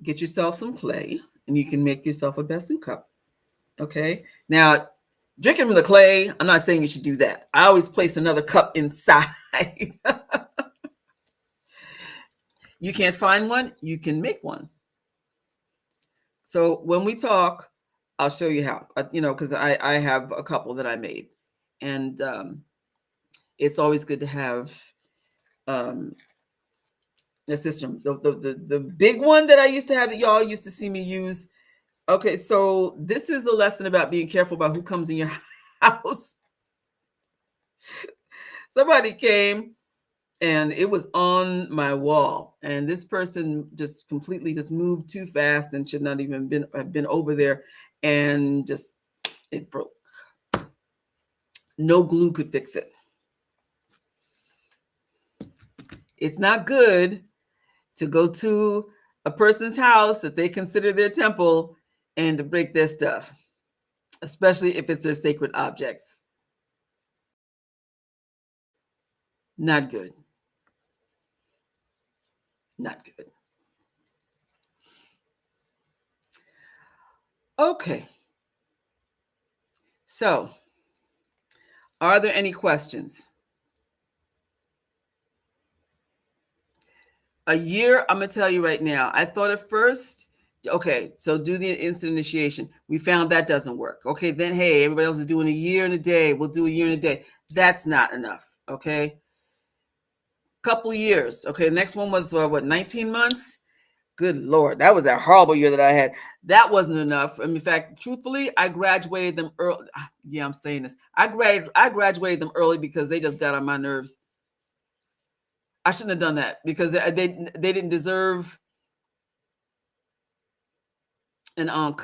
get yourself some clay, and you can make yourself a Besu cup. Okay. Now, drinking from the clay, I'm not saying you should do that. I always place another cup inside. You can't find one, you can make one. So when we talk, I'll show you how, because I have a couple that I made. And it's always good to have a system. The big one that I used to have that y'all used to see me use. Okay, so this is the lesson about being careful about who comes in your house. Somebody came and it was on my wall, and this person just completely just moved too fast and should not even have been over there, and just it broke. No glue could fix it. It's not good to go to a person's house that they consider their temple and to break their stuff, especially if it's their sacred objects. Not good. Not good. Okay. So, are there any questions? A year, I'm going to tell you right now. I thought at first, okay, so do the instant initiation. We found that doesn't work. Okay, then, hey, everybody else is doing a year and a day. We'll do a year and a day. That's not enough. Okay. Couple of years. Okay, the next one was, 19 months? Good Lord, that was a horrible year that I had. That wasn't enough. In fact, truthfully, I graduated them early. Yeah, I'm saying this. I graduated them early because they just got on my nerves. I shouldn't have done that because they didn't deserve an Ankh.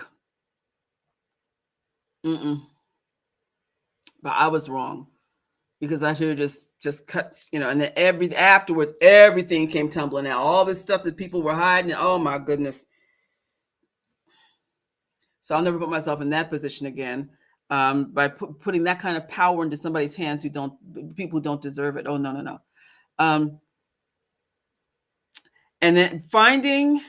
But I was wrong because I should have just cut, and then afterwards, everything came tumbling out. All this stuff that people were hiding. Oh my goodness. So I'll never put myself in that position again by putting that kind of power into somebody's hands people who don't deserve it. Oh, no. And then finding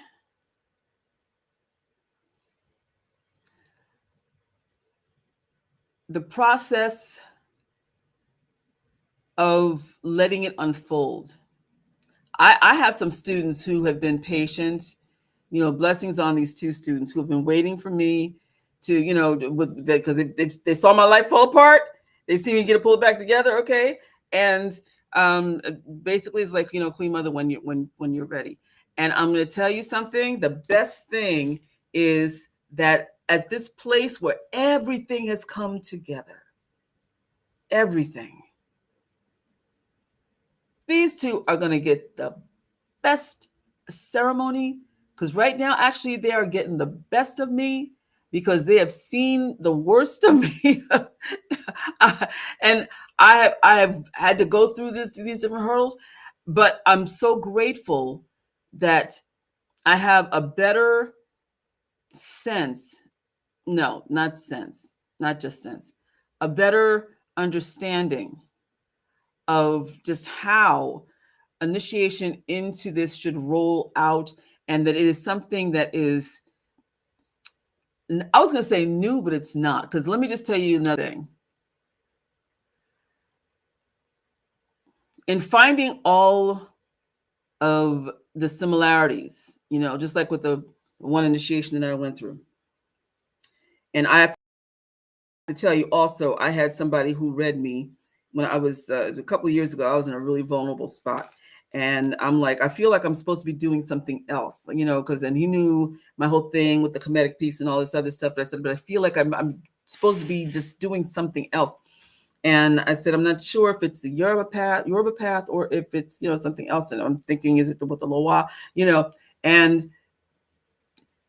the process of letting it unfold. I have some students who have been patient, blessings on these two students who have been waiting for me to, because they saw my life fall apart. They've seen me get it pulled back together. Okay. And basically it's like, Queen Mother, when you're ready. And I'm going to tell you something. The best thing is that at this place where everything has come together, everything, these two are going to get the best ceremony, because right now, actually, they are getting the best of me because they have seen the worst of me. And I have had to go through these different hurdles, but I'm so grateful that I have a better sense. No, not sense, not just sense, a better understanding of just how initiation into this should roll out, and that it is something that is, I was going to say new, but it's not. Because let me just tell you another thing. In finding all of the similarities, just like with the one initiation that I went through. And I have to tell you also, I had somebody who read me when I was, a couple of years ago, I was in a really vulnerable spot. And I'm like, I feel like I'm supposed to be doing something else, and he knew my whole thing with the Kemetic piece and all this other stuff. But I said, but I feel like I'm supposed to be just doing something else. And I said, I'm not sure if it's the Yoruba path, or if it's, something else. And I'm thinking, is it with the Loa, and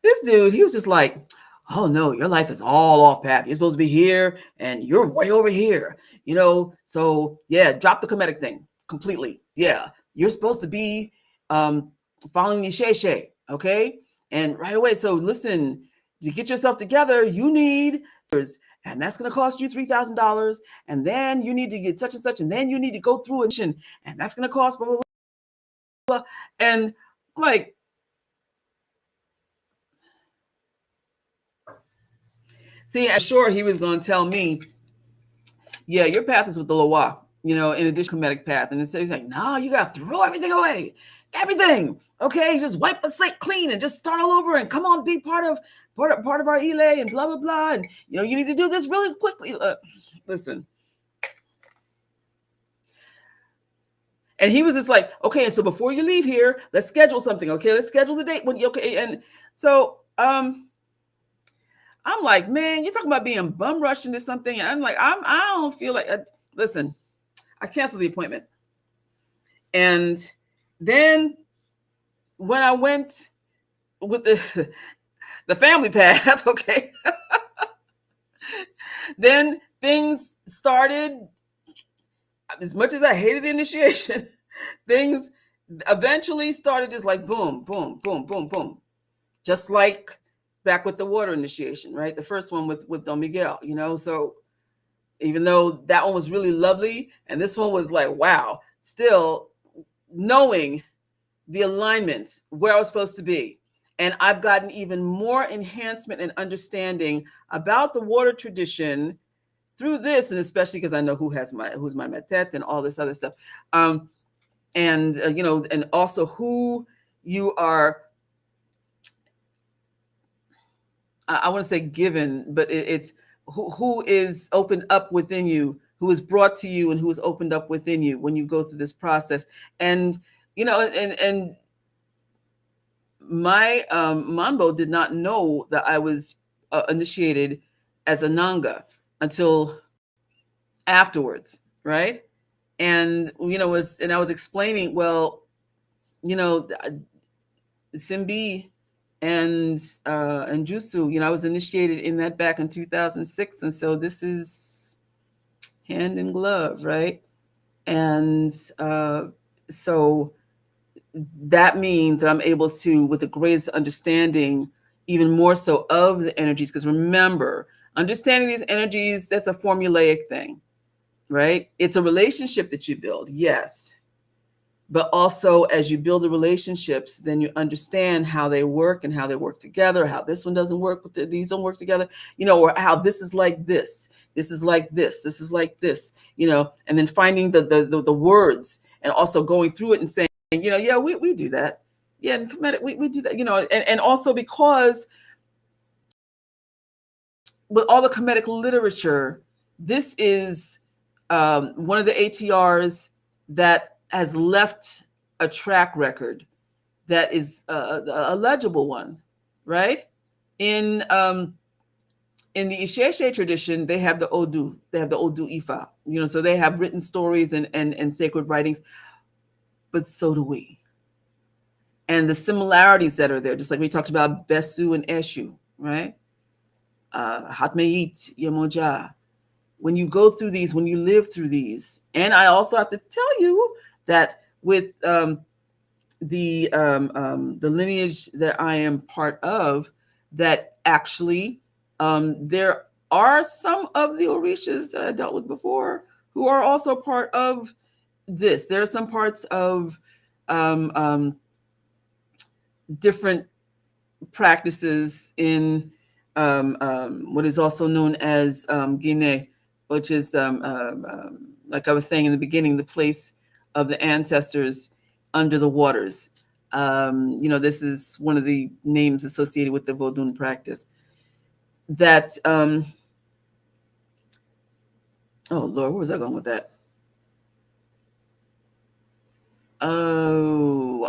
This dude, he was just like, oh no, your life is all off path. You're supposed to be here and you're way over here, So yeah, drop the Kemetic thing completely. Yeah, you're supposed to be following the Shay, okay? And right away, so listen, to get yourself together, you need, and that's going to cost you $3,000. And then you need to get such and such, and then you need to go through and that's going to cost blah, blah, blah. And like, see, I'm sure he was going to tell me, yeah, your path is with the Loa, in addition to Kemetic path. And instead he's like, no, you got to throw everything away. Everything. Okay. Just wipe the slate clean and just start all over and come on, be part of our Ile and blah, blah, blah. And, you need to do this really quickly. Listen. And he was just like, okay, and so before you leave here, let's schedule something. Okay, let's schedule the date. Okay, and so I'm like, man, you're talking about being bum rushed into something. And I'm like, I don't feel like. Listen, I canceled the appointment, and then when I went with the family path, okay, then things started. As much as I hated the initiation, things eventually started just like boom, boom, boom, boom, boom. Just like back with the water initiation, right? The first one with Don Miguel, So even though that one was really lovely, and this one was like, wow, still knowing the alignment, where I was supposed to be. And I've gotten even more enhancement and understanding about the water tradition through this, and especially because I know who's my metet and all this other stuff, and and also who you are. I want to say given, but it's who is opened up within you, who is brought to you, and who is opened up within you when you go through this process. And and my Mambo did not know that I was initiated as a nganga until afterwards, right? And I was explaining, well, Simbi and njuzu, I was initiated in that back in 2006, and so this is hand in glove, right? And so that means that I'm able to, with the greatest understanding, even more so of the energies, because remember, understanding these energies, that's a formulaic thing, right? It's a relationship that you build, yes. But also, as you build the relationships, then you understand how they work and how they work together, how this one doesn't work, these don't work together, or how this is like this is like this is like this, and then finding the words and also going through it and saying, yeah, we do that. Yeah, in Kemetic, we do that, and also because with all the Kemetic literature, this is one of the ATRs that has left a track record that is a legible one, right? In the Isheshe tradition, they have the Odu, Ifa, so they have written stories and sacred writings, but so do we. And the similarities that are there, just like we talked about Besu and Eshu, right? HatMehit, Yemoja. When you go through these, when you live through these, and I also have to tell you that with the lineage that I am part of, that actually there are some of the Orishas that I dealt with before who are also part of this. There are some parts of different practices in what is also known as Guinea, which is, like I was saying in the beginning, the place of the ancestors under the waters. This is one of the names associated with the Vodun practice. That, oh Lord, where was I going with that? Oh,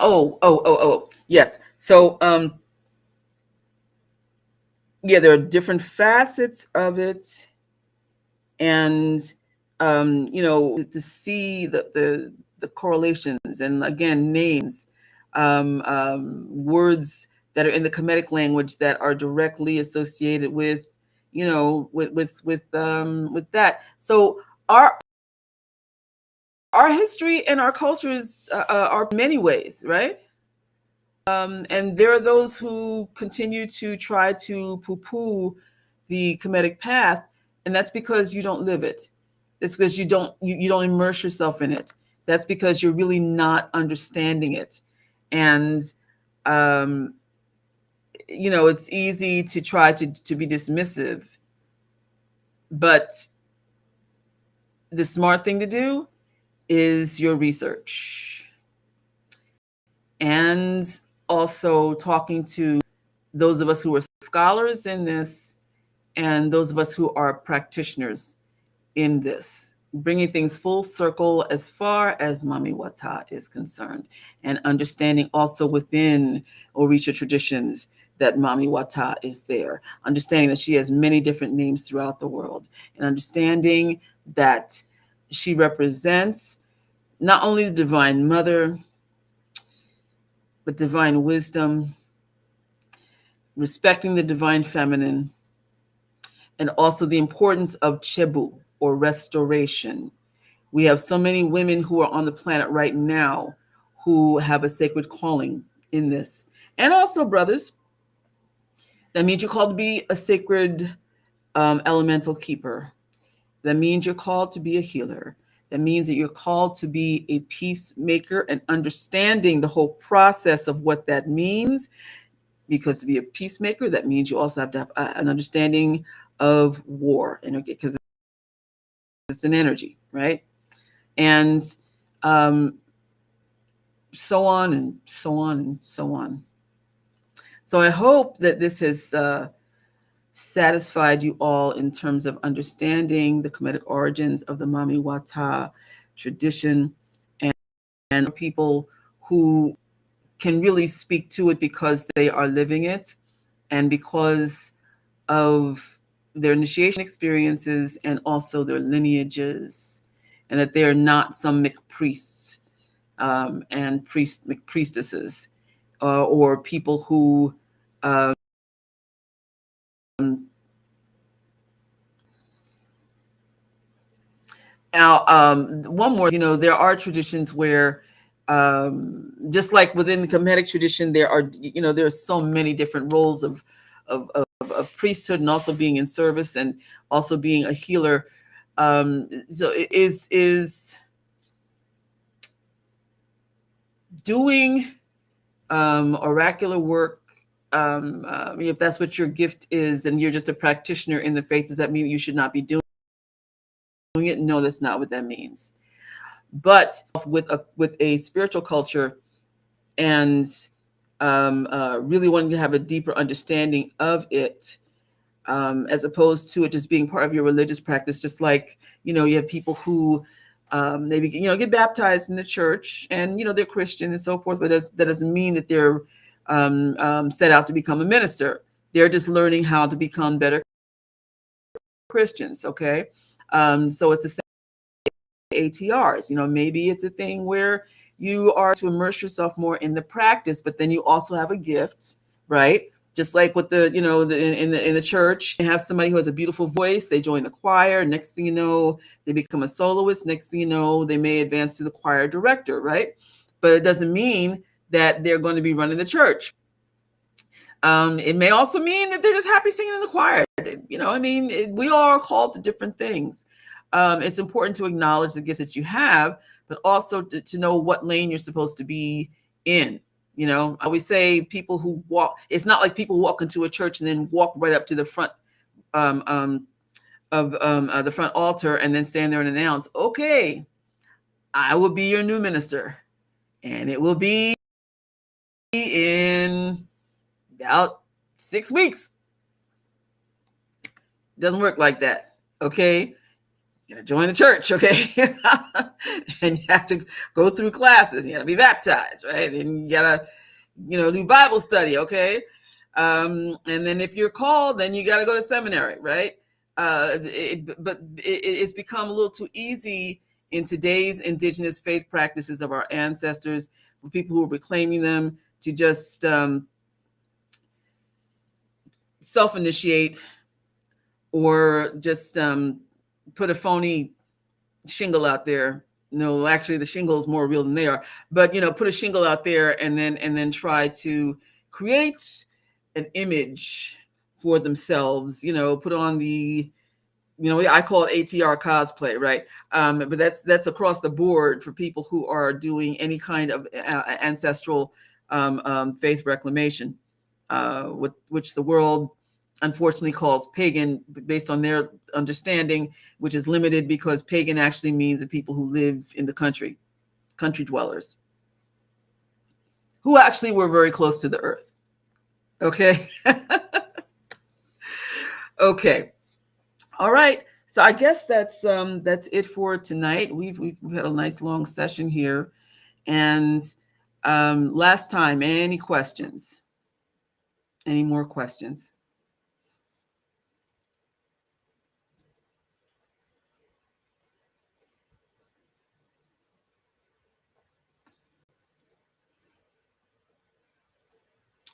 yes. So, yeah, there are different facets of it, and to see the correlations, and again, names, words that are in the Kemetic language that are directly associated with, with that. So our history and our cultures are in many ways, right? And there are those who continue to try to poo-poo the Kemetic path, and that's because you don't live it. It's because you don't immerse yourself in it. That's because you're really not understanding it. And it's easy to try to be dismissive, but the smart thing to do is your research, and also talking to those of us who are scholars in this and those of us who are practitioners in this, bringing things full circle as far as Mami Wata is concerned, and understanding also within Orisha traditions that Mami Wata is there, understanding that she has many different names throughout the world, and understanding that she represents not only the Divine Mother, but divine wisdom, respecting the divine feminine, and also the importance of Chebu, or restoration. We have so many women who are on the planet right now who have a sacred calling in this. And also, brothers, that means you're called to be a sacred elemental keeper. That means you're called to be a healer. That means that you're called to be a peacemaker, and understanding the whole process of what that means. Because to be a peacemaker, that means you also have to have an understanding of war, because it's an energy, right? And so on and so on and so on. So I hope that this has satisfied you all in terms of understanding the Kemetic origins of the Mami Wata tradition, and people who can really speak to it because they are living it, and because of their initiation experiences, and also their lineages, and that they are not some McPriests and priestesses, or people who now, one more, there are traditions where, just like within the Kemetic tradition, there are so many different roles of priesthood, and also being in service, and also being a healer. So it is doing oracular work. If that's what your gift is, and you're just a practitioner in the faith, does that mean you should not be doing it? No, that's not what that means. But with a spiritual culture, and really wanting to have a deeper understanding of it, as opposed to it just being part of your religious practice. Just like, you have people who maybe get baptized in the church, and they're Christian and so forth, but that doesn't mean that they're set out to become a minister. They're just learning how to become better Christians. Okay, so it's the same ATRs. Maybe it's a thing where you are to immerse yourself more in the practice, but then you also have a gift, right? Just like with the in the church, you have somebody who has a beautiful voice. They join the choir. Next thing you know, they become a soloist. Next thing you know, they may advance to the choir director, right? But it doesn't mean that they're going to be running the church. It may also mean that they're just happy singing in the choir. We all are called to different things. It's important to acknowledge the gifts that you have, but also to know what lane you're supposed to be in. I always say people who walk, it's not like people walk into a church and then walk right up to the front of the front altar and then stand there and announce, okay, I will be your new minister, and it will be in about 6 weeks. Doesn't work like that. Okay. You gotta join the church, okay? And you have to go through classes. You gotta be baptized, right? And you gotta, do Bible study, okay? And then if you're called, then you gotta go to seminary, right? But it's become a little too easy in today's indigenous faith practices of our ancestors, for people who are reclaiming them, to just self-initiate or just put a phony shingle out there. No, actually the shingle is more real than they are, but put a shingle out there and then try to create an image for themselves, put on the, I call it ATR cosplay, right? But that's across the board for people who are doing any kind of ancestral faith reclamation, which the world unfortunately calls pagan, based on their understanding, which is limited because pagan actually means the people who live in the country dwellers, who actually were very close to the earth. Okay. Okay. All right. So I guess that's it for tonight. We've had a nice long session here. And last time, any questions? Any more questions?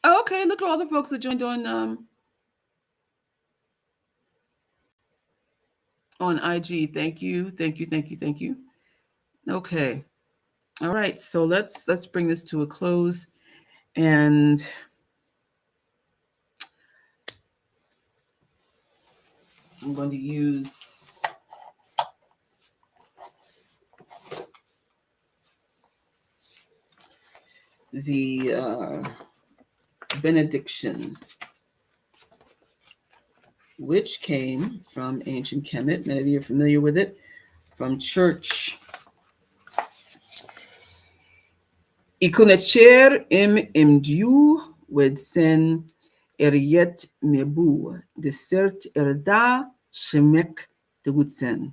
Oh, okay. Look at all the folks that joined on IG. Thank you. Thank you. Thank you. Thank you. Okay. All right. So let's bring this to a close. And I'm going to use the benediction, which came from ancient Kemet. Many of you are familiar with it, from church. Ikunecher imdiu with sen eriet mebu desert erda shemek dewutsen.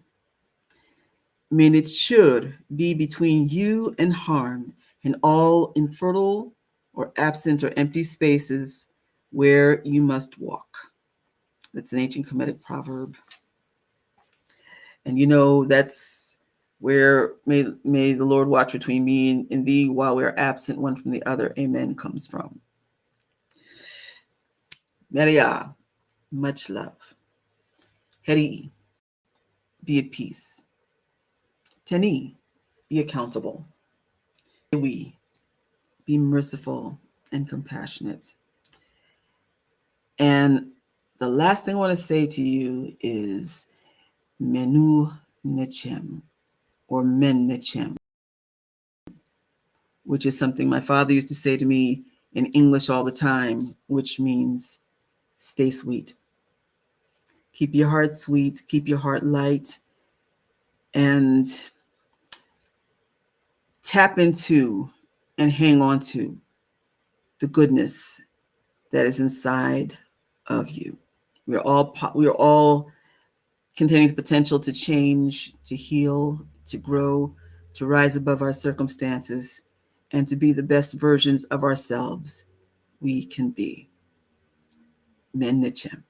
May it should be between you and harm in all infertile or absent or empty spaces where you must walk. That's an ancient Kemetic proverb. And that's where may the Lord watch between me and thee while we're absent one from the other. Amen comes from. Maria, much love. Heri, be at peace. Teni, be accountable. We, be merciful and compassionate. And the last thing I want to say to you is Menu Nechem, or Men Nechem, which is something my father used to say to me in English all the time, which means stay sweet. Keep your heart sweet, keep your heart light, and tap into and hang on to the goodness that is inside of you. We are all containing the potential to change, to heal, to grow, to rise above our circumstances, and to be the best versions of ourselves we can be. Men Nichem.